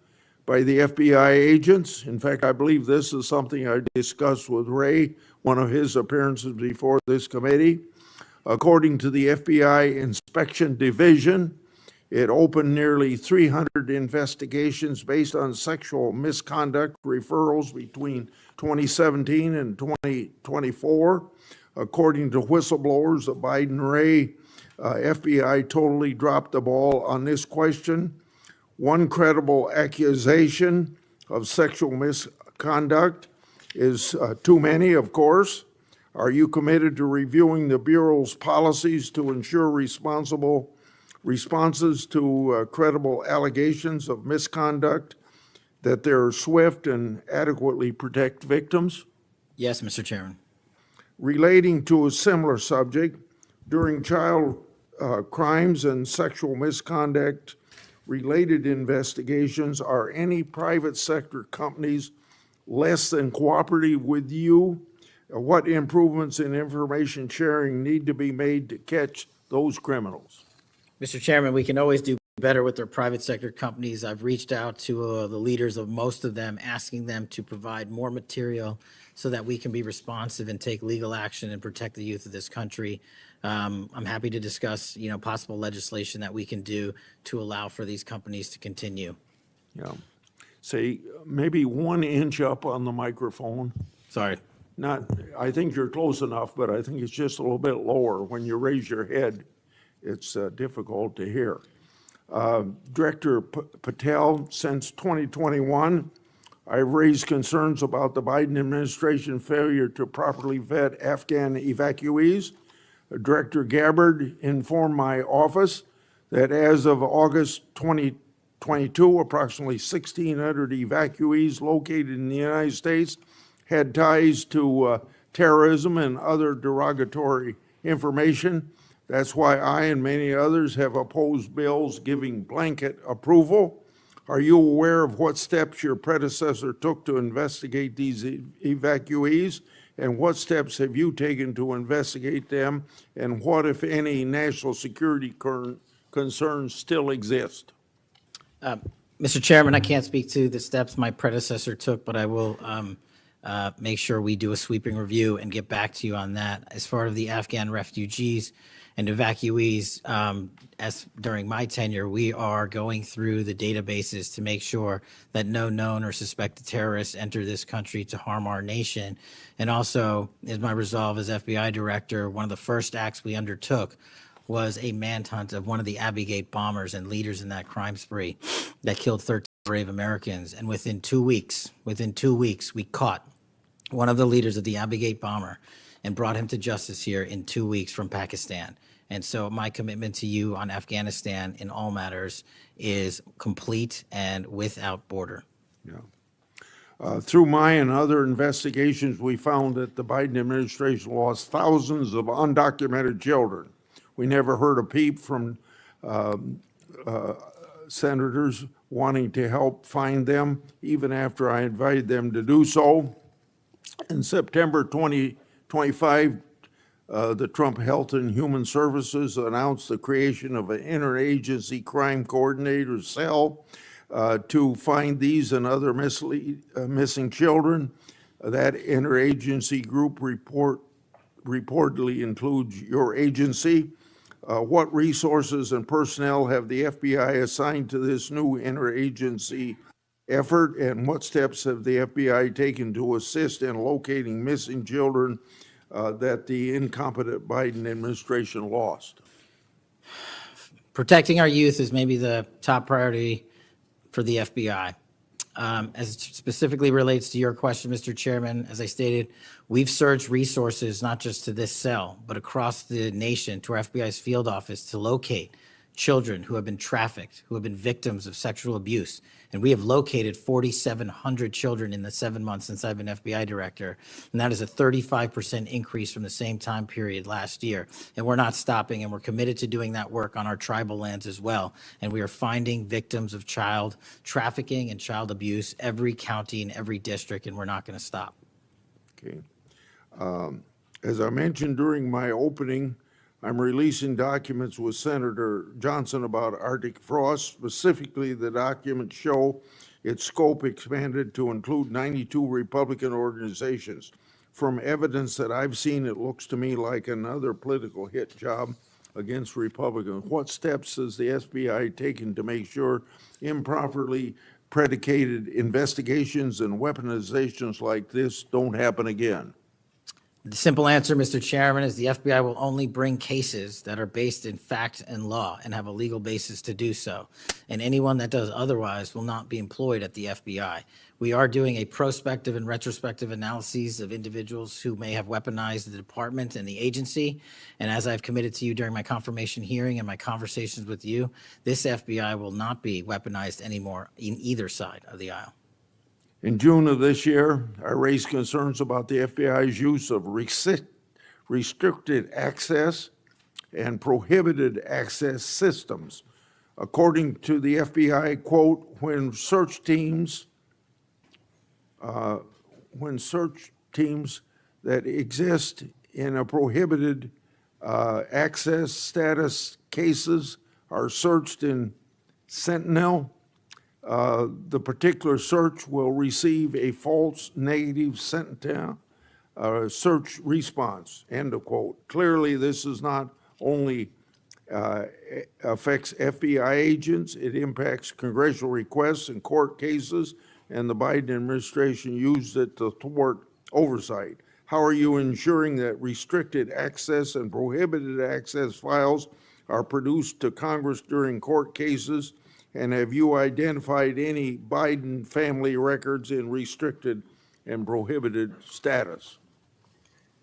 by the FBI agents. In fact, I believe this is something I discussed with Ray, one of his appearances before this committee. According to the FBI Inspection Division, it opened nearly 300 investigations based on sexual misconduct referrals between 2017 and 2024. According to whistleblowers, the Biden-Ray FBI totally dropped the ball on this question. One credible accusation of sexual misconduct is too many, of course. Are you committed to reviewing the Bureau's policies to ensure responsible responses to credible allegations of misconduct, that they're swift and adequately protect victims? Yes, Mr. Chairman. Relating to a similar subject, during child crimes and sexual misconduct related investigations, are any private sector companies less than cooperative with you? What improvements in information sharing need to be made to catch those criminals? Mr. Chairman, we can always do better with their private sector companies. I've reached out to the leaders of most of them, asking them to provide more material so that we can be responsive and take legal action and protect the youth of this country. I'm happy to discuss, possible legislation that we can do to allow for these companies to continue. Yeah. Say, maybe 1 inch up on the microphone. Sorry. I think you're close enough, but I think it's just a little bit lower. When you raise your head, it's difficult to hear. Director Patel, since 2021, I've raised concerns about the Biden administration failure to properly vet Afghan evacuees. Director Gabbard informed my office that as of August 2022, approximately 1,600 evacuees located in the United States had ties to terrorism and other derogatory information. That's why I and many others have opposed bills giving blanket approval. Are you aware of what steps your predecessor took to investigate these evacuees? And what steps have you taken to investigate them? And what, if any, national security concerns still exist? Mr. Chairman, I can't speak to the steps my predecessor took, but I will make sure we do a sweeping review and get back to you on that. As far as the Afghan refugees and evacuees, as during my tenure, we are going through the databases to make sure that no known or suspected terrorists enter this country to harm our nation. And also, is my resolve as FBI director, one of the first acts we undertook was a manhunt of one of the Abbey Gate bombers and leaders in that crime spree that killed 13 brave Americans. And within 2 weeks, we caught one of the leaders of the Abbey Gate bomber and brought him to justice here in 2 weeks from Pakistan. And so my commitment to you on Afghanistan in all matters is complete and without border. Through my and other investigations, we found that the Biden administration lost thousands of undocumented children. We never heard a peep from senators wanting to help find them, even after I invited them to do so. In September 2025, the Trump Health and Human Services announced the creation of an interagency crime coordinator cell to find these and other missing children. That interagency group reportedly includes your agency. What resources and personnel have the FBI assigned to this new interagency effort, and what steps have the FBI taken to assist in locating missing children that the incompetent Biden administration lost? Protecting our youth is maybe the top priority for the FBI. As it specifically relates to your question, Mr. Chairman, as I stated, we've surged resources not just to this cell, but across the nation to our FBI's field office to locate children who have been trafficked, who have been victims of sexual abuse. And we have located 4,700 children in the 7 months since I've been FBI director. And that is a 35% increase from the same time period last year. And we're not stopping, and we're committed to doing that work on our tribal lands as well. And we are finding victims of child trafficking and child abuse every county and every district, and we're not going to stop. Okay. As I mentioned during my opening, I'm releasing documents with Senator Johnson about Arctic frost. Specifically, the documents show its scope expanded to include 92 Republican organizations. From evidence that I've seen, it looks to me like another political hit job against Republicans. What steps has the FBI taken to make sure improperly predicated investigations and weaponizations like this don't happen again? The simple answer, Mr. Chairman, is the FBI will only bring cases that are based in fact and law and have a legal basis to do so. And anyone that does otherwise will not be employed at the FBI. We are doing a prospective and retrospective analyses of individuals who may have weaponized the department and the agency. And as I've committed to you during my confirmation hearing and my conversations with you, this FBI will not be weaponized anymore in either side of the aisle. In June of this year, I raised concerns about the FBI's use of restricted access and prohibited access systems. According to the FBI, quote, when search teams that exist in a prohibited access status cases are searched in Sentinel, the particular search will receive a false negative Sentinel search response, end of quote. Clearly, this is not only affects FBI agents, it impacts congressional requests and court cases, and the Biden administration used it to thwart oversight. How are you ensuring that restricted access and prohibited access files are produced to Congress during court cases? And have you identified any Biden family records in restricted and prohibited status?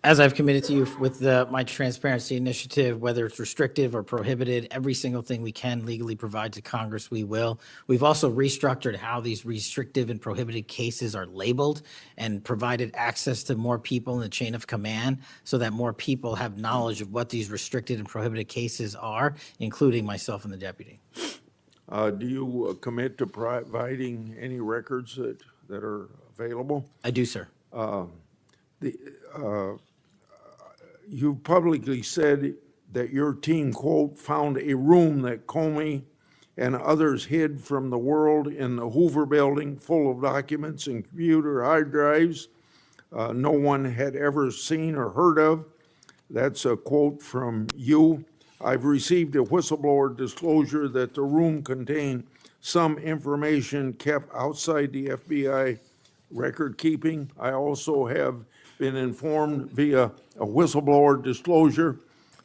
As I've committed to you with my transparency initiative, whether it's restrictive or prohibited, every single thing we can legally provide to Congress, we will. We've also restructured how these restrictive and prohibited cases are labeled and provided access to more people in the chain of command so that more people have knowledge of what these restricted and prohibited cases are, including myself and the deputy. Do you commit to providing any records that are available? I do, sir. You publicly said that your team, quote, found a room that Comey and others hid from the world in the Hoover Building, full of documents and computer hard drives no one had ever seen or heard of. That's a quote from you. I've received a whistleblower disclosure that the room contained some information kept outside the FBI record keeping. I also have been informed via a whistleblower disclosure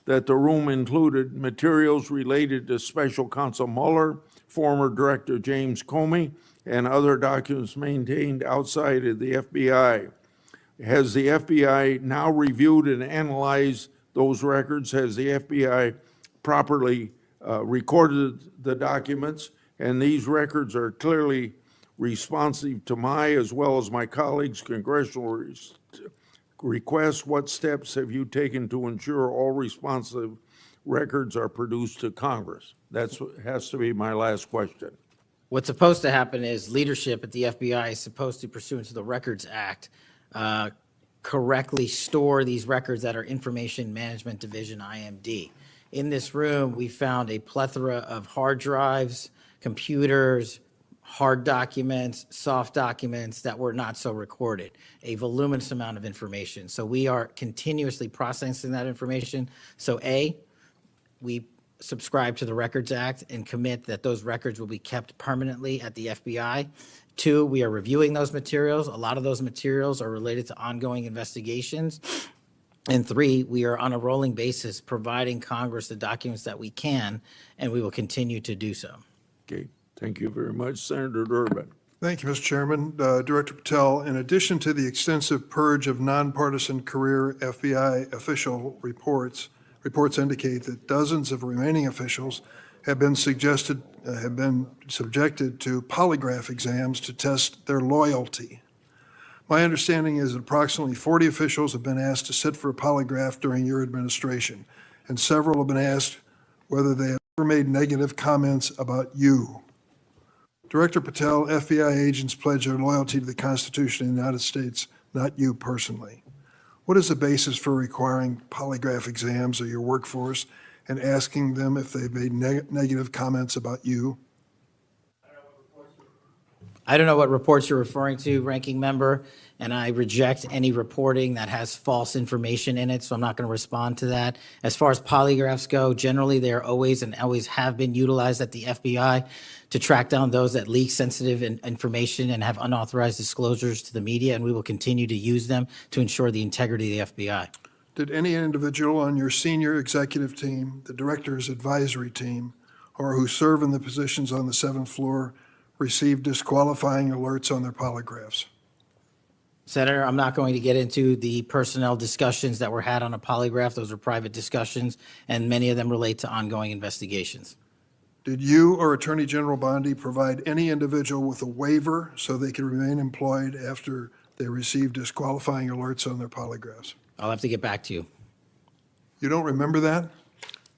that the room included materials related to Special Counsel Mueller, former Director James Comey, and other documents maintained outside of the FBI. Has the FBI now reviewed and analyzed those records? Has the FBI properly recorded the documents? And these records are clearly responsive to my, as well as my colleagues' congressional requests. What steps have you taken to ensure all responsive records are produced to Congress? That has to be my last question. What's supposed to happen is leadership at the FBI is supposed to, pursuant to the Records Act, correctly store these records that are Information Management Division, IMD. In this room, we found a plethora of hard drives, computers, hard documents, soft documents that were not so recorded, a voluminous amount of information. So we are continuously processing that information. So A, we subscribe to the Records Act and commit that those records will be kept permanently at the FBI. 2, we are reviewing those materials. A lot of those materials are related to ongoing investigations. And 3, we are on a rolling basis providing Congress the documents that we can, and we will continue to do so. Okay, thank you very much. Senator Durbin. Thank you, Mr. Chairman. Director Patel, in addition to the extensive purge of nonpartisan career FBI official reports indicate that dozens of remaining officials have been subjected to polygraph exams to test their loyalty. My understanding is that approximately 40 officials have been asked to sit for a polygraph during your administration, and several have been asked whether they have ever made negative comments about you. Director Patel, FBI agents pledge their loyalty to the Constitution of the United States, not you personally. What is the basis for requiring polygraph exams of your workforce and asking them if they've made negative comments about you? I don't know what reports you're referring to, Ranking Member, and I reject any reporting that has false information in it, so I'm not going to respond to that. As far as polygraphs go, generally they are always and always have been utilized at the FBI to track down those that leak sensitive information and have unauthorized disclosures to the media, and we will continue to use them to ensure the integrity of the FBI. Did any individual on your senior executive team, the director's advisory team, or who serve in the positions on the 7th floor receive disqualifying alerts on their polygraphs? Senator, I'm not going to get into the personnel discussions that were had on a polygraph. Those are private discussions, and many of them relate to ongoing investigations. Did you or Attorney General Bondi provide any individual with a waiver so they could remain employed after they received disqualifying alerts on their polygraphs? I'll have to get back to you. You don't remember that?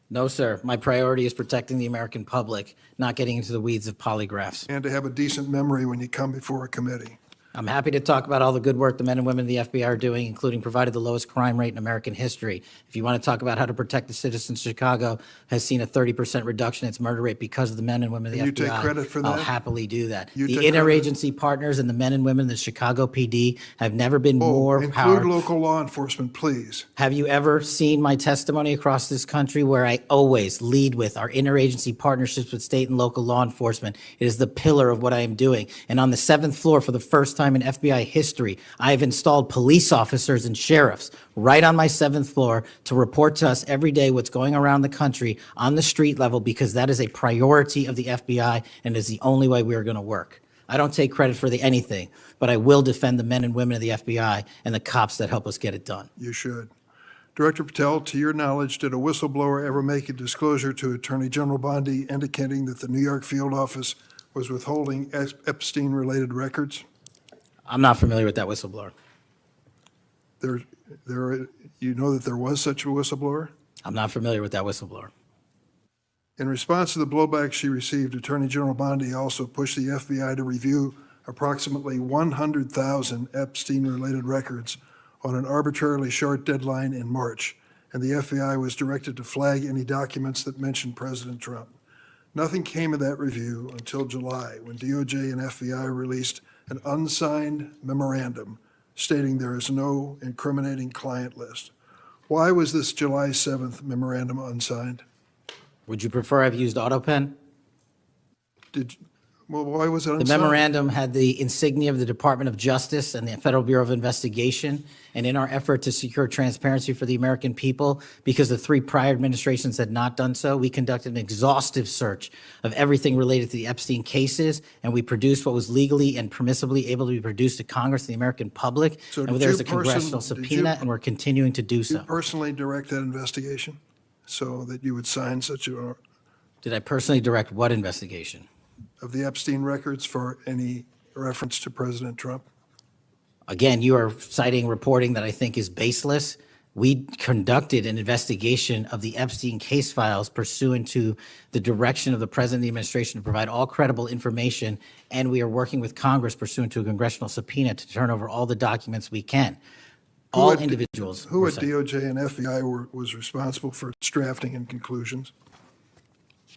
No, sir. My priority is protecting the American public, not getting into the weeds of polygraphs. And to have a decent memory when you come before a committee. I'm happy to talk about all the good work the men and women of the FBI are doing, including provided the lowest crime rate in American history. If you want to talk about how to protect the citizens, Chicago has seen a 30% reduction in its murder rate because of the men and women of the FBI. You take credit for I'll that? happily do that. You The take credit? interagency partners and the men and women of the Chicago PD have never been more Include powerful. local law enforcement, please. Have you ever seen my testimony across this country where I always lead with our interagency partnerships with state and local law enforcement? It is the pillar of what I am doing. And on the 7th floor, for the first time in FBI history, I have installed police officers and sheriffs right on my 7th floor to report to us every day what's going around the country on the street level, because that is a priority of the FBI and is the only way we are going to work. I don't take credit for anything, but I will defend the men and women of the FBI and the cops that help us get it done. You should. Director Patel, to your knowledge, did a whistleblower ever make a disclosure to Attorney General Bondi indicating that the New York field office was withholding Epstein-related records? I'm not familiar with that whistleblower. You know that there was such a whistleblower? I'm not familiar with that whistleblower. In response to the blowback she received, Attorney General Bondi also pushed the FBI to review approximately 100,000 Epstein-related records on an arbitrarily short deadline in March, and the FBI was directed to flag any documents that mentioned President Trump. Nothing came of that review until July, when DOJ and FBI released an unsigned memorandum stating there is no incriminating client list. Why was this July 7th memorandum unsigned? Would you prefer I've used AutoPen? Why was it The unsigned? memorandum had the insignia of the Department of Justice and the Federal Bureau of Investigation. And in our effort to secure transparency for the American people, because the 3 prior administrations had not done so, we conducted an exhaustive search of everything related to the Epstein cases, and we produced what was legally and permissibly able to be produced to Congress and the American public. So And did there's you a congressional did you- subpoena, and we're continuing to do You so. personally direct that investigation so that you would sign such a, Did I personally direct what investigation? of the Epstein records for any reference to President Trump? Again, you are citing reporting that I think is baseless. We conducted an investigation of the Epstein case files pursuant to the direction of the President of the administration to provide all credible information, and we are working with Congress pursuant to a congressional subpoena to turn over all the documents we can. All at- individuals. Who were at cited. DOJ and FBI was responsible for its drafting and conclusions?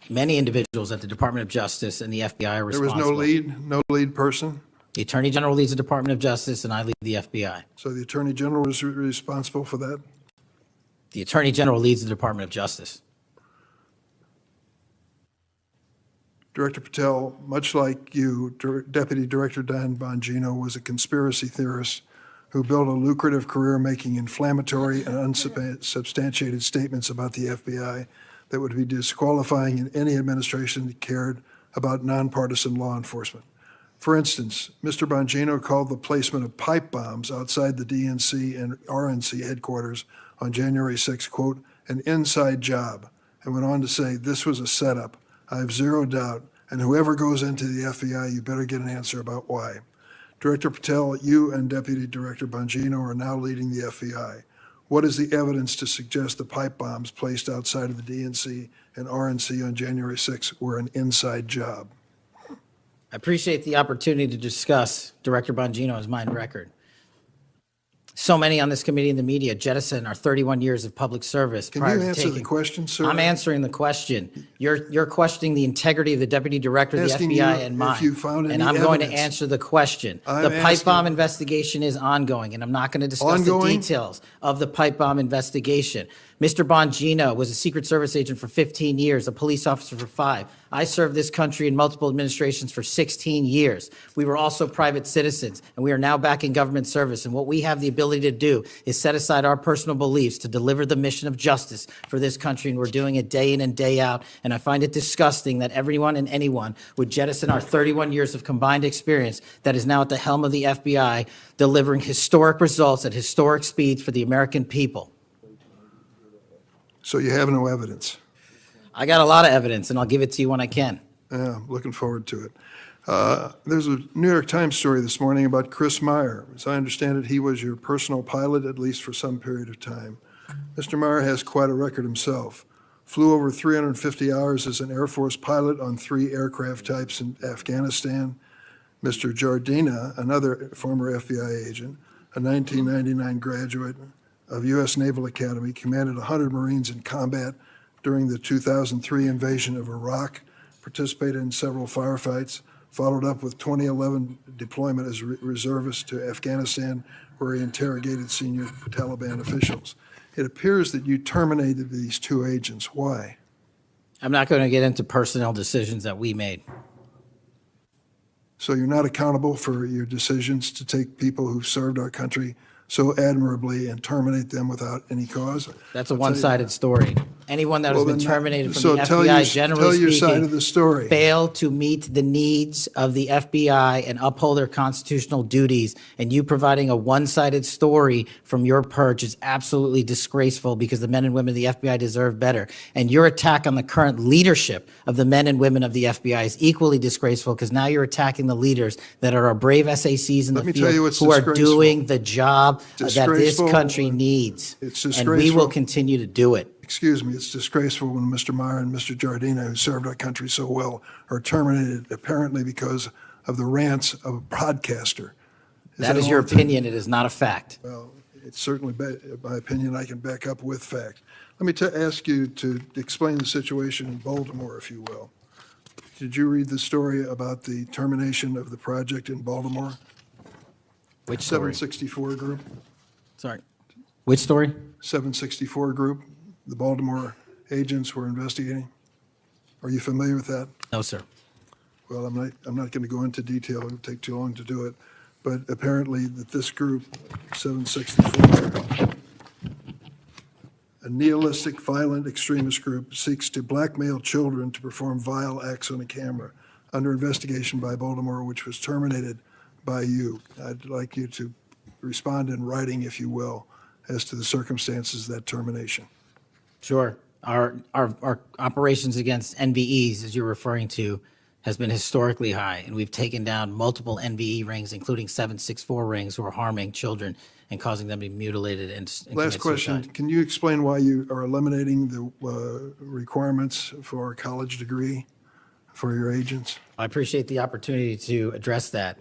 Many individuals at the Department of Justice and the FBI are There was responsible. no lead person? The Attorney General leads the Department of Justice, and I lead the FBI. So the Attorney General was responsible for that? The Attorney General leads the Department of Justice. Director Patel, much like you, Deputy Director Dan Bongino was a conspiracy theorist who built a lucrative career making inflammatory and unsubstantiated statements about the FBI that would be disqualifying in any administration that cared about nonpartisan law enforcement. For instance, Mr. Bongino called the placement of pipe bombs outside the DNC and RNC headquarters on January 6, quote, an inside job, and went on to say this was a setup. I have zero doubt, and whoever goes into the FBI, you better get an answer about why. Director Patel, you and Deputy Director Bongino are now leading the FBI. What is the evidence to suggest the pipe bombs placed outside of the DNC and RNC on January 6 were an inside job? I appreciate the opportunity to discuss Director Bongino's mind record. So many on this committee and the media jettison our 31 years of public service. Can prior you to answer the taking- question, sir? I'm answering the question. You're questioning the integrity of the Deputy Director of the Asking FBI you and if mine. you found And any I'm going to evidence. answer the question. I'm The pipe asking- bomb investigation is ongoing, and I'm not going to discuss the Ongoing? details of the pipe bomb investigation. Mr. Bongino was a Secret Service agent for 15 years, a police officer for 5. I served this country in multiple administrations for 16 years. We were also private citizens, and we are now back in government service. And what we have the ability to do is set aside our personal beliefs to deliver the mission of justice for this country, and we're doing it day in and day out. And I find it disgusting that everyone and anyone would jettison our 31 years of combined experience that is now at the helm of the FBI, delivering historic results at historic speeds for the American people. So you have no evidence? I got a lot of evidence, and I'll give it to you when I can. Yeah, I'm looking forward to it. There's a New York Times story this morning about Chris Meyer. As I understand it, he was your personal pilot, at least for some period of time. Mr. Meyer has quite a record himself. Flew over 350 hours as an Air Force pilot on 3 aircraft types in Afghanistan. Mr. Jardina, another former FBI agent, a 1999 graduate of U.S. Naval Academy, commanded 100 Marines in combat during the 2003 invasion of Iraq, participated in several firefights, followed up with 2011 deployment as reservist to Afghanistan, where he interrogated senior Taliban officials. It appears that you terminated these 2 agents. Why? I'm not going to get into personnel decisions that we made. So you're not accountable for your decisions to take people who served our country so admirably and terminate them without any cause? That's a I'll tell you one-sided story. Anyone that has Well, been then terminated from so the tell FBI, your- tell generally your side of speaking, the story. failed to meet the needs of the FBI and uphold their constitutional duties. And you providing a one-sided story from your perch is absolutely disgraceful, because the men and women of the FBI deserve better. And your attack on the current leadership of the men and women of the FBI is equally disgraceful, because now you're attacking the leaders that are our brave SACs in Let the me tell you field what's who are disgraceful. doing the job that this Disgraceful. country needs. It's And we disgraceful. will continue to do it. Excuse me, it's disgraceful when Mr. Meyer and Mr. Jardina, who served our country so well, are terminated apparently because of the rants of a broadcaster. That is your opinion. It is not a fact. Well, it's certainly my opinion I can back up with fact. Let me ask you to explain the situation in Baltimore, if you will. Did you read the story about the termination of the project in Baltimore? Which story? 764 Group? Sorry. Which story? 764 Group, the Baltimore agents were investigating. Are you familiar with that? No, sir. Well, I'm not going to go into detail. It would take too long to do it. But apparently that this group, 764, a nihilistic, violent extremist group, seeks to blackmail children to perform vile acts on a camera under investigation by Baltimore, which was terminated by you. I'd like you to respond in writing, if you will, as to the circumstances of that termination. Sure. Our operations against NVEs, as you're referring to, has been historically high, and we've taken down multiple NVE rings, including 764 rings, who are harming children and causing them to be mutilated and Last commit question. suicide. Can you explain why you are eliminating the requirements for a college degree for your agents? I appreciate the opportunity to address that.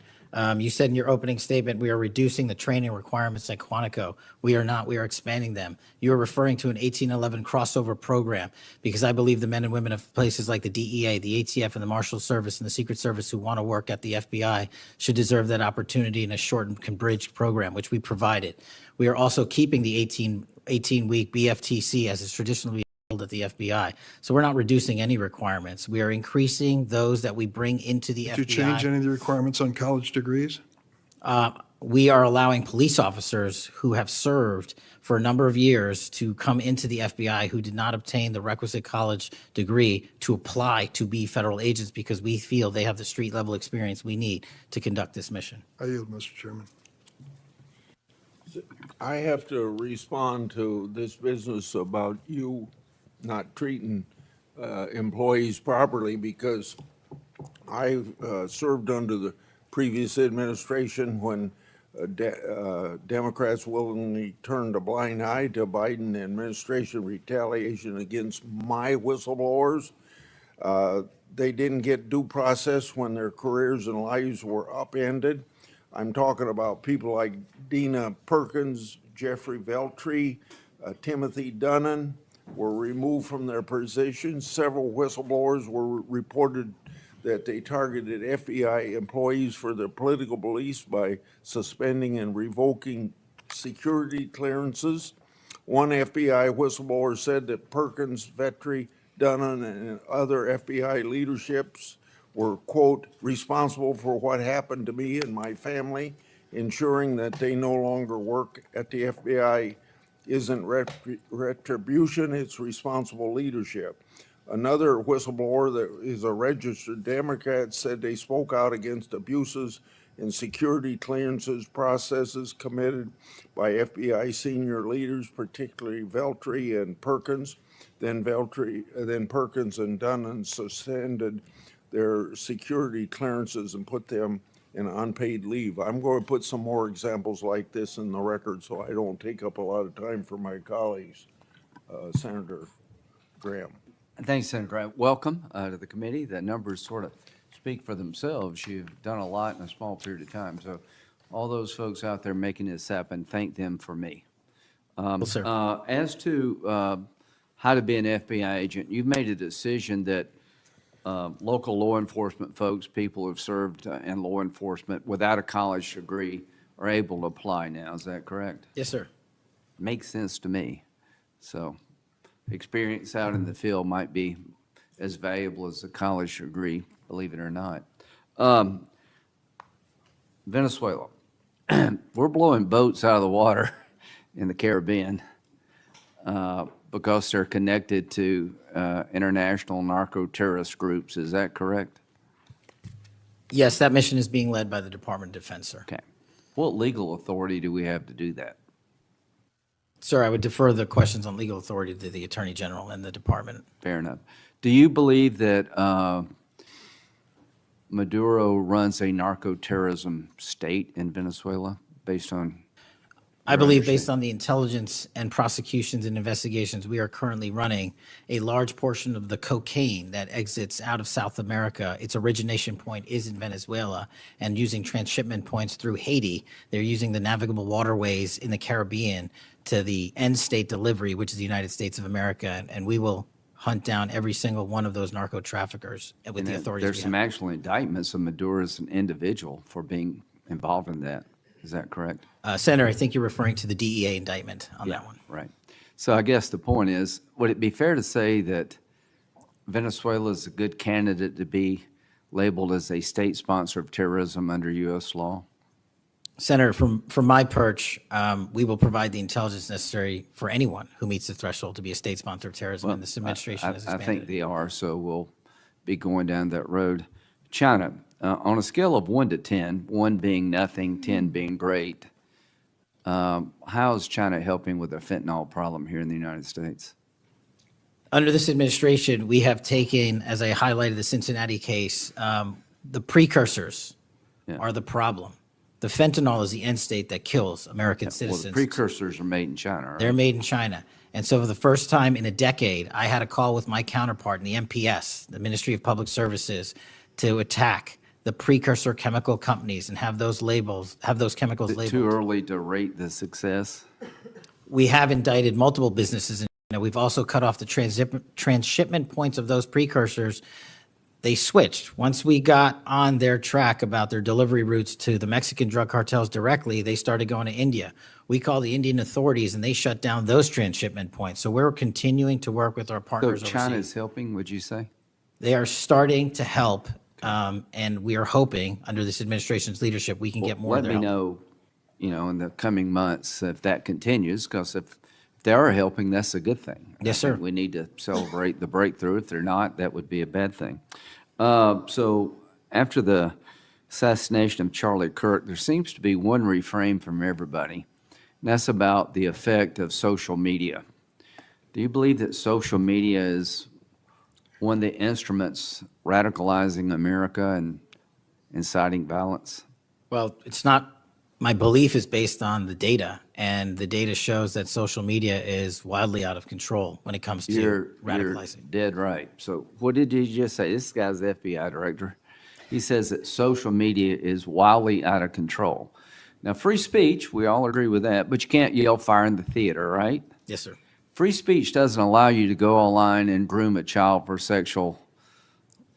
You said in your opening statement, we are reducing the training requirements at Quantico. We are not. We are expanding them. You are referring to an 1811 crossover program because I believe the men and women of places like the DEA, the ATF, and the Marshal Service and the Secret Service who want to work at the FBI should deserve that opportunity in a shortened, converged program, which we provided. We are also keeping the 18-week BFTC as is traditionally at the FBI. So we're not reducing any requirements. We are increasing those that we bring into the FBI. Did you change any of the requirements on college degrees? We are allowing police officers who have served for a number of years to come into the FBI who did not obtain the requisite college degree to apply to be federal agents because we feel they have the street level experience we need to conduct this mission. I yield, Mr. Chairman. I have to respond to this business about you not treating employees properly because I served under the previous administration when Democrats willingly turned a blind eye to Biden administration retaliation against my whistleblowers. They didn't get due process when their careers and lives were upended. I'm talking about people like Dina Perkins, Jeffrey Veltri, Timothy Dunnan were removed from their positions. Several whistleblowers were reported that they targeted FBI employees for their political beliefs by suspending and revoking security clearances. One FBI whistleblower said that Perkins, Vetri, Dunnan, and other FBI leaderships were, quote, responsible for what happened to me and my family, ensuring that they no longer work at the FBI isn't retribution, it's responsible leadership. Another whistleblower that is a registered Democrat said they spoke out against abuses in security clearances processes committed by FBI senior leaders, particularly Veltri and Perkins. Then Perkins and Dunnan suspended their security clearances and put them in unpaid leave. I'm going to put some more examples like this in the record so I don't take up a lot of time for my colleagues. Senator Graham. Thanks, Senator Graham. Welcome to the committee. The numbers sort of speak for themselves. You've done a lot in a small period of time. So all those folks out there making this happen, thank them for me. Well, sir. As to how to be an FBI agent, you've made a decision that local law enforcement folks, people who've served in law enforcement without a college degree are able to apply now. Is that correct? Yes, sir. Makes sense to me. So experience out in the field might be as valuable as a college degree, believe it or not. Venezuela. We're blowing boats out of the water in the Caribbean because they're connected to international narco-terrorist groups. Is that correct? Yes, that mission is being led by the Department of Defense, sir. Okay. What legal authority do we have to do that? Sir, I would defer the questions on legal authority to the Attorney General and the department. Fair enough. Do you believe that Maduro runs a narco-terrorism state in Venezuela based on? I believe based on the intelligence and prosecutions and investigations we are currently running, a large portion of the cocaine that exits out of South America, its origination point is in Venezuela, and using transshipment points through Haiti, they're using the navigable waterways in the Caribbean to the end state delivery, which is the United States of America, and we will hunt down every single one of those narco traffickers with And the then authorities. there's we some have. actual indictments of Maduro as an individual for being involved in that. Is that correct? Senator, I think you're referring to the DEA indictment on that one. Right. So I guess the point is, would it be fair to say that Venezuela is a good candidate to be labeled as a state sponsor of terrorism under U.S. law? Senator, from my perch, we will provide the intelligence necessary for anyone who meets the threshold to be a state sponsor of terrorism, and this administration has I expanded think they are, so we'll be going down that road. China, on a scale of 1 to 10, 1 being nothing, 10 being great, how is China helping with the fentanyl problem here in the United States? Under this administration, we have taken, as I highlighted the Cincinnati case, the precursors Yeah. are the problem. The fentanyl is the end state that kills American Well, the citizens. precursors are made in China, right? They're made in China. And so for the first time in a decade, I had a call with my counterpart in the MPS, the Ministry of Public Services, to attack the precursor chemical companies and have those chemicals Is it labeled. too early to rate the success? We have indicted multiple businesses, and we've also cut off the transshipment points of those precursors. They switched. Once we got on their track about their delivery routes to the Mexican drug cartels directly, they started going to India. We called the Indian authorities, and they shut down those transshipment points. So we're continuing to work with our So partners China overseas. is helping, would you say? They are starting to help, and we are hoping, under this administration's leadership, we can get more of Let their me help. know, in the coming months if that continues, because if they are helping, that's a good thing. Yes, I think sir. we need to celebrate the breakthrough. If they're not, that would be a bad thing. So after the assassination of Charlie Kirk, there seems to be one refrain from everybody, and that's about the effect of social media. Do you believe that social media is one of the instruments radicalizing America and inciting violence? Well, it's not, my belief is based on the data, and the data shows that social media is wildly out of control when it comes to You're radicalizing. dead right. So what did you just say? This guy's the FBI director. He says that social media is wildly out of control. Now, free speech, we all agree with that, but you can't yell fire in the theater, right? Yes, sir. Free speech doesn't allow you to go online and groom a child for sexual,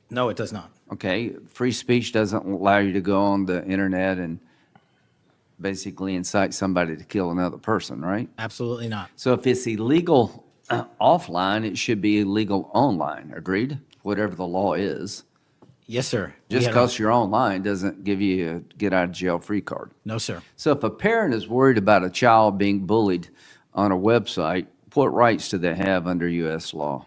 No, it does not. okay? Free speech doesn't allow you to go on the internet and basically incite somebody to kill another person, right? Absolutely not. So if it's illegal offline, it should be illegal online, agreed? Whatever the law is. Yes, sir. We Just had a- because you're online doesn't give you a get out of jail free card. No, sir. So if a parent is worried about a child being bullied on a website, what rights do they have under U.S. law?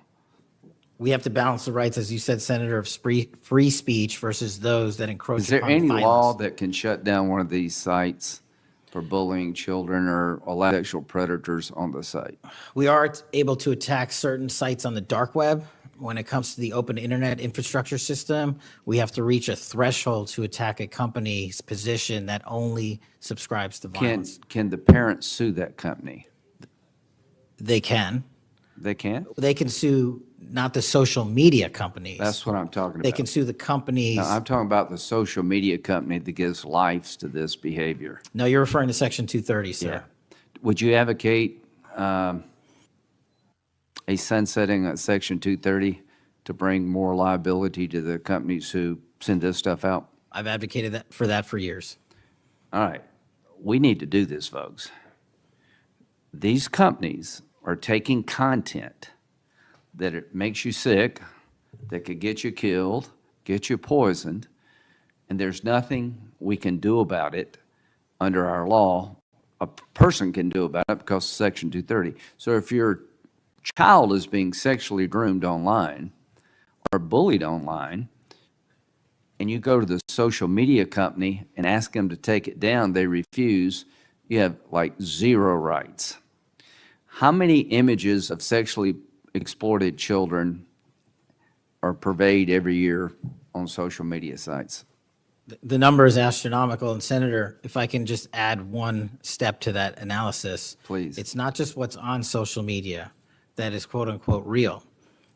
We have to balance the rights, as you said, Senator, of free speech versus those that encroach Is there upon any violence. law that can shut down one of these sites for bullying children or allow sexual predators on the site? We are able to attack certain sites on the dark web. When it comes to the open internet infrastructure system, we have to reach a threshold to attack a company's position that only subscribes to violence. Can the parents sue that company? They can. They can? They can sue not the social media companies. That's what I'm talking about. They can sue the companies. No, I'm talking about the social media company that gives lives to this behavior. No, you're referring to Section 230, sir. Would you advocate a sunsetting of Section 230 to bring more liability to the companies who send this stuff out? I've advocated that for years. All right. We need to do this, folks. These companies are taking content that it makes you sick, that could get you killed, get you poisoned, and there's nothing we can do about it under our law. A person can do about it because of Section 230. So if your child is being sexually groomed online or bullied online, and you go to the social media company and ask them to take it down, they refuse, you have like zero rights. How many images of sexually exploited children are purveyed every year on social media sites? The number is astronomical, and Senator, if I can just add one step to that analysis. Please. It's not just what's on social media that is quote-unquote real.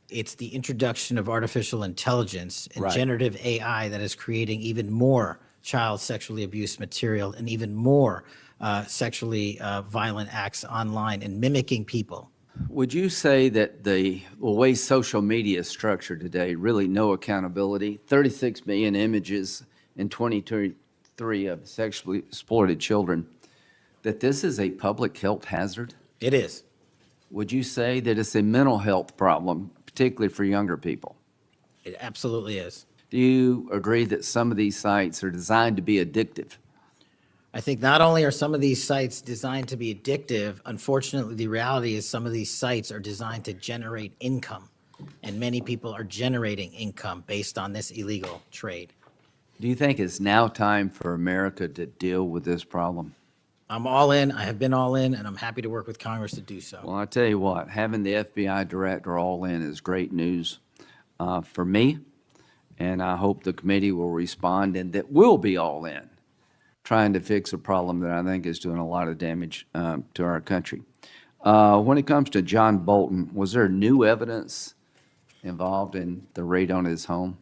It's the introduction of artificial intelligence and Right. generative AI that is creating even more child sexually abused material and even more sexually violent acts online and mimicking people. Would you say that the way social media is structured today, really no accountability, 36 million images in 2023 of sexually exploited children, that this is a public health hazard? It is. Would you say that it's a mental health problem, particularly for younger people? It absolutely is. Do you agree that some of these sites are designed to be addictive? I think not only are some of these sites designed to be addictive, unfortunately, the reality is some of these sites are designed to generate income, and many people are generating income based on this illegal trade. Do you think it's now time for America to deal with this problem? I'm all in, I have been all in, and I'm happy to work with Congress to do so. Well, I tell you what, having the FBI director all in is great news for me, and I hope the committee will respond and that we'll be all in, trying to fix a problem that I think is doing a lot of damage to our country. When it comes to John Bolton, was there new evidence involved in the raid on his home?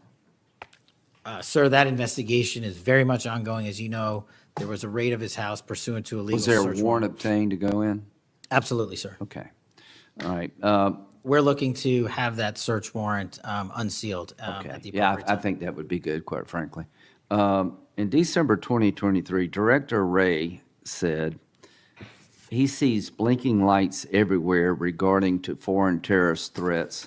Sir, that investigation is very much ongoing. As you know, there was a raid of his house pursuant to a legal Was there search a warrant obtained to go in? Absolutely, sir. Okay. All right. We're looking to have that search warrant unsealed Okay. at the Yeah, appropriate I time. think that would be good, quite frankly. In December 2023, Director Wray said he sees blinking lights everywhere regarding to foreign terrorist threats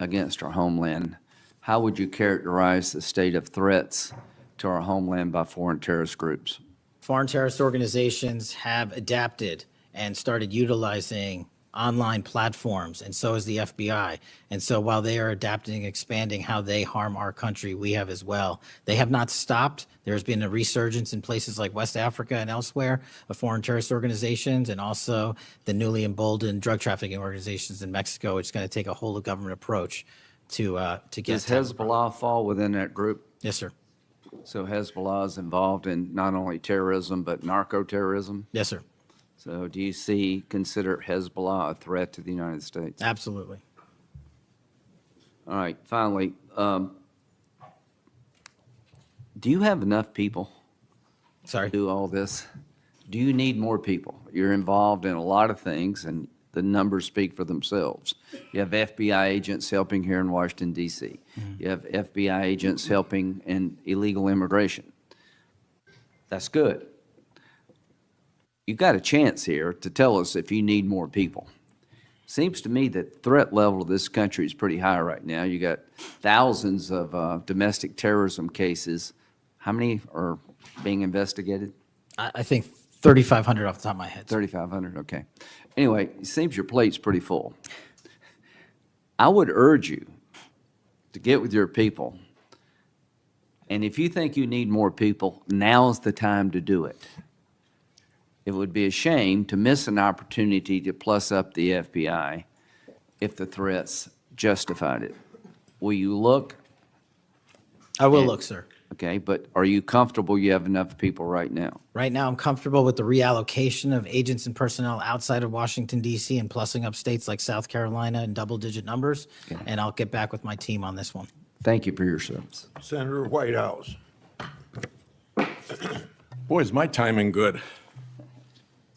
against our homeland. How would you characterize the state of threats to our homeland by foreign terrorist groups? Foreign terrorist organizations have adapted and started utilizing online platforms, and so is the FBI. And so while they are adapting and expanding how they harm our country, we have as well. They have not stopped. There's been a resurgence in places like West Africa and elsewhere of foreign terrorist organizations, and also the newly emboldened drug trafficking organizations in Mexico. It's going to take a whole of government approach to get. Does Hezbollah fall within that group? Yes, sir. So Hezbollah is involved in not only terrorism, but narco-terrorism? Yes, sir. So do you consider Hezbollah a threat to the United States? Absolutely. All right, finally, do you have enough people Sorry. to do all this? Do you need more people? You're involved in a lot of things, and the numbers speak for themselves. You have FBI agents helping here in Washington, D.C. You have FBI agents helping in illegal immigration. That's good. You got a chance here to tell us if you need more people. Seems to me that threat level of this country is pretty high right now. You got thousands of domestic terrorism cases. How many are being investigated? I think 3,500 off the top of my head. 3,500, okay. Anyway, it seems your plate's pretty full. I would urge you to get with your people, and if you think you need more people, now's the time to do it. It would be a shame to miss an opportunity to plus up the FBI if the threats justified it. Will you look? I will look, sir. Okay, but are you comfortable you have enough people right now? Right now, I'm comfortable with the reallocation of agents and personnel outside of Washington, D.C. and plussing up states like South Carolina in double-digit numbers, and I'll get back with my team on this one. Thank you for your service. Senator Whitehouse. Boy, is my timing good.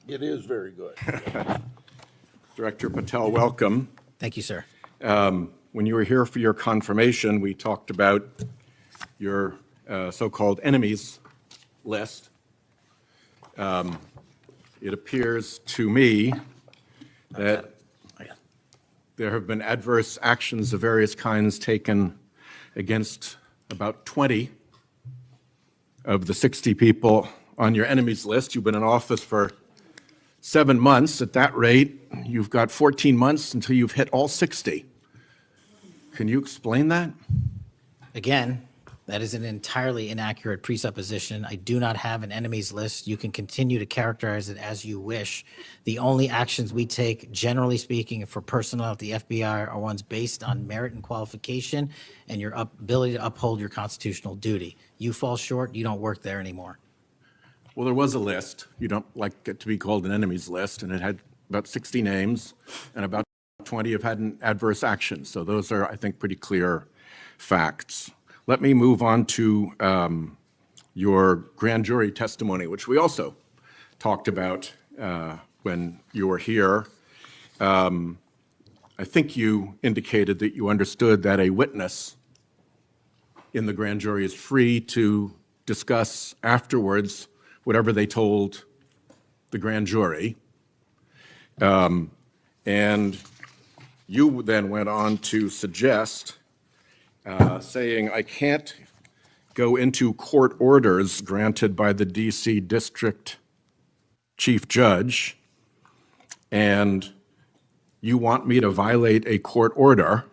It is very good. Director Patel, welcome. Thank you, sir. When you were here for your confirmation, we talked about your so-called enemies list. It appears to me that there have been adverse actions of various kinds taken against about 20 of the 60 people on your enemies list. You've been in office for 7 months. At that rate, you've got 14 months until you've hit all 60. Can you explain that? Again, that is an entirely inaccurate presupposition. I do not have an enemies list. You can continue to characterize it as you wish. The only actions we take, generally speaking, for personnel at the FBI are ones based on merit and qualification and your ability to uphold your constitutional duty. You fall short, you don't work there anymore. Well, there was a list. You don't like it to be called an enemies list, and it had about 60 names, and about 20 have had an adverse action. So those are, I think, pretty clear facts. Let me move on to your grand jury testimony, which we also talked about when you were here. I think you indicated that you understood that a witness in the grand jury is free to discuss afterwards whatever they told the grand jury. And you then went on to suggest, saying, I can't go into court orders granted by the D.C. District Chief Judge, and you want me to violate a court order.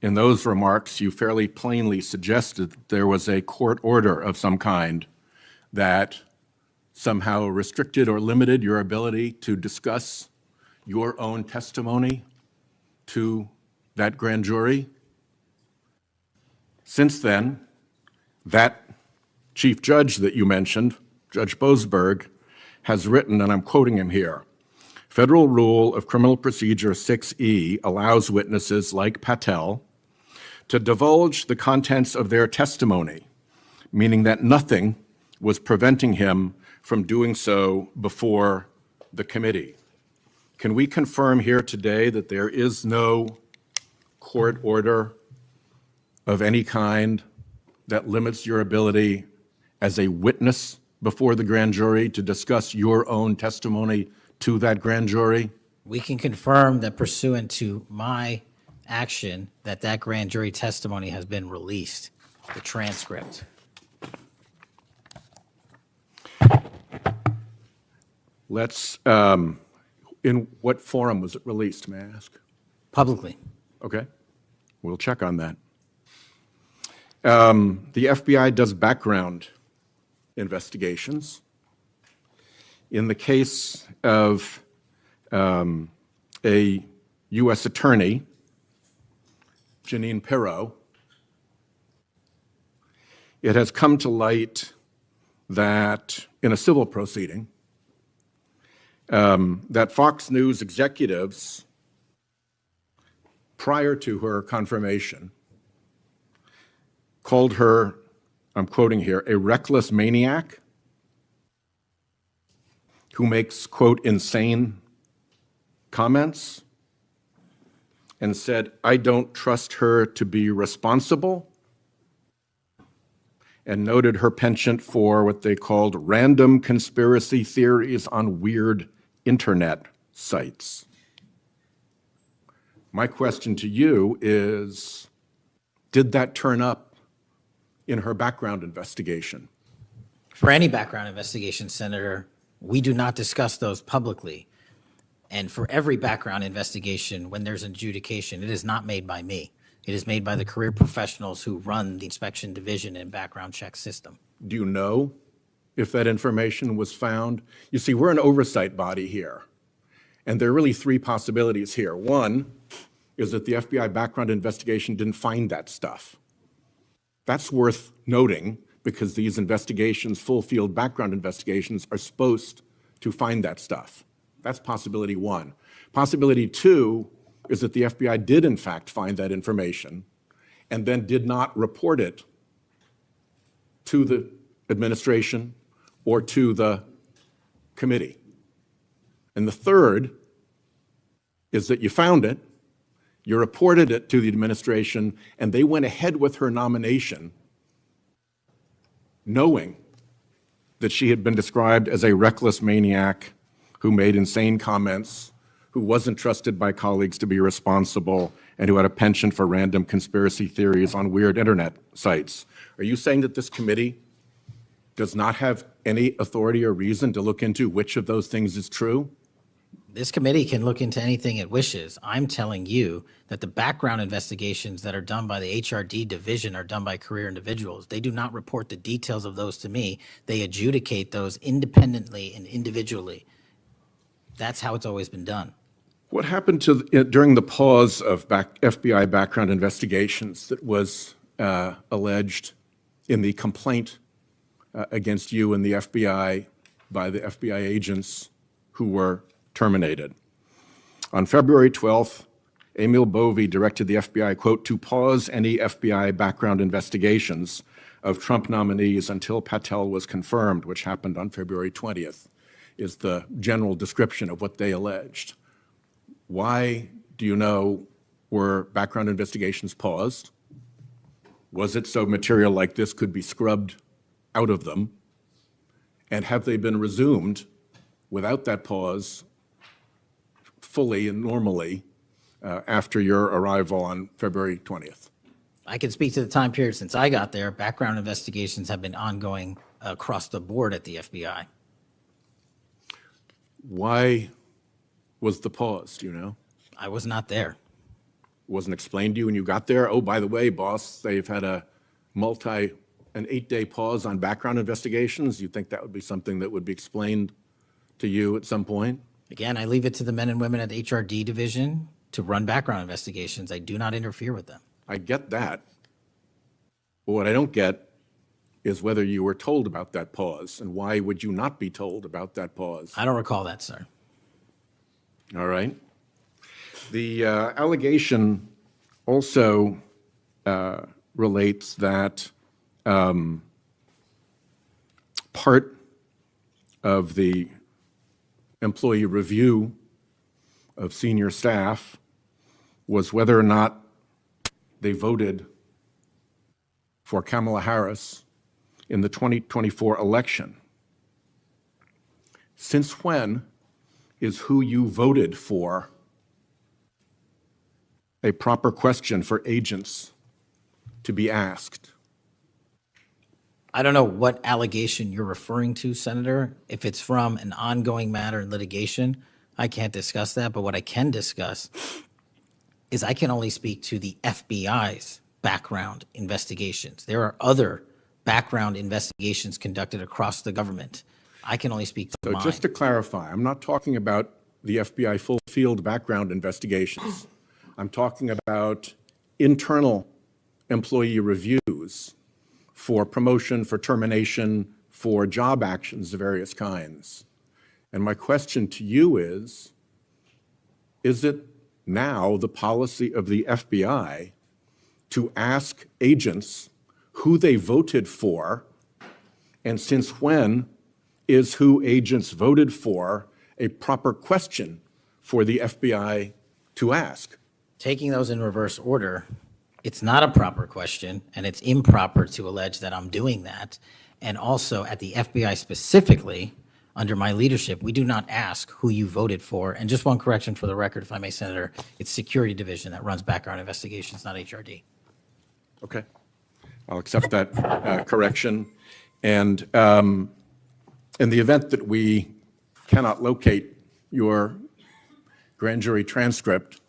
In those remarks, you fairly plainly suggested that there was a court order of some kind that somehow restricted or limited your ability to discuss your own testimony to that grand jury. Since then, that chief judge that you mentioned, Judge Boasberg, has written, and I'm quoting him here, Federal Rule of Criminal Procedure 6E allows witnesses like Patel to divulge the contents of their testimony, meaning that nothing was preventing him from doing so before the committee. Can we confirm here today that there is no court order of any kind that limits your ability as a witness before the grand jury to discuss your own testimony to that grand jury? We can confirm that pursuant to my action, that grand jury testimony has been released, the transcript. Let's, in what forum was it released, may I ask? Publicly. Okay, we'll check on that. The FBI does background investigations. In the case of a U.S. attorney, Jeanine Pirro, it has come to light that in a civil proceeding, that Fox News executives, prior to her confirmation, called her, I'm quoting here, a reckless maniac who makes, quote, insane comments, and said, I don't trust her to be responsible, and noted her penchant for what they called random conspiracy theories on weird internet sites. My question to you is, did that turn up in her background investigation? For any background investigation, Senator, we do not discuss those publicly. And for every background investigation, when there's an adjudication, it is not made by me. It is made by the career professionals who run the inspection division and background check system. Do you know if that information was found? You see, we're an oversight body here, and there are really three possibilities here. One is that the FBI background investigation didn't find that stuff. That's worth noting because these investigations, full field background investigations, are supposed to find that stuff. That's possibility one. Possibility two is that the FBI did in fact find that information and then did not report it to the administration or to the committee. And the third is that you found it, you reported it to the administration, and they went ahead with her nomination knowing that she had been described as a reckless maniac who made insane comments, who wasn't trusted by colleagues to be responsible, and who had a penchant for random conspiracy theories on weird internet sites. Are you saying that this committee does not have any authority or reason to look into which of those things is true? This committee can look into anything it wishes. I'm telling you that the background investigations that are done by the HRD division are done by career individuals. They do not report the details of those to me. They adjudicate those independently and individually. That's how it's always been done. What happened during the pause of FBI background investigations that was alleged in the complaint against you and the FBI by the FBI agents who were terminated? On February 12th, Emil Bovee directed the FBI, quote, to pause any FBI background investigations of Trump nominees until Patel was confirmed, which happened on February 20th, is the general description of what they alleged. Why, do you know, were background investigations paused? Was it so material like this could be scrubbed out of them? And have they been resumed without that pause fully and normally after your arrival on February 20th? I can speak to the time period since I got there. Background investigations have been ongoing across the board at the FBI. Why was the pause, do you know? I was not there. Wasn't explained to you when you got there? Oh, by the way, boss, they've had an 8-day pause on background investigations. You think that would be something that would be explained to you at some point? Again, I leave it to the men and women at the HRD division to run background investigations. I do not interfere with them. I get that. But what I don't get is whether you were told about that pause, and why would you not be told about that pause? I don't recall that, sir. All right. The allegation also relates that part of the employee review of senior staff was whether or not they voted for Kamala Harris in the 2024 election. Since when is who you voted for a proper question for agents to be asked? I don't know what allegation you're referring to, Senator. If it's from an ongoing matter in litigation, I can't discuss that. But what I can discuss is I can only speak to the FBI's background investigations. There are other background investigations conducted across the government. I can only speak to So mine. just to clarify, I'm not talking about the FBI full field background investigations. I'm talking about internal employee reviews for promotion, for termination, for job actions of various kinds. And my question to you is it now the policy of the FBI to ask agents who they voted for, and since when is who agents voted for a proper question for the FBI to ask? Taking those in reverse order, it's not a proper question, and it's improper to allege that I'm doing that. And also, at the FBI specifically, under my leadership, we do not ask who you voted for. And just one correction for the record, if I may, Senator, it's Security Division that runs background investigations, not HRD. Okay. I'll accept that correction. And in the event that we cannot locate your grand jury transcript,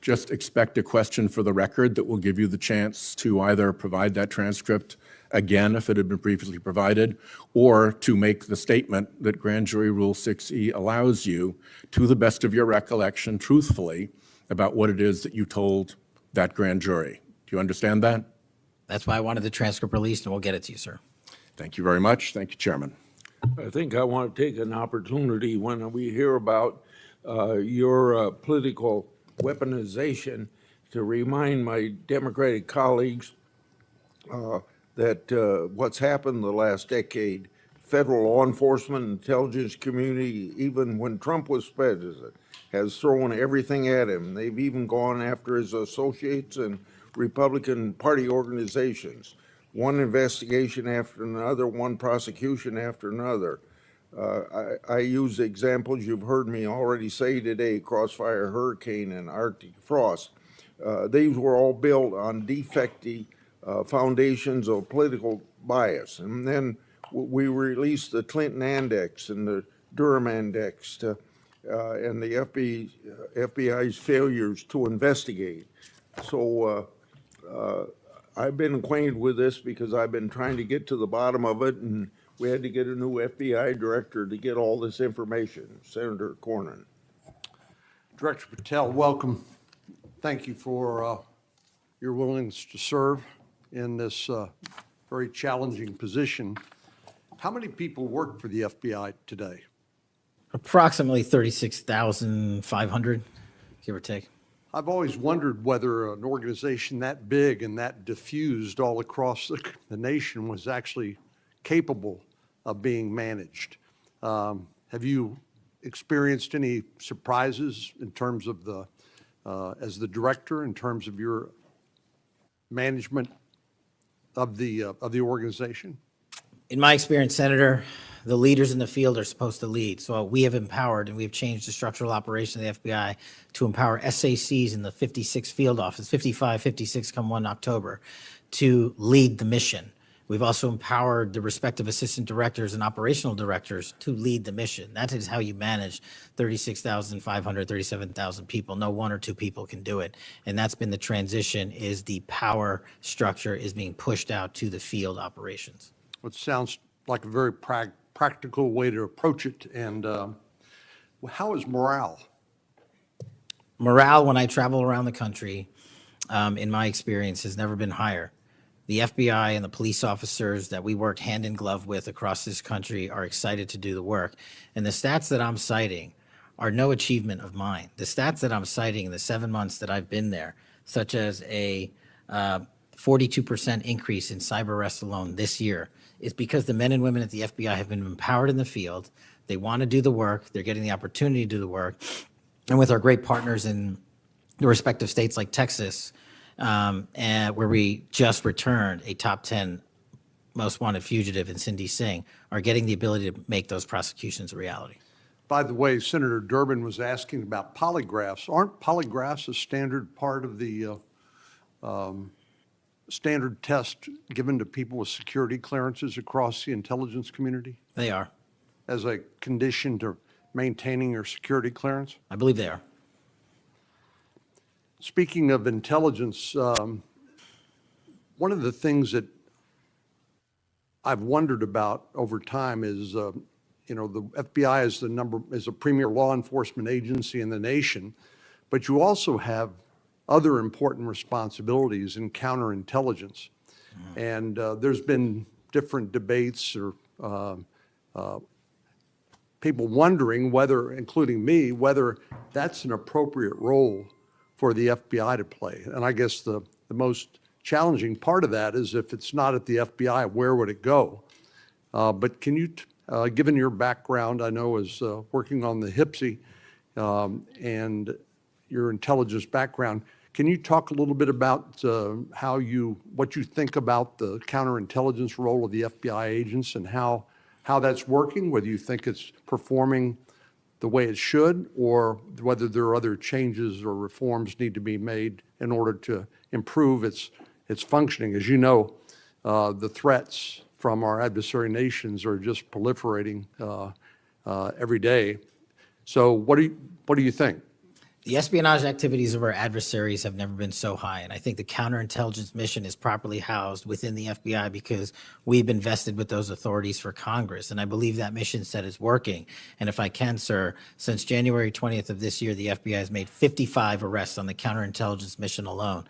just expect a question for the record that will give you the chance to either provide that transcript again if it had been previously provided, or to make the statement that Grand Jury Rule 6E allows you, to the best of your recollection, truthfully, about what it is that you told that grand jury. Do you understand that? That's why I wanted the transcript released, and we'll get it to you, sir. Thank you very much. Thank you, Chairman. I think I want to take an opportunity when we hear about your political weaponization to remind my Democratic colleagues that what's happened the last decade, federal law enforcement, intelligence community, even when Trump was president, has thrown everything at him. They've even gone after his associates and Republican Party organizations. One investigation after another, one prosecution after another. I use examples you've heard me already say today, Crossfire Hurricane and Arctic Frost. These were all built on defective foundations of political bias. And then we released the Clinton Annex and the Durham Annex and the FBI's failures to investigate. So I've been acquainted with this because I've been trying to get to the bottom of it, and we had to get a new FBI director to get all this information, Senator Cornyn. Director Patel, welcome. Thank you for your willingness to serve in this very challenging position. How many people work for the FBI today? Approximately 36,500, give or take. I've always wondered whether an organization that big and that diffused all across the nation was actually capable of being managed. Have you experienced any surprises in terms of as the director, in terms of your management of the organization? In my experience, Senator, the leaders in the field are supposed to lead. So we have empowered and we've changed the structural operation of the FBI to empower SACs in the 56 field office, 55, 56 come 1 October, to lead the mission. We've also empowered the respective assistant directors and operational directors to lead the mission. That is how you manage 36,500, 37,000 people. No one or two people can do it. And that's been the transition, is the power structure is being pushed out to the field operations. It sounds like a very practical way to approach it. And how is morale? Morale, when I travel around the country, in my experience, has never been higher. The FBI and the police officers that we work hand in glove with across this country are excited to do the work. And the stats that I'm citing are no achievement of mine. The stats that I'm citing in the 7 months that I've been there, such as a 42% increase in cyber arrests alone this year, is because the men and women at the FBI have been empowered in the field. They want to do the work. They're getting the opportunity to do the work. And with our great partners in the respective states like Texas, and where we just returned a top 10 most wanted fugitive in Cindy Singh, are getting the ability to make those prosecutions a reality. By the way, Senator Durbin was asking about polygraphs. Aren't polygraphs a standard part of the standard test given to people with security clearances across the intelligence community? They are. As a condition to maintaining your security clearance? I believe they are. Speaking of intelligence, one of the things that I've wondered about over time is, the FBI is a premier law enforcement agency in the nation, but you also have other important responsibilities in counterintelligence. And there's been different debates or people wondering whether, including me, whether that's an appropriate role for the FBI to play. And I guess the most challenging part of that is, if it's not at the FBI, where would it go? But can you, given your background, I know, as working on the HPSI and your intelligence background, can you talk a little bit about what you think about the counterintelligence role of the FBI agents and how that's working, whether you think it's performing the way it should, or whether there are other changes or reforms need to be made in order to improve its functioning? As you know, the threats from our adversary nations are just proliferating every day. So what do you think? The espionage activities of our adversaries have never been so high, and I think the counterintelligence mission is properly housed within the FBI because we've been vested with those authorities for Congress, and I believe that mission set is working. And if I can, sir, since January 20th of this year, the FBI has made 55 arrests on the counterintelligence mission alone.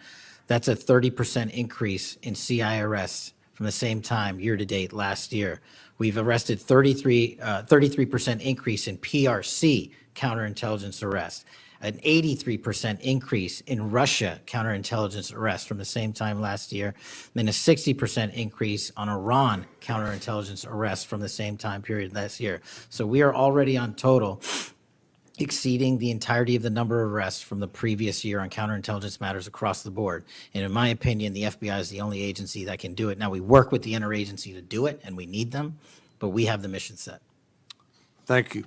That's a 30% increase in CI arrests from the same time year-to-date last year. We've arrested 33% increase in PRC counterintelligence arrests, an 83% increase in Russia counterintelligence arrests from the same time last year, then a 60% increase on Iran counterintelligence arrests from the same time period last year. So we are already on total exceeding the entirety of the number of arrests from the previous year on counterintelligence matters across the board. And in my opinion, the FBI is the only agency that can do it. Now, we work with the interagency to do it, and we need them, but we have the mission set. Thank you.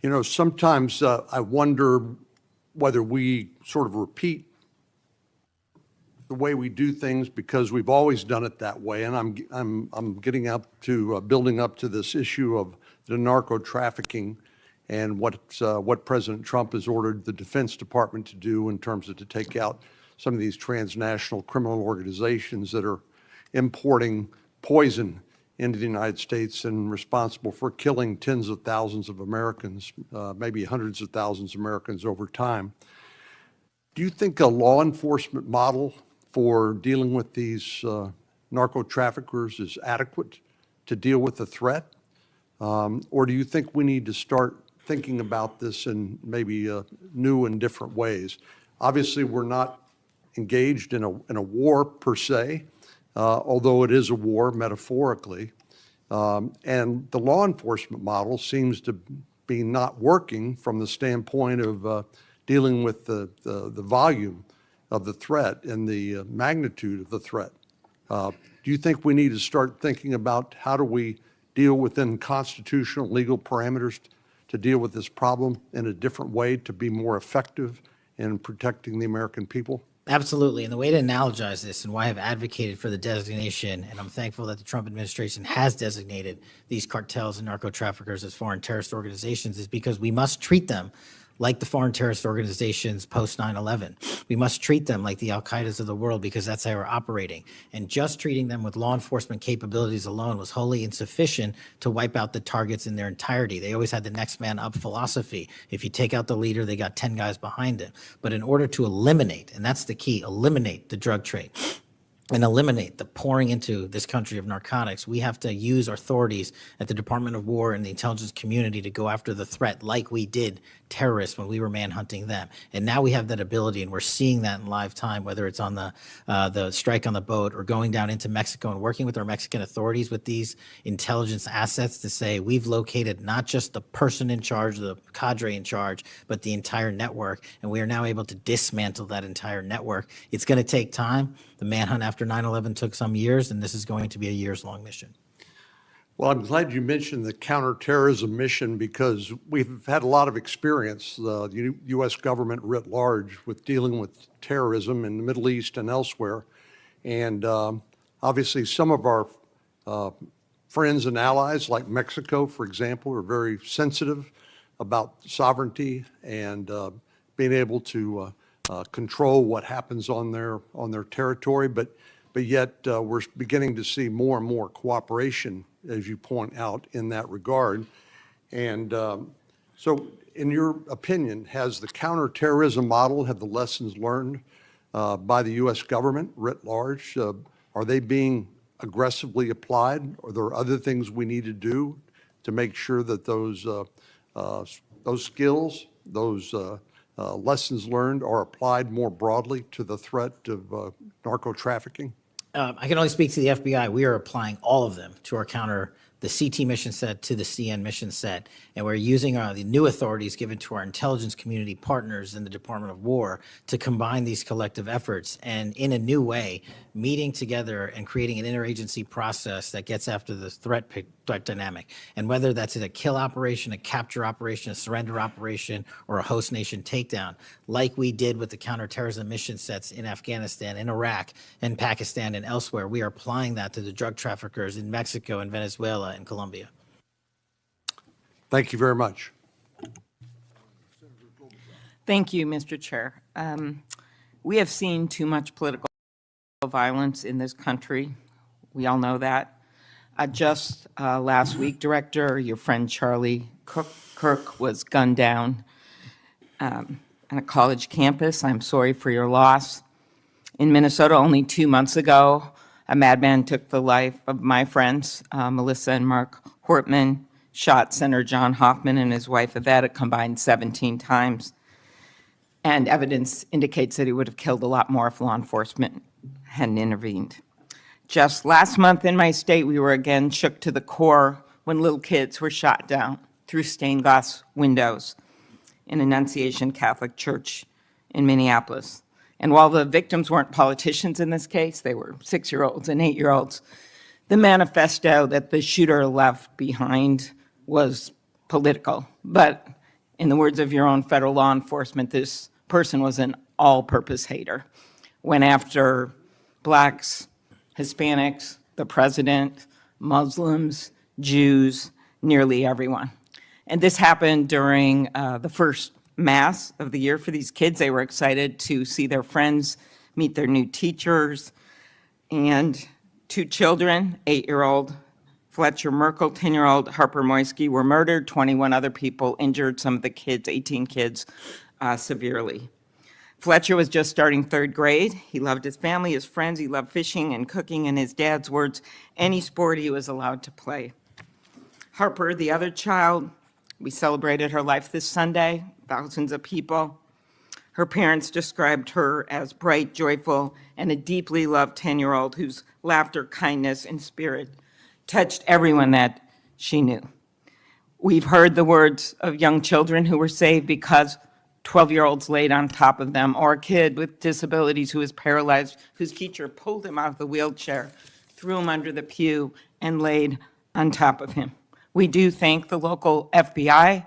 You know, sometimes I wonder whether we sort of repeat the way we do things because we've always done it that way. And I'm getting up to building up to this issue of the narco-trafficking and what President Trump has ordered the Defense Department to do in terms of to take out some of these transnational criminal organizations that are importing poison into the United States and responsible for killing tens of thousands of Americans, maybe hundreds of thousands of Americans over time. Do you think a law enforcement model for dealing with these narco-traffickers is adequate to deal with the threat? Or do you think we need to start thinking about this in maybe new and different ways? Obviously, we're not engaged in a war per se, although it is a war metaphorically. And the law enforcement model seems to being not working from the standpoint of dealing with the volume of the threat and the magnitude of the threat. Do you think we need to start thinking about how do we deal within constitutional legal parameters to deal with this problem in a different way to be more effective in protecting the American people? Absolutely. And the way to analogize this and why I've advocated for the designation, and I'm thankful that the Trump administration has designated these cartels and narco traffickers as foreign terrorist organizations, is because we must treat them like the foreign terrorist organizations post 9/11. We must treat them like the Al-Qaedas of the world because that's how we're operating. And just treating them with law enforcement capabilities alone was wholly insufficient to wipe out the targets in their entirety. They always had the next man up philosophy. If you take out the leader, they got 10 guys behind him. But in order to eliminate, and that's the key, eliminate the drug trade, and eliminate the pouring into this country of narcotics, we have to use authorities at the Department of War and the intelligence community to go after the threat like we did terrorists when we were manhunting them. And now we have that ability, and we're seeing that in live time, whether it's on the strike on the boat or going down into Mexico and working with our Mexican authorities with these intelligence assets to say we've located not just the person in charge, the cadre in charge, but the entire network. And we are now able to dismantle that entire network. It's going to take time. The manhunt after 9/11 took some years, and this is going to be a years-long mission. Well, I'm glad you mentioned the counterterrorism mission because we've had a lot of experience, the U.S. government writ large, with dealing with terrorism in the Middle East and elsewhere. And obviously some of our friends and allies, like Mexico, for example, are very sensitive about sovereignty and being able to control what happens on their territory. But yet we're beginning to see more and more cooperation, as you point out, in that regard. And so in your opinion, has the counterterrorism model, have the lessons learned by the U.S. government writ large, are they being aggressively applied? Are there other things we need to do to make sure that those skills, those lessons learned are applied more broadly to the threat of narco-trafficking? I can only speak to the FBI. We are applying all of them to our the CT mission set to the CN mission set, and we're using the new authorities given to our intelligence community partners in the Department of War to combine these collective efforts and in a new way, meeting together and creating an interagency process that gets after the threat dynamic. And whether that's in a kill operation, a capture operation, a surrender operation, or a host nation takedown, like we did with the counterterrorism mission sets in Afghanistan, in Iraq, in Pakistan, and elsewhere, we are applying that to the drug traffickers in Mexico and Venezuela and Colombia. Thank you very much. Thank you, Mr. Chair. We have seen too much political violence in this country. We all know that. Just last week, your friend Charlie Kirk was gunned down on a college campus. I'm sorry for your loss. In Minnesota, only 2 months ago, a madman took the life of my friends, Melissa and Mark Hortman, shot Senator John Hoffman and his wife Yvette a combined 17 times. And evidence indicates that he would have killed a lot more if law enforcement hadn't intervened. Just last month in my state, we were again shook to the core when little kids were shot down through stained glass windows in Annunciation Catholic Church in Minneapolis. And while the victims weren't politicians in this case, they were 6-year-olds and 8-year-olds, the manifesto that the shooter left behind was political. But in the words of your own federal law enforcement, this person was an all-purpose hater. Went after blacks, Hispanics, the president, Muslims, Jews, nearly everyone. And this happened during the first Mass of the year for these kids. They were excited to see their friends, meet their new teachers, and 2 children, 8-year-old Fletcher Merkel, 10-year-old Harper Moisky, were murdered. 21 other people injured, some of the kids, 18 kids, severely. Fletcher was just starting 3rd grade. He loved his family, his friends. He loved fishing and cooking. In his dad's words, any sport he was allowed to play. Harper, the other child, we celebrated her life this Sunday, thousands of people. Her parents described her as bright, joyful, and a deeply loved 10-year-old whose laughter, kindness, and spirit touched everyone that she knew. We've heard the words of young children who were saved because 12-year-olds laid on top of them, or a kid with disabilities who was paralyzed, whose teacher pulled him out of the wheelchair, threw him under the pew, and laid on top of him. We do thank the local FBI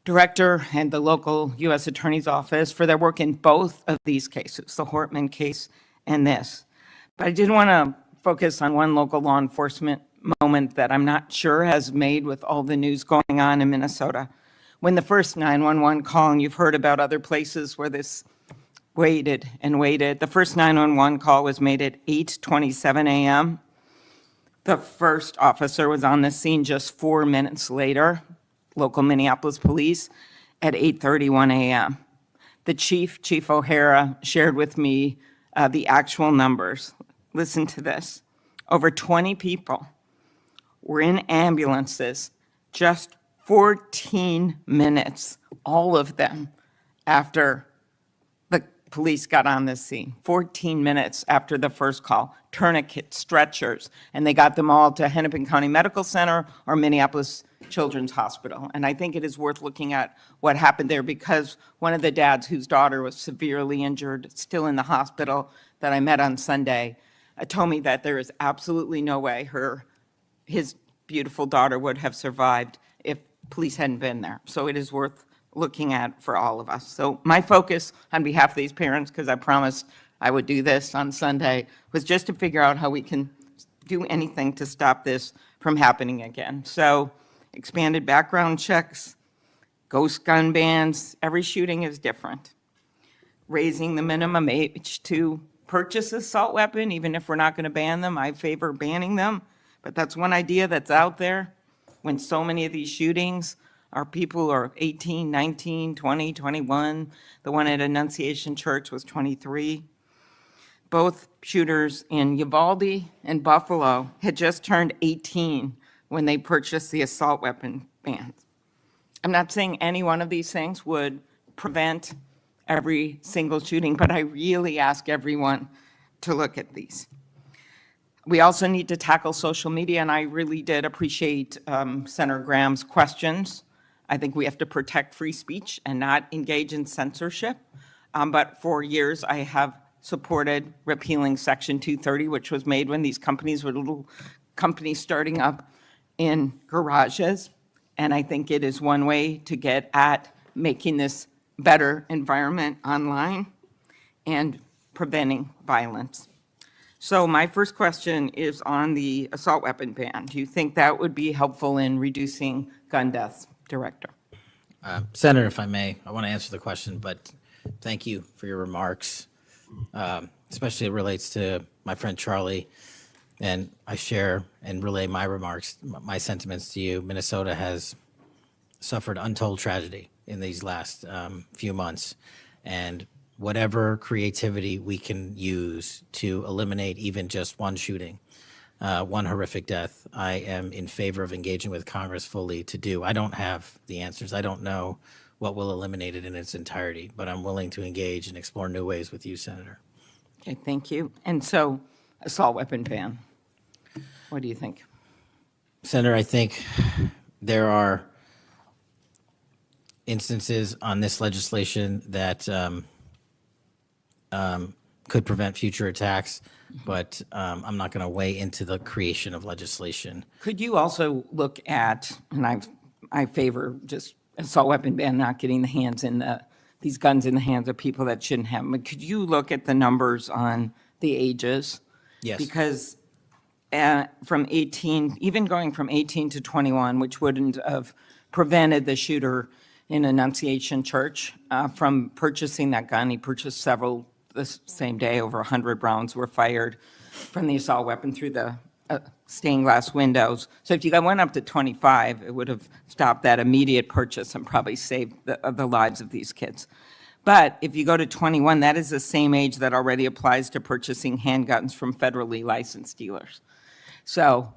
director and the local U.S. Attorney's Office for their work in both of these cases, the Hortman case and this. But I did want to focus on one local law enforcement moment that I'm not sure has made with all the news going on in Minnesota. When the first 911 call, and you've heard about other places where this waited and waited, the first 911 call was made at 8:27 a.m. The first officer was on the scene just 4 minutes later, local Minneapolis police, at 8:31 a.m. The chief, Chief O'Hara, shared with me the actual numbers. Listen to this. Over 20 people were in ambulances just 14 minutes, all of them, after the police got on the scene. 14 minutes after the first call, tourniquets, stretchers, and they got them all to Hennepin County Medical Center or Minneapolis Children's Hospital. And I think it is worth looking at what happened there, because one of the dads whose daughter was severely injured, still in the hospital, that I met on Sunday, told me that there is absolutely no way his beautiful daughter would have survived if police hadn't been there. So it is worth looking at for all of us. So my focus on behalf of these parents, because I promised I would do this on Sunday, was just to figure out how we can do anything to stop this from happening again. So expanded background checks, ghost gun bans, every shooting is different. Raising the minimum age to purchase assault weapon, even if we're not going to ban them, I favor banning them. But that's one idea that's out there when so many of these shootings are people who are 18, 19, 20, 21. The one at Annunciation Church was 23. Both shooters in Uvalde and Buffalo had just turned 18 when they purchased the assault weapon ban. I'm not saying any one of these things would prevent every single shooting, but I really ask everyone to look at these. We also need to tackle social media, and I really did appreciate Senator Graham's questions. I think we have to protect free speech and not engage in censorship. But for years, I have supported repealing Section 230, which was made when these companies were little companies starting up in garages. And I think it is one way to get at making this better environment online and preventing violence. So my first question is on the assault weapon ban. Do you think that would be helpful in reducing gun deaths, Director? Senator, if I may, I want to answer the question, but thank you for your remarks. Especially it relates to my friend Charlie, and I share and relay my remarks, my sentiments to you. Minnesota has suffered untold tragedy in these last few months, and whatever creativity we can use to eliminate even just one shooting, one horrific death, I am in favor of engaging with Congress fully to do. I don't have the answers. I don't know what will eliminate it in its entirety, but I'm willing to engage and explore new ways with you, Senator. Okay, thank you. And so, assault weapon ban, what do you think? Senator, I think there are instances on this legislation that could prevent future attacks, but I'm not going to weigh into the creation of legislation. Could you also look at, and I favor just assault weapon ban, not getting these guns in the hands of people that shouldn't have them, but could you look at the numbers on the ages? Yes. Because from 18, even going from 18 to 21, which wouldn't have prevented the shooter in Annunciation Church from purchasing that gun. He purchased several the same day. Over 100 rounds were fired from the assault weapon through the stained glass windows. So if you went up to 25, it would have stopped that immediate purchase and probably saved the lives of these kids. But if you go to 21, that is the same age that already applies to purchasing handguns from federally licensed dealers. So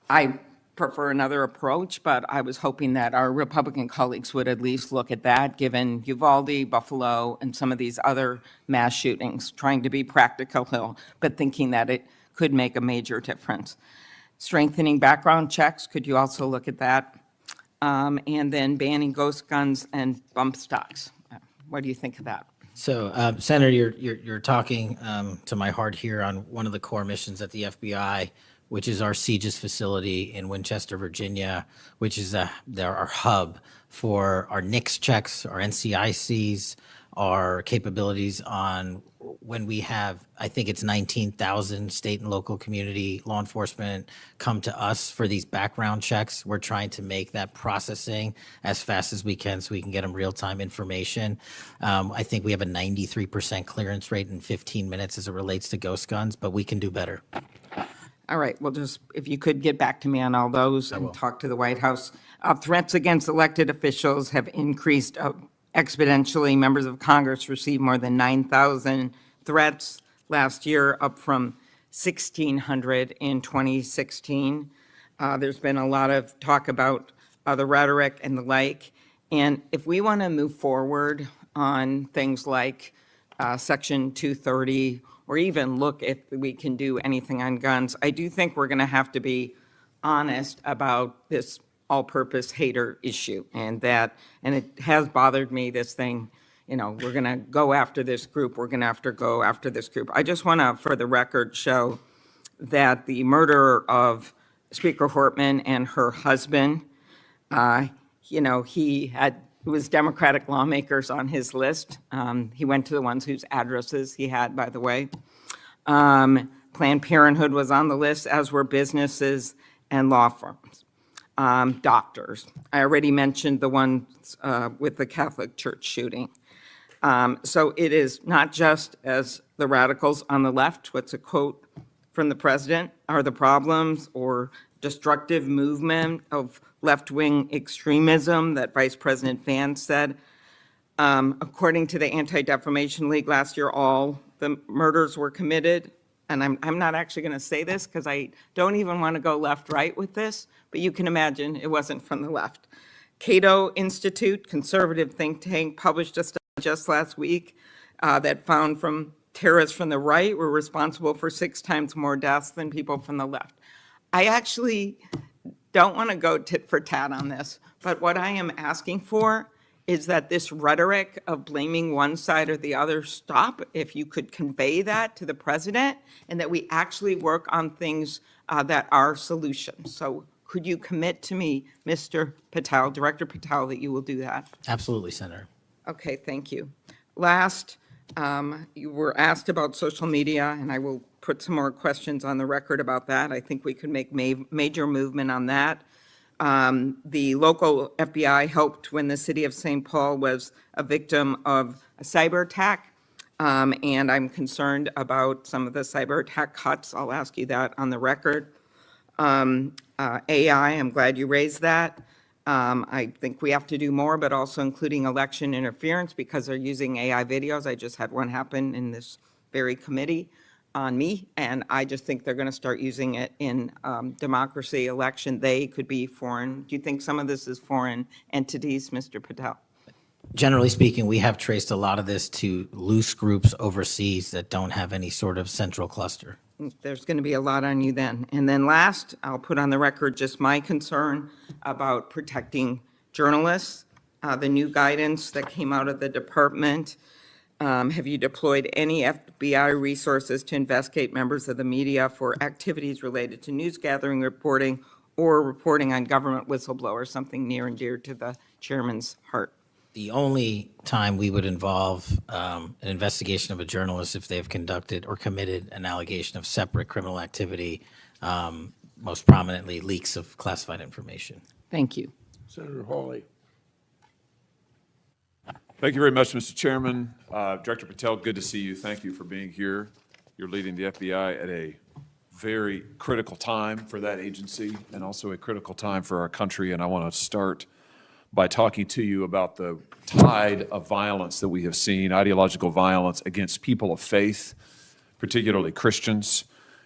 I prefer another approach, but I was hoping that our Republican colleagues would at least look at that, given Uvalde, Buffalo, and some of these other mass shootings, trying to be practical, but thinking that it could make a major difference. Strengthening background checks, could you also look at that? and then banning ghost guns and bump stocks. What do you think of that? So, Senator, you're talking to my heart here on one of the core missions at the FBI, which is our CJIS facility in Winchester, Virginia, which is our hub for our NICS checks, our NCICs, our capabilities on when we have, I think it's 19,000 state and local community law enforcement come to us for these background checks. We're trying to make that processing as fast as we can so we can get them real-time information. I think we have a 93% clearance rate in 15 minutes as it relates to ghost guns, but we can do better. All right, well, just if you could get back to me on all those and talk to the White House. Threats against elected officials have increased exponentially. Members of Congress received more than 9,000 threats last year, up from 1,600 in 2016. There's been a lot of talk about the rhetoric and the like. And if we want to move forward on things like Section 230, or even look if we can do anything on guns, I do think we're going to have to be honest about this all-purpose hater issue, and it has bothered me, this thing, we're going to go after this group, we're going to have to go after this group. I just want to, for the record, show that the murder of Speaker Hortman and her husband, it was Democratic lawmakers on his list. He went to the ones whose addresses he had, by the way. Planned Parenthood was on the list, as were businesses and law firms. Doctors. I already mentioned the ones with the Catholic Church shooting. So it is not just as the radicals on the left, what's a quote from the president, are the problems or destructive movement of left-wing extremism that Vice President Vance said. According to the Anti-Defamation League last year, all the murders were committed. And I'm not actually going to say this because I don't even want to go left-right with this, but you can imagine it wasn't from the left. Cato Institute, conservative think tank, published a study just last week that found from terrorists from the right were responsible for 6 times more deaths than people from the left. I actually don't want to go tit for tat on this, but what I am asking for is that this rhetoric of blaming one side or the other stop, if you could convey that to the president, and that we actually work on things that are solutions. So could you commit to me, Mr. Patel, Director Patel, that you will do that? Absolutely, Senator. Okay, thank you. Last, you were asked about social media, and I will put some more questions on the record about that. I think we could make major movement on that. The local FBI helped when the city of St. Paul was a victim of a cyber attack, and I'm concerned about some of the cyber attack cuts. I'll ask you that on the record. AI, I'm glad you raised that. I think we have to do more, but also including election interference because they're using AI videos. I just had one happen in this very committee on me, and I just think they're going to start using it in democracy, election. They could be foreign. Do you think some of this is foreign entities, Mr. Patel? Generally speaking, we have traced a lot of this to loose groups overseas that don't have any sort of central cluster. There's going to be a lot on you then. And then last, I'll put on the record just my concern about protecting journalists. The new guidance that came out of the department. Have you deployed any FBI resources to investigate members of the media for activities related to news gathering, reporting, or reporting on government whistleblowers, something near and dear to the chairman's heart? The only time we would involve an investigation of a journalist if they've conducted or committed an allegation of separate criminal activity, most prominently leaks of classified information. Thank you. Senator Hawley. Thank you very much, Mr. Chairman. Director Patel, good to see you. Thank you for being here. You're leading the FBI at a very critical time for that agency and also a critical time for our country. And I want to start by talking to you about the tide of violence that we have seen, ideological violence against people of faith, particularly Christians.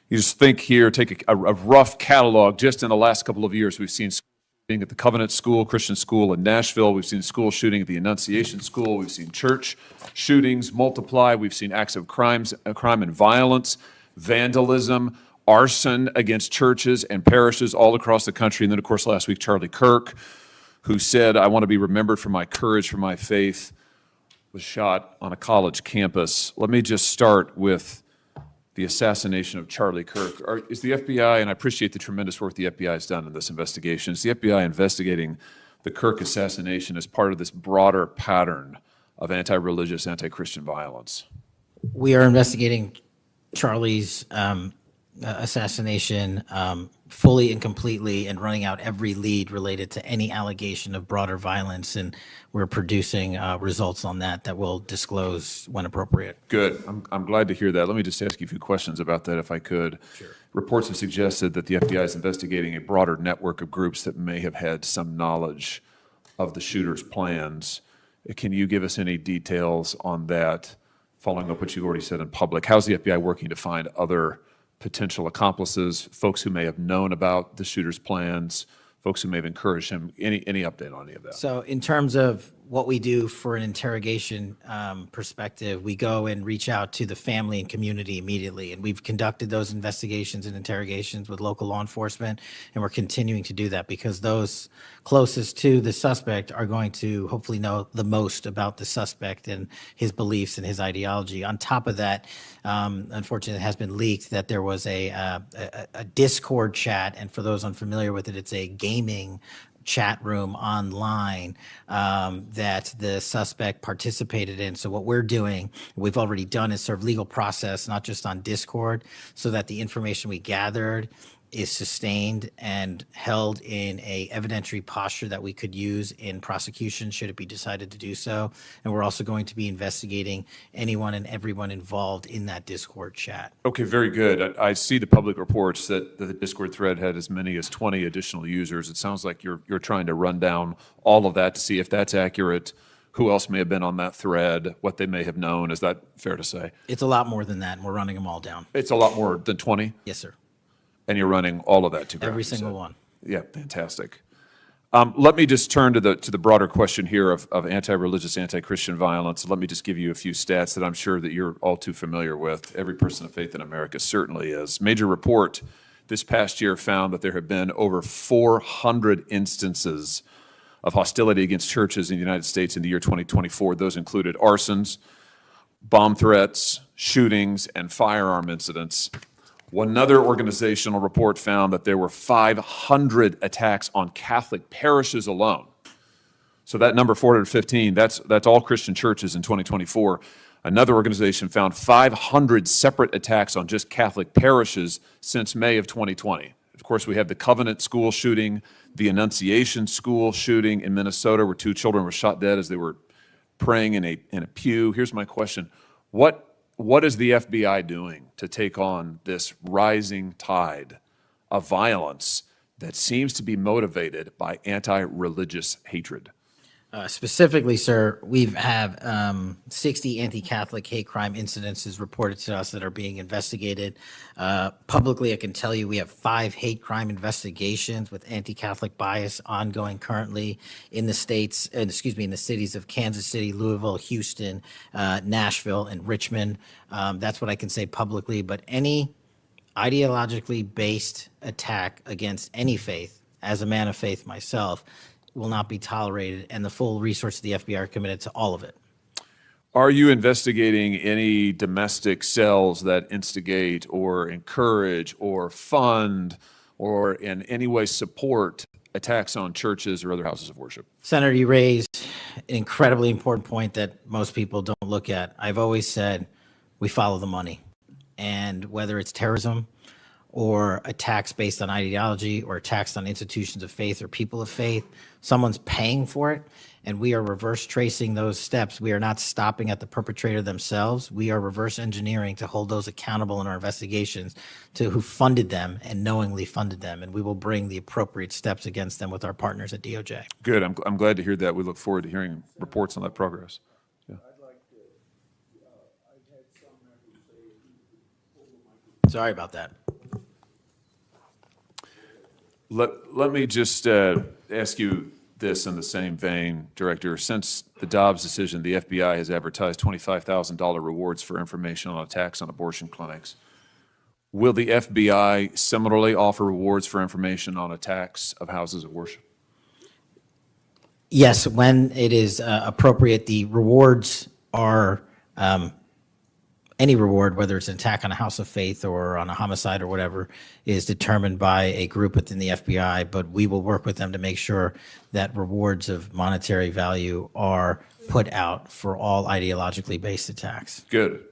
You just think here, take a rough catalog. Just in the last couple of years, we've seen shooting at the Covenant School, Christian school in Nashville. We've seen school shooting at the Annunciation School. We've seen church shootings multiply. We've seen acts of crime and violence, vandalism, arson against churches and parishes all across the country. And then, of course, last week, Charlie Kirk, who said, "I want to be remembered for my courage, for my faith," was shot on a college campus. Let me just start with the assassination of Charlie Kirk. Is the FBI, and I appreciate the tremendous work the FBI has done in this investigation, is the FBI investigating the Kirk assassination as part of this broader pattern of anti-religious, anti-Christian violence? We are investigating Charlie's assassination fully and completely and running out every lead related to any allegation of broader violence, and we're producing results on that we'll disclose when appropriate. Good. I'm glad to hear that. Let me just ask you a few questions about that, if I could. Sure. Reports have suggested that the FBI is investigating a broader network of groups that may have had some knowledge of the shooter's plans. Can you give us any details on that, following up what you already said in public? How's the FBI working to find other potential accomplices, folks who may have known about the shooter's plans, folks who may have encouraged him? Any update on any of that? So in terms of what we do for an interrogation perspective, we go and reach out to the family and community immediately. And we've conducted those investigations and interrogations with local law enforcement, and we're continuing to do that because those closest to the suspect are going to hopefully know the most about the suspect and his beliefs and his ideology. On top of that, unfortunately, it has been leaked that there was a Discord chat, and for those unfamiliar with it, it's a gaming chat room online that the suspect participated in. So what we're doing, we've already done, is serve legal process, not just on Discord, so that the information we gathered is sustained and held in a evidentiary posture that we could use in prosecution should it be decided to do so. And we're also going to be investigating anyone and everyone involved in that Discord chat. Okay, very good. I see the public reports that the Discord thread had as many as 20 additional users. It sounds like you're trying to run down all of that to see if that's accurate, who else may have been on that thread, what they may have known. Is that fair to say? It's a lot more than that, and we're running them all down. It's a lot more than 20? Yes, sir. And you're running all of that to ground? Every single one. Yeah, fantastic. Let me just turn to the broader question here of anti-religious, anti-Christian violence. Let me just give you a few stats that I'm sure that you're all too familiar with. Every person of faith in America certainly is. Major report this past year found that there have been over 400 instances of hostility against churches in the United States in the year 2024. Those included arsons, bomb threats, shootings, and firearm incidents. Another organizational report found that there were 500 attacks on Catholic parishes alone. So that number, 415, that's all Christian churches in 2024. Another organization found 500 separate attacks on just Catholic parishes since May of 2020. Of course, we have the Covenant school shooting, the Annunciation school shooting in Minnesota, where 2 children were shot dead as they were praying in a pew. Here's my question. What is the FBI doing to take on this rising tide of violence that seems to be motivated by anti-religious hatred? Specifically, sir, we have 60 anti-Catholic hate crime incidences reported to us that are being investigated. Publicly, I can tell you we have 5 hate crime investigations with anti-Catholic bias ongoing currently in the states, in the cities of Kansas City, Louisville, Houston, Nashville, and Richmond. That's what I can say publicly, but any ideologically based attack against any faith, as a man of faith myself, will not be tolerated, and the full resources of the FBI are committed to all of it. Are you investigating any domestic cells that instigate or encourage or fund or in any way support attacks on churches or other houses of worship? Senator, you raised an incredibly important point that most people don't look at. I've always said we follow the money, and whether it's terrorism or attacks based on ideology or attacks on institutions of faith or people of faith, someone's paying for it, and we are reverse tracing those steps. We are not stopping at the perpetrator themselves. We are reverse engineering to hold those accountable in our investigations to who funded them and knowingly funded them, and we will bring the appropriate steps against them with our partners at DOJ. Good. I'm glad to hear that. We look forward to hearing reports on that progress. Yeah. Sorry about that. Let me just ask you this in the same vein, Director. Since the Dobbs decision, the FBI has advertised $25,000 rewards for information on attacks on abortion clinics. Will the FBI similarly offer rewards for information on attacks of houses of worship? Yes, when it is appropriate, the rewards are any reward, whether it's an attack on a house of faith or on a homicide or whatever, is determined by a group within the FBI, but we will work with them to make sure that rewards of monetary value are put out for all ideologically based attacks. Good.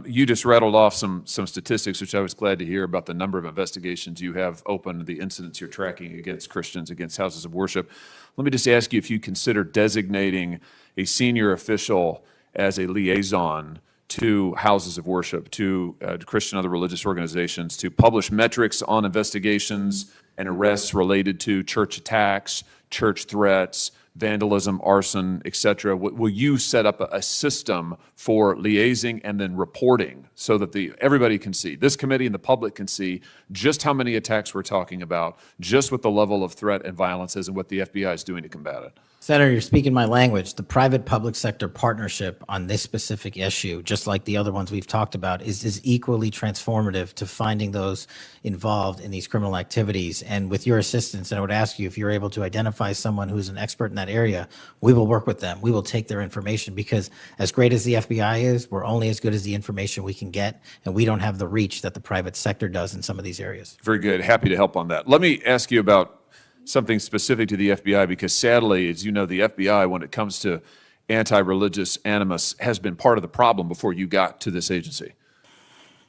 You just rattled off some statistics, which I was glad to hear, about the number of investigations you have open, the incidents you're tracking against Christians, against houses of worship. Let me just ask you if you consider designating a senior official as a liaison to houses of worship, to Christian other religious organizations, to publish metrics on investigations and arrests related to church attacks, church threats, vandalism, arson, et cetera. Will you set up a system for liaising and then reporting so that everybody can see, this committee and the public can see just how many attacks we're talking about, just what the level of threat and violence is and what the FBI is doing to combat it? Senator, you're speaking my language. The private-public sector partnership on this specific issue, just like the other ones we've talked about, is equally transformative to finding those involved in these criminal activities. And with your assistance, and I would ask you if you're able to identify someone who's an expert in that area, we will work with them. We will take their information because as great as the FBI is, we're only as good as the information we can get, and we don't have the reach that the private sector does in some of these areas. Very good. Happy to help on that. Let me ask you about something specific to the FBI, because sadly, as you know, the FBI, when it comes to anti-religious animus, has been part of the problem before you got to this agency.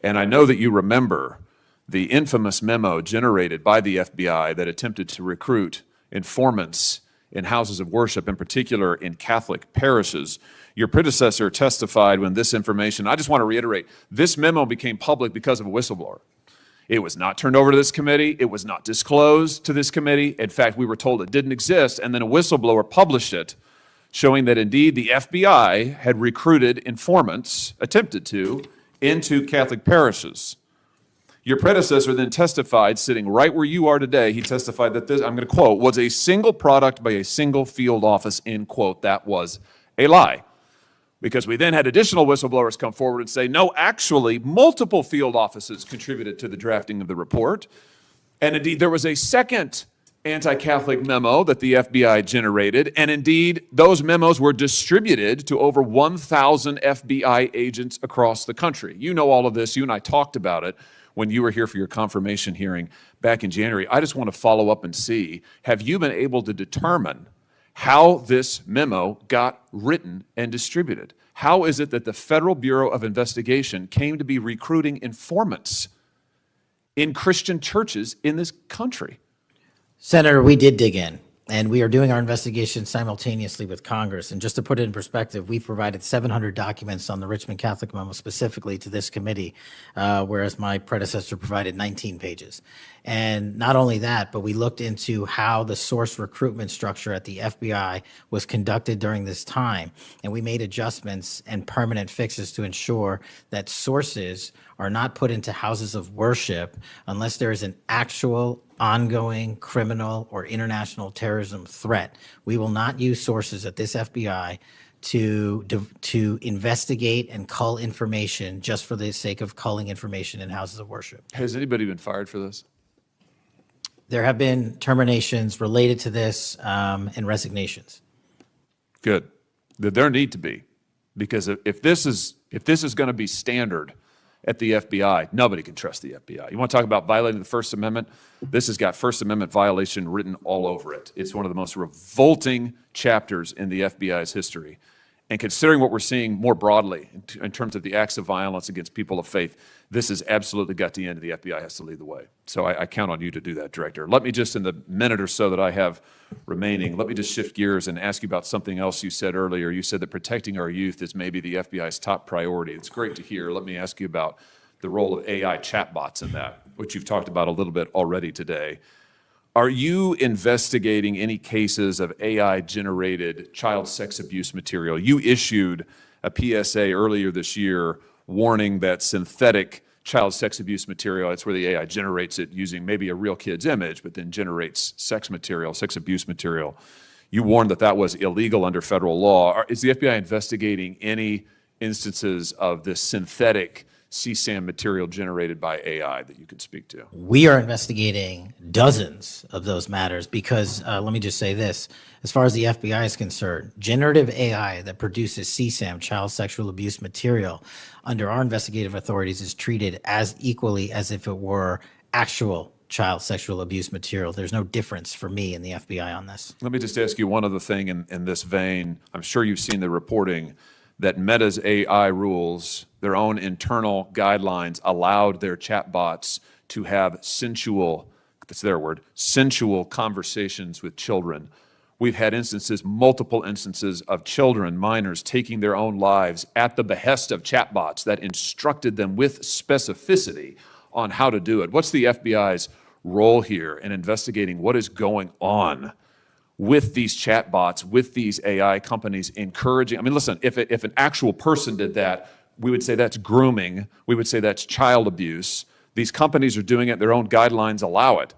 And I know that you remember the infamous memo generated by the FBI that attempted to recruit informants in houses of worship, in particular in Catholic parishes. Your predecessor testified when this information, I just want to reiterate, this memo became public because of a whistleblower. It was not turned over to this committee. It was not disclosed to this committee. In fact, we were told it didn't exist, and then a whistleblower published it, showing that indeed the FBI had recruited informants, attempted to, into Catholic parishes. Your predecessor then testified, sitting right where you are today, he testified that this, I'm going to quote, was a single product by a single field office, end quote. That was a lie. Because we then had additional whistleblowers come forward and say, no, actually, multiple field offices contributed to the drafting of the report. And indeed, there was a second anti-Catholic memo that the FBI generated. And indeed, those memos were distributed to over 1,000 FBI agents across the country. You know all of this. You and I talked about it when you were here for your confirmation hearing back in January. I just want to follow up and see, have you been able to determine how this memo got written and distributed? How is it that the Federal Bureau of Investigation came to be recruiting informants in Christian churches in this country? Senator, we did dig in, and we are doing our investigation simultaneously with Congress. And just to put it in perspective, we've provided 700 documents on the Richmond Catholic memo specifically to this committee, whereas my predecessor provided 19 pages. And not only that, but we looked into how the source recruitment structure at the FBI was conducted during this time. And we made adjustments and permanent fixes to ensure that sources are not put into houses of worship unless there is an actual ongoing criminal or international terrorism threat. We will not use sources at this FBI to investigate and cull information just for the sake of culling information in houses of worship. Has anybody been fired for this? There have been terminations related to this and resignations. Good. There need to be, because if this is going to be standard at the FBI, nobody can trust the FBI. You want to talk about violating the First Amendment? This has got First Amendment violation written all over it. It's one of the most revolting chapters in the FBI's history. And considering what we're seeing more broadly in terms of the acts of violence against people of faith, this has absolutely got to end, and the FBI has to lead the way. So I count on you to do that, Director. Let me just, in the minute or so that I have remaining, let me just shift gears and ask you about something else you said earlier. You said that protecting our youth is maybe the FBI's top priority. It's great to hear. Let me ask you about the role of AI chatbots in that, which you've talked about a little bit already today. Are you investigating any cases of AI-generated child sex abuse material? You issued a PSA earlier this year warning that synthetic child sex abuse material, that's where the AI generates it using maybe a real kid's image, but then generates sex material, sex abuse material. You warned that that was illegal under federal law. Is the FBI investigating any instances of this synthetic CSAM material generated by AI that you could speak to? We are investigating dozens of those matters because, let me just say this, as far as the FBI is concerned, generative AI that produces CSAM, child sexual abuse material, under our investigative authorities is treated as equally as if it were actual child sexual abuse material. There's no difference for me in the FBI on this. Let me just ask you one other thing in this vein. I'm sure you've seen the reporting that Meta's AI rules, their own internal guidelines, allowed their chatbots to have sensual, that's their word, sensual conversations with children. We've had instances, multiple instances of children, minors, taking their own lives at the behest of chatbots that instructed them with specificity on how to do it. What's the FBI's role here in investigating what is going on with these chatbots, with these AI companies encouraging? I mean, listen, if an actual person did that, we would say that's grooming. We would say that's child abuse. These companies are doing it. Their own guidelines allow it.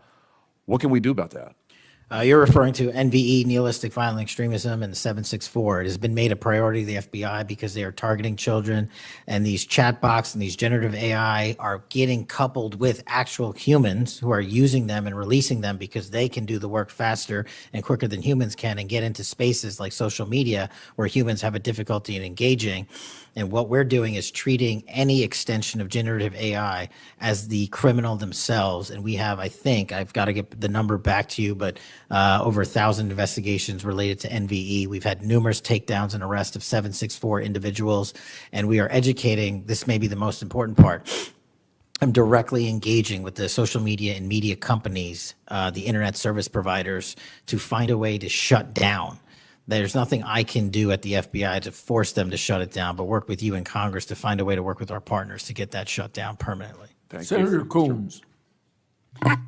What can we do about that? You're referring to NVE, nihilistic violent extremism, and the 764. It has been made a priority of the FBI because they are targeting children, and these chatbots and these generative AI are getting coupled with actual humans who are using them and releasing them because they can do the work faster and quicker than humans can and get into spaces like social media where humans have a difficulty in engaging. And what we're doing is treating any extension of generative AI as the criminal themselves. And we have, I think, I've got to get the number back to you, but over 1,000 investigations related to NVE. We've had numerous takedowns and arrests of 764 individuals. And we are educating, this may be the most important part. I'm directly engaging with the social media and media companies, the internet service providers, to find a way to shut down. There's nothing I can do at the FBI to force them to shut it down, but work with you in Congress to find a way to work with our partners to get that shut down permanently. Senator Coons.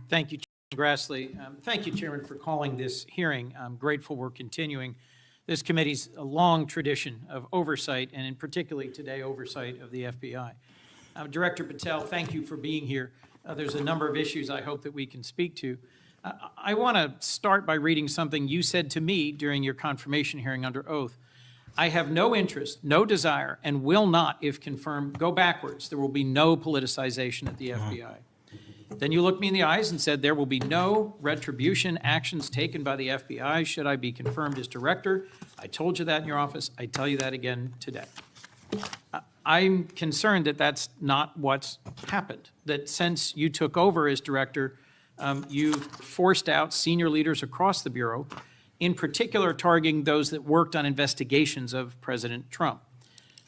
Thank you, Chairman Grassley. Thank you, Chairman, for calling this hearing. I'm grateful we're continuing this committee's long tradition of oversight, and in particularly today, oversight of the FBI. Director Patel, thank you for being here. There's a number of issues I hope that we can speak to. I want to start by reading something you said to me during your confirmation hearing under oath. I have no interest, no desire, and will not, if confirmed, go backwards. There will be no politicization at the FBI. Then you looked me in the eyes and said there will be no retribution actions taken by the FBI should I be confirmed as director. I told you that in your office. I tell you that again today. I'm concerned that that's not what's happened, that since you took over as director, you've forced out senior leaders across the Bureau, in particular targeting those that worked on investigations of President Trump.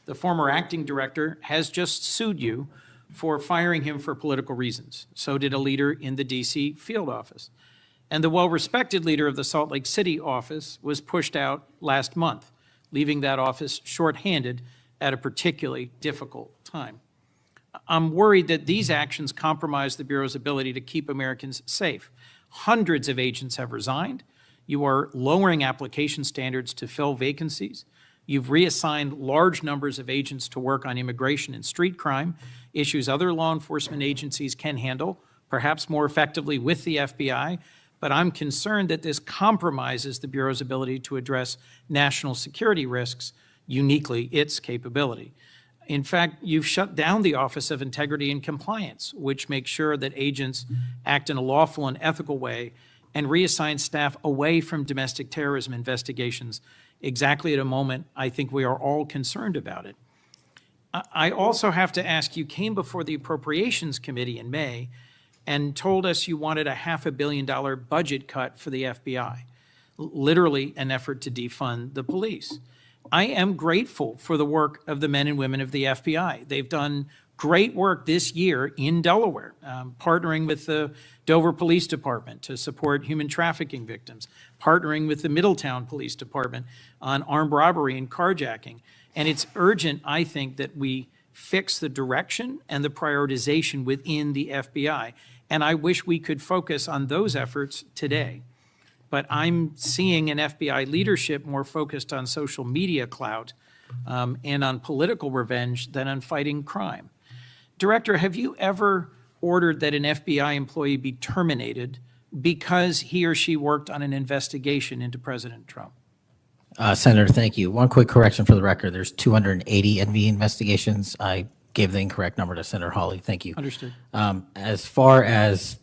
The former acting director has just sued you for firing him for political reasons. So did a leader in the D.C. field office. And the well-respected leader of the Salt Lake City office was pushed out last month, leaving that office shorthanded at a particularly difficult time. I'm worried that these actions compromise the Bureau's ability to keep Americans safe. Hundreds of agents have resigned. You are lowering application standards to fill vacancies. You've reassigned large numbers of agents to work on immigration and street crime, issues other law enforcement agencies can handle, perhaps more effectively with the FBI. But I'm concerned that this compromises the Bureau's ability to address national security risks, uniquely its capability. In fact, you've shut down the Office of Integrity and Compliance, which makes sure that agents act in a lawful and ethical way, and reassign staff away from domestic terrorism investigations exactly at a moment I think we are all concerned about it. I also have to ask, you came before the Appropriations Committee in May and told us you wanted a $500 million budget cut for the FBI, literally an effort to defund the police. I am grateful for the work of the men and women of the FBI. They've done great work this year in Delaware, partnering with the Dover Police Department to support human trafficking victims, partnering with the Middletown Police Department on armed robbery and carjacking. And it's urgent, I think, that we fix the direction and the prioritization within the FBI. And I wish we could focus on those efforts today. But I'm seeing an FBI leadership more focused on social media clout and on political revenge than on fighting crime. Director, have you ever ordered that an FBI employee be terminated because he or she worked on an investigation into President Trump? Senator, thank you. One quick correction for the record. There's 280 NV investigations. I gave the incorrect number to Senator Hawley. Thank you. Understood. As far as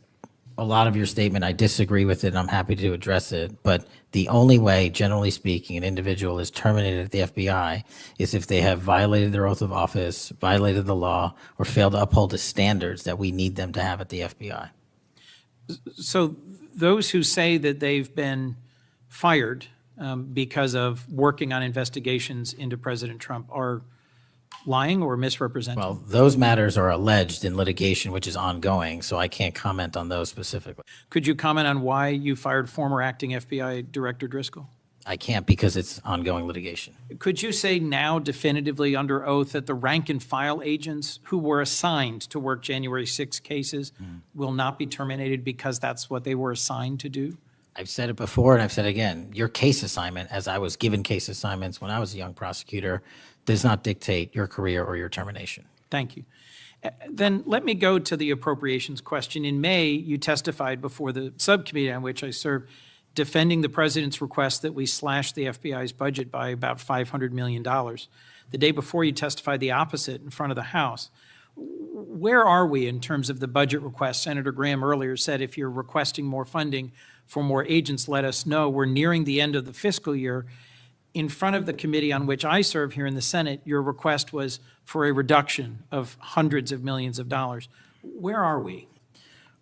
a lot of your statement, I disagree with it, and I'm happy to address it. But the only way, generally speaking, an individual is terminated at the FBI is if they have violated their oath of office, violated the law, or failed to uphold the standards that we need them to have at the FBI. So those who say that they've been fired because of working on investigations into President Trump are lying or misrepresenting? Well, those matters are alleged in litigation, which is ongoing, so I can't comment on those specifically. Could you comment on why you fired former acting FBI Director Driscoll? I can't because it's ongoing litigation. Could you say now definitively under oath that the rank and file agents who were assigned to work January 6 cases will not be terminated because that's what they were assigned to do? I've said it before and I've said it again. Your case assignment, as I was given case assignments when I was a young prosecutor, does not dictate your career or your termination. Thank you. Then let me go to the appropriations question. In May, you testified before the subcommittee on which I serve, defending the president's request that we slash the FBI's budget by about $500 million. The day before, you testified the opposite in front of the House. Where are we in terms of the budget request? Senator Graham earlier said if you're requesting more funding for more agents, let us know. We're nearing the end of the fiscal year. In front of the committee on which I serve here in the Senate, your request was for a reduction of hundreds of millions of dollars. Where are we?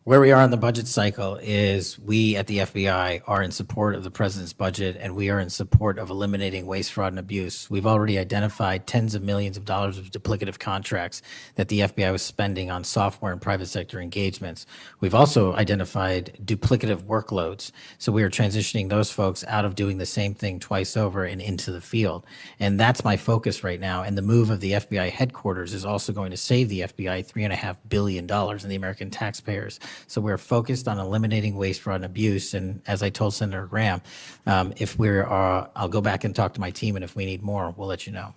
Where we are in the budget cycle is we at the FBI are in support of the president's budget, and we are in support of eliminating waste, fraud, and abuse. We've already identified tens of millions of dollars of duplicative contracts that the FBI was spending on software and private sector engagements. We've also identified duplicative workloads. So we are transitioning those folks out of doing the same thing twice over and into the field. And that's my focus right now. And the move of the FBI headquarters is also going to save the FBI $3.5 billion in the American taxpayers. So we're focused on eliminating waste, fraud, and abuse. And as I told Senator Graham, if I'll go back and talk to my team, and if we need more, we'll let you know.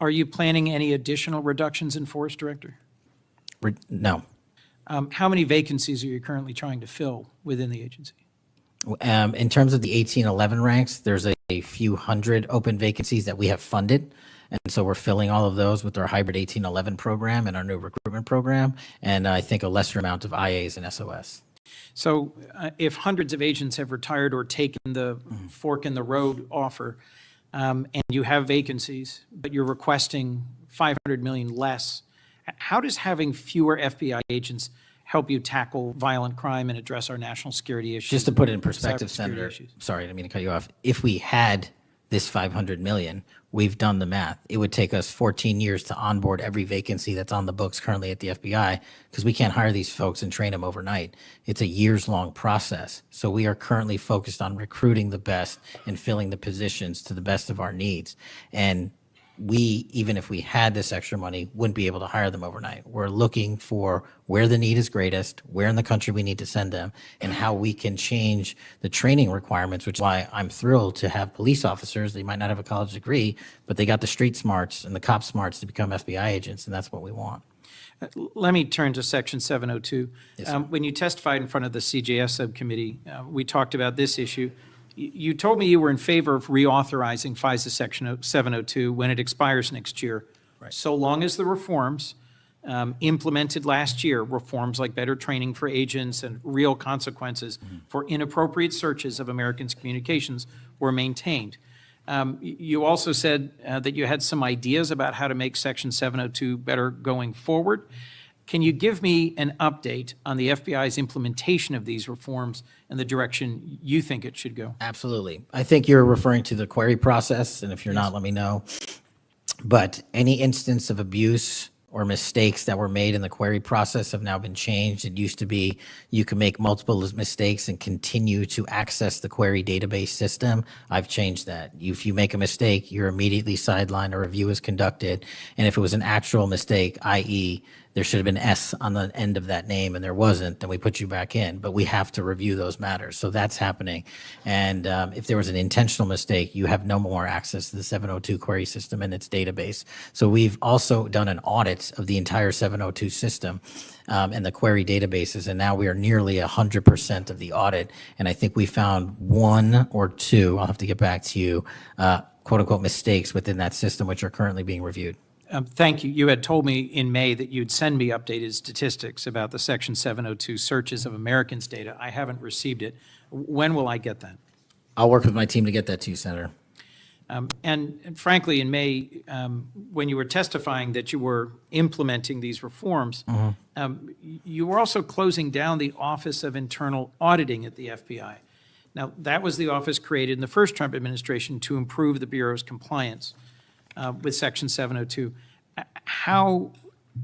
Are you planning any additional reductions in force, Director? No. How many vacancies are you currently trying to fill within the agency? In terms of the 1811 ranks, there's a few hundred open vacancies that we have funded. And so we're filling all of those with our hybrid 1811 program and our new recruitment program, and I think a lesser amount of IAs and SOS. So if hundreds of agents have retired or taken the fork in the road offer, and you have vacancies, but you're requesting $500 million less, how does having fewer FBI agents help you tackle violent crime and address our national security issues? Just to put it in perspective, cybersecurity Senator, issues? sorry, I didn't mean to cut you off. If we had this $500 million, we've done the math. It would take us 14 years to onboard every vacancy that's on the books currently at the FBI because we can't hire these folks and train them overnight. It's a years-long process. So we are currently focused on recruiting the best and filling the positions to the best of our needs. And we, even if we had this extra money, wouldn't be able to hire them overnight. We're looking for where the need is greatest, where in the country we need to send them, and how we can change the training requirements, which is why I'm thrilled to have police officers. They might not have a college degree, but they got the street smarts and the cop smarts to become FBI agents, and that's what we want. Let me turn to Section 702. Yes, When you testified in front of the CJS subcommittee, we talked about this issue. You told me you were in favor of reauthorizing FISA Section 702 when it expires next year, so long as the reforms implemented last year, reforms like better training for agents and real consequences for inappropriate searches of Americans' communications, were maintained. You also said that you had some ideas about how to make Section 702 better going forward. Can you give me an update on the FBI's implementation of these reforms and the direction you think it should go? Absolutely. I think you're referring to the query process, and if you're not, let me know. But any instance of abuse or mistakes that were made in the query process have now been changed. It used to be you can make multiple mistakes and continue to access the query database system. I've changed that. If you make a mistake, you're immediately sidelined, a review is conducted, and if it was an actual mistake, i.e., there should have been S on the end of that name and there wasn't, then we put you back in. But we have to review those matters. So that's happening. And if there was an intentional mistake, you have no more access to the 702 query system and its database. So we've also done an audit of the entire 702 system and the query databases. And now we are nearly 100% of the audit. And I think we found one or two, I'll have to get back to you, quote unquote mistakes within that system, which are currently being reviewed. Thank you. You had told me in May that you'd send me updated statistics about the Section 702 searches of Americans' data. I haven't received it. When will I get that? I'll work with my team to get that to you, Senator. And frankly, in May, when you were testifying that you were implementing these reforms, you were also closing down the Office of Internal Auditing at the FBI. Now, that was the office created in the first Trump administration to improve the Bureau's compliance with Section 702. How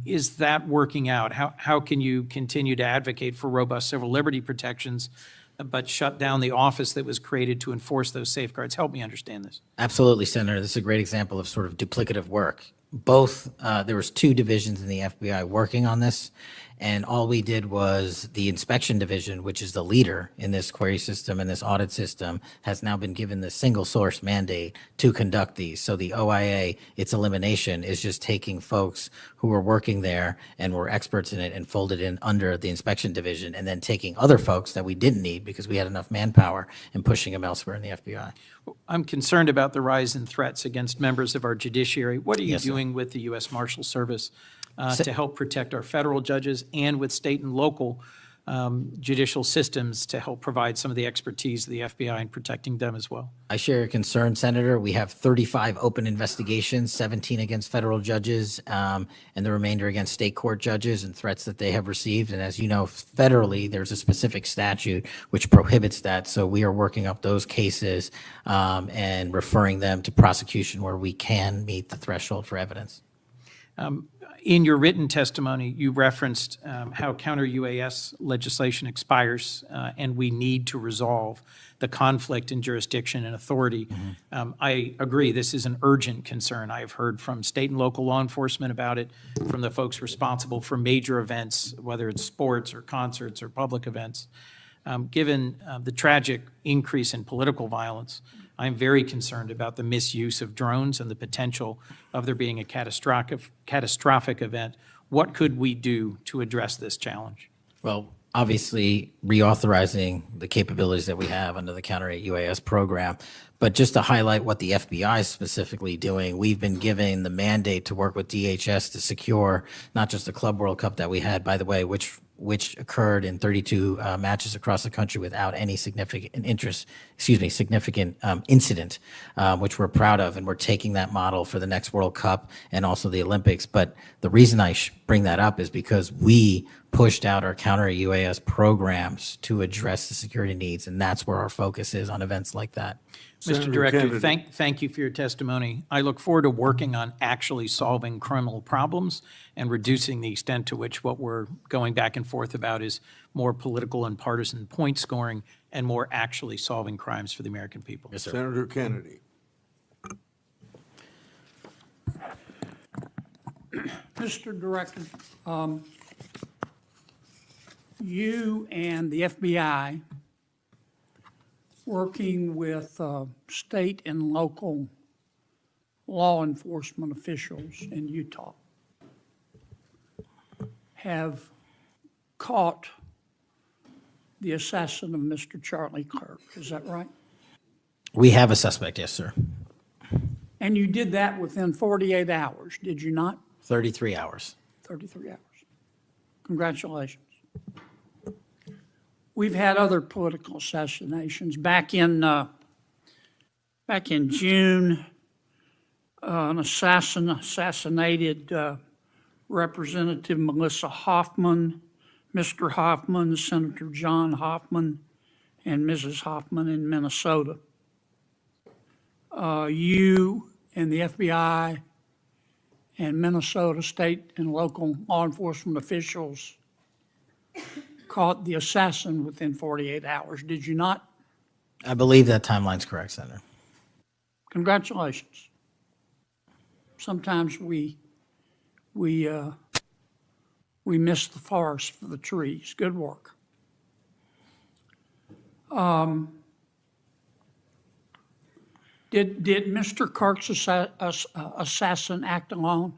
is that working out? How can you continue to advocate for robust civil liberty protections, but shut down the office that was created to enforce those safeguards? Help me understand this. Absolutely, Senator. This is a great example of sort of duplicative work. Both, there was 2 divisions in the FBI working on this, and all we did was the inspection division, which is the leader in this query system and this audit system, has now been given the single source mandate to conduct these. So the OIA, its elimination is just taking folks who were working there and were experts in it and folded in under the inspection division, and then taking other folks that we didn't need because we had enough manpower and pushing them elsewhere in the FBI. I'm concerned about the rise in threats against members of our judiciary. What are you Yes, sir. doing with the U.S. Marshal Service to help protect our federal judges and with state and local judicial systems to help provide some of the expertise of the FBI in protecting them as well? I share your concern, Senator. We have 35 open investigations, 17 against federal judges, and the remainder against state court judges and threats that they have received. And as you know, federally, there's a specific statute which prohibits that. So we are working up those cases and referring them to prosecution where we can meet the threshold for evidence. In your written testimony, you referenced how counter-UAS legislation expires and we need to resolve the conflict in jurisdiction and authority. I agree, this is an urgent concern. I've heard from state and local law enforcement about it, from the folks responsible for major events, whether it's sports or concerts or public events. Given the tragic increase in political violence, I'm very concerned about the misuse of drones and the potential of there being a catastrophic event. What could we do to address this challenge? Well, obviously, reauthorizing the capabilities that we have under the Counter-UAS program. But just to highlight what the FBI is specifically doing, we've been given the mandate to work with DHS to secure not just the Club World Cup that we had, by the way, which occurred in 32 matches across the country without any significant incident, which we're proud of, and we're taking that model for the next World Cup and also the Olympics. But the reason I bring that up is because we pushed out our counter-UAS programs to address the security needs, and that's where our focus is on events like that. Mr. Director, thank you for your testimony. I look forward to working on actually solving criminal problems and reducing the extent to which what we're going back and forth about is more political and partisan point scoring and more actually solving crimes for the American people. Yes, sir. Senator Kennedy. Mr. Director, you and the FBI working with state and local law enforcement officials in Utah have caught the assassin of Mr. Charlie Kirk. Is that right? We have a suspect, yes, sir. And you did that within 48 hours, did you not? 33 hours. 33 hours. Congratulations. We've had other political assassinations. Back in June, an assassinated Representative Melissa Hoffman, Mr. Hoffman, Senator John Hoffman, and Mrs. Hoffman in Minnesota. You and the FBI and Minnesota state and local law enforcement officials caught the assassin within 48 hours, did you not? I believe that timeline's correct, Senator. Congratulations. Sometimes we miss the forest for the trees. Good work. Did Mr. Kirk's assassin act alone?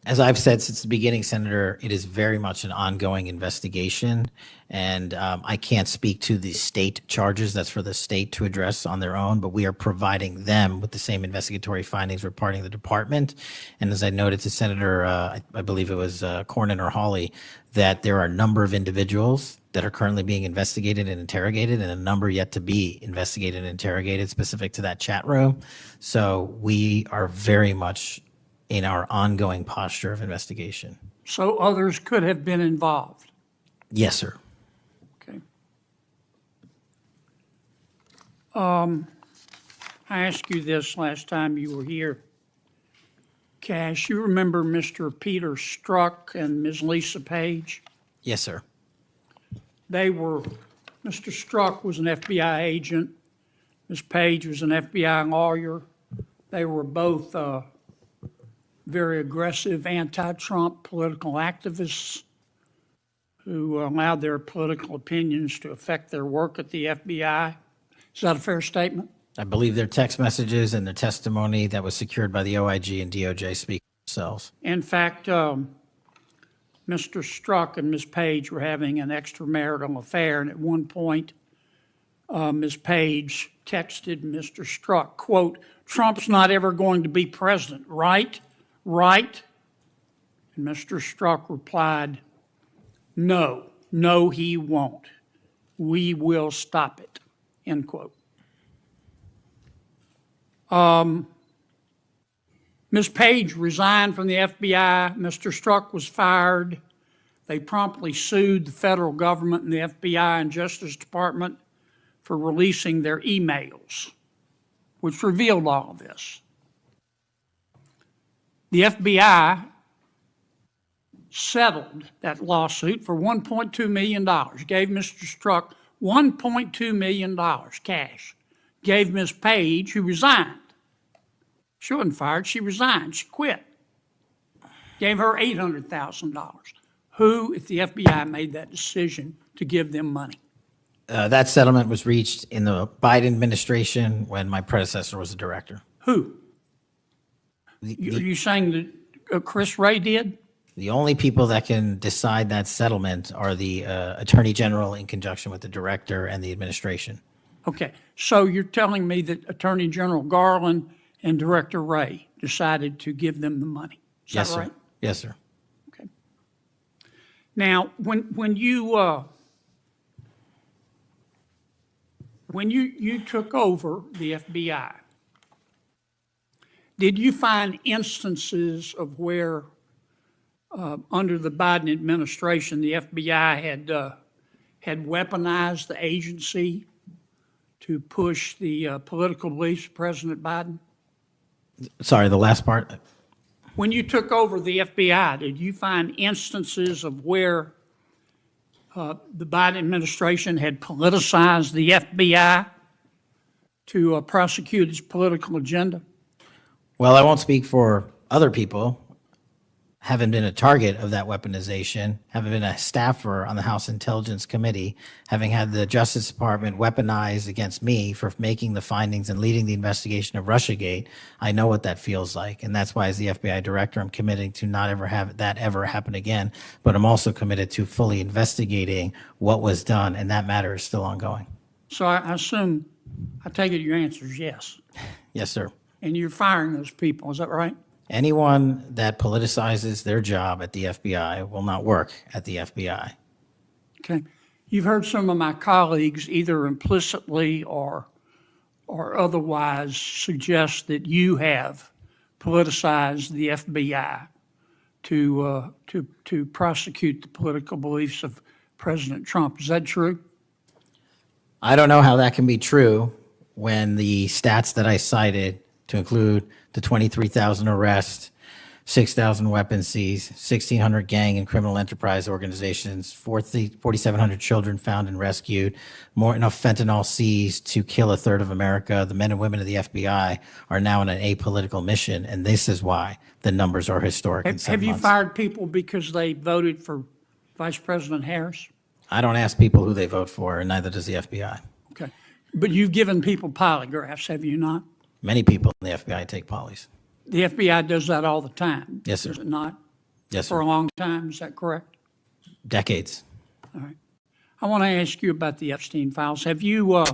As I've said since the beginning, Senator, it is very much an ongoing investigation, and I can't speak to the state charges. That's for the state to address on their own, but we are providing them with the same investigatory findings we're parting the department. And as I noted to Senator, I believe it was Cornyn or Hawley, that there are a number of individuals that are currently being investigated and interrogated, and a number yet to be investigated and interrogated specific to that chat room. So we are very much in our ongoing posture of investigation. So others could have been involved? Yes, sir. Okay. I asked you this last time you were here. Cash, you remember Mr. Peter Strzok and Ms. Lisa Page? Yes, sir. Mr. Strzok was an FBI agent. Ms. Page was an FBI lawyer. They were both very aggressive anti-Trump political activists who allowed their political opinions to affect their work at the FBI. Is that a fair statement? I believe their text messages and their testimony that was secured by the OIG and DOJ speak for themselves. In fact, Mr. Strzok and Ms. Page were having an extramarital affair, and at one point, Ms. Page texted Mr. Strzok, quote, "Trump's not ever going to be president, right? Right?" And Mr. Strzok replied, "No, he won't. We will stop it," end quote. Ms. Page resigned from the FBI. Mr. Strzok was fired. They promptly sued the federal government and the FBI and Justice Department for releasing their emails, which revealed all of this. The FBI settled that lawsuit for $1.2 million, gave Mr. Strzok $1.2 million cash, gave Ms. Page, who resigned. She wasn't fired, she resigned, she quit. Gave her $800,000. Who, if the FBI made that decision to give them money? That settlement was reached in the Biden administration when my predecessor was the director. Who? Are you saying that Chris Wray did? The only people that can decide that settlement are the Attorney General in conjunction with the director and the administration. Okay, so you're telling me that Attorney General Garland and Director Wray decided to give them the money? Is Yes, that sir. right? Yes, sir. Okay. Now, when you took over the FBI, did you find instances of where, under the Biden administration, the FBI had weaponized the agency to push the political beliefs of President Biden? Sorry, the last part. When you took over the FBI, did you find instances of where the Biden administration had politicized the FBI to prosecute its political agenda? Well, I won't speak for other people. Haven't been a target of that weaponization, haven't been a staffer on the House Intelligence Committee, having had the Justice Department weaponized against me for making the findings and leading the investigation of Russiagate. I know what that feels like, and that's why as the FBI director, I'm committing to not ever have that ever happen again, but I'm also committed to fully investigating what was done, and that matter is still ongoing. So I assume, I take it your answer is yes. Yes, sir. And you're firing those people, is that right? Anyone that politicizes their job at the FBI will not work at the FBI. Okay. You've heard some of my colleagues either implicitly or otherwise suggest that you have politicized the FBI to prosecute the political beliefs of President Trump. Is that true? I don't know how that can be true when the stats that I cited, to include the 23,000 arrests, 6,000 weapons seized, 1,600 gang and criminal enterprise organizations, 4,700 children found and rescued, more enough fentanyl seized to kill a third of America. The men and women of the FBI are now on an apolitical mission, and this is why the numbers are historic. Have you fired people because they voted for Vice President Harris? I don't ask people who they vote for, and neither does the FBI. Okay. But you've given people polygraphs, have you not? Many people in the FBI take polys. The FBI does that all the time. Yes, sir. Does it not? Yes, for sir. a long time, is that correct? Decades. All right. I want to ask you about the Epstein files. Have you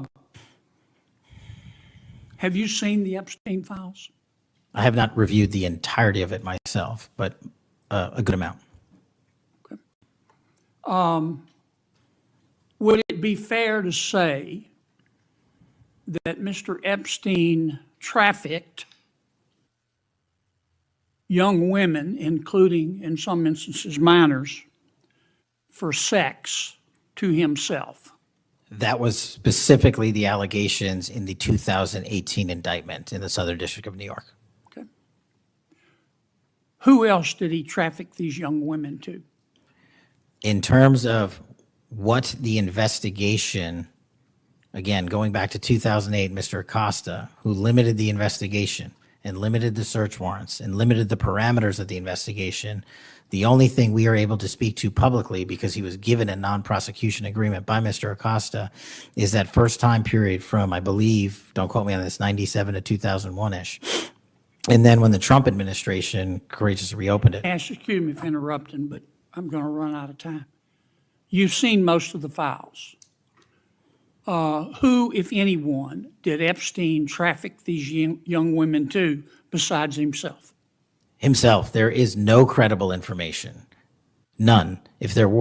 seen the Epstein files? I have not reviewed the entirety of it myself, but a good amount. Would it be fair to say that Mr. Epstein trafficked young women, including, in some instances, minors, for sex to himself? That was specifically the allegations in the 2018 indictment in the Southern District of New York. Okay. Who else did he traffic these young women to? In terms of what the investigation, again, going back to 2008, Mr. Acosta, who limited the investigation and limited the search warrants and limited the parameters of the investigation, the only thing we are able to speak to publicly, because he was given a non-prosecution agreement by Mr. Acosta, is that first time period from, I believe, don't quote me on this, 97 to 2001-ish. And then when the Trump administration courageously reopened it. Excuse me for interrupting, but I'm going to run out of time. You've seen most of the files. Who, if anyone, did Epstein traffic these young women to besides himself? Himself. There is no credible information. None. If there were,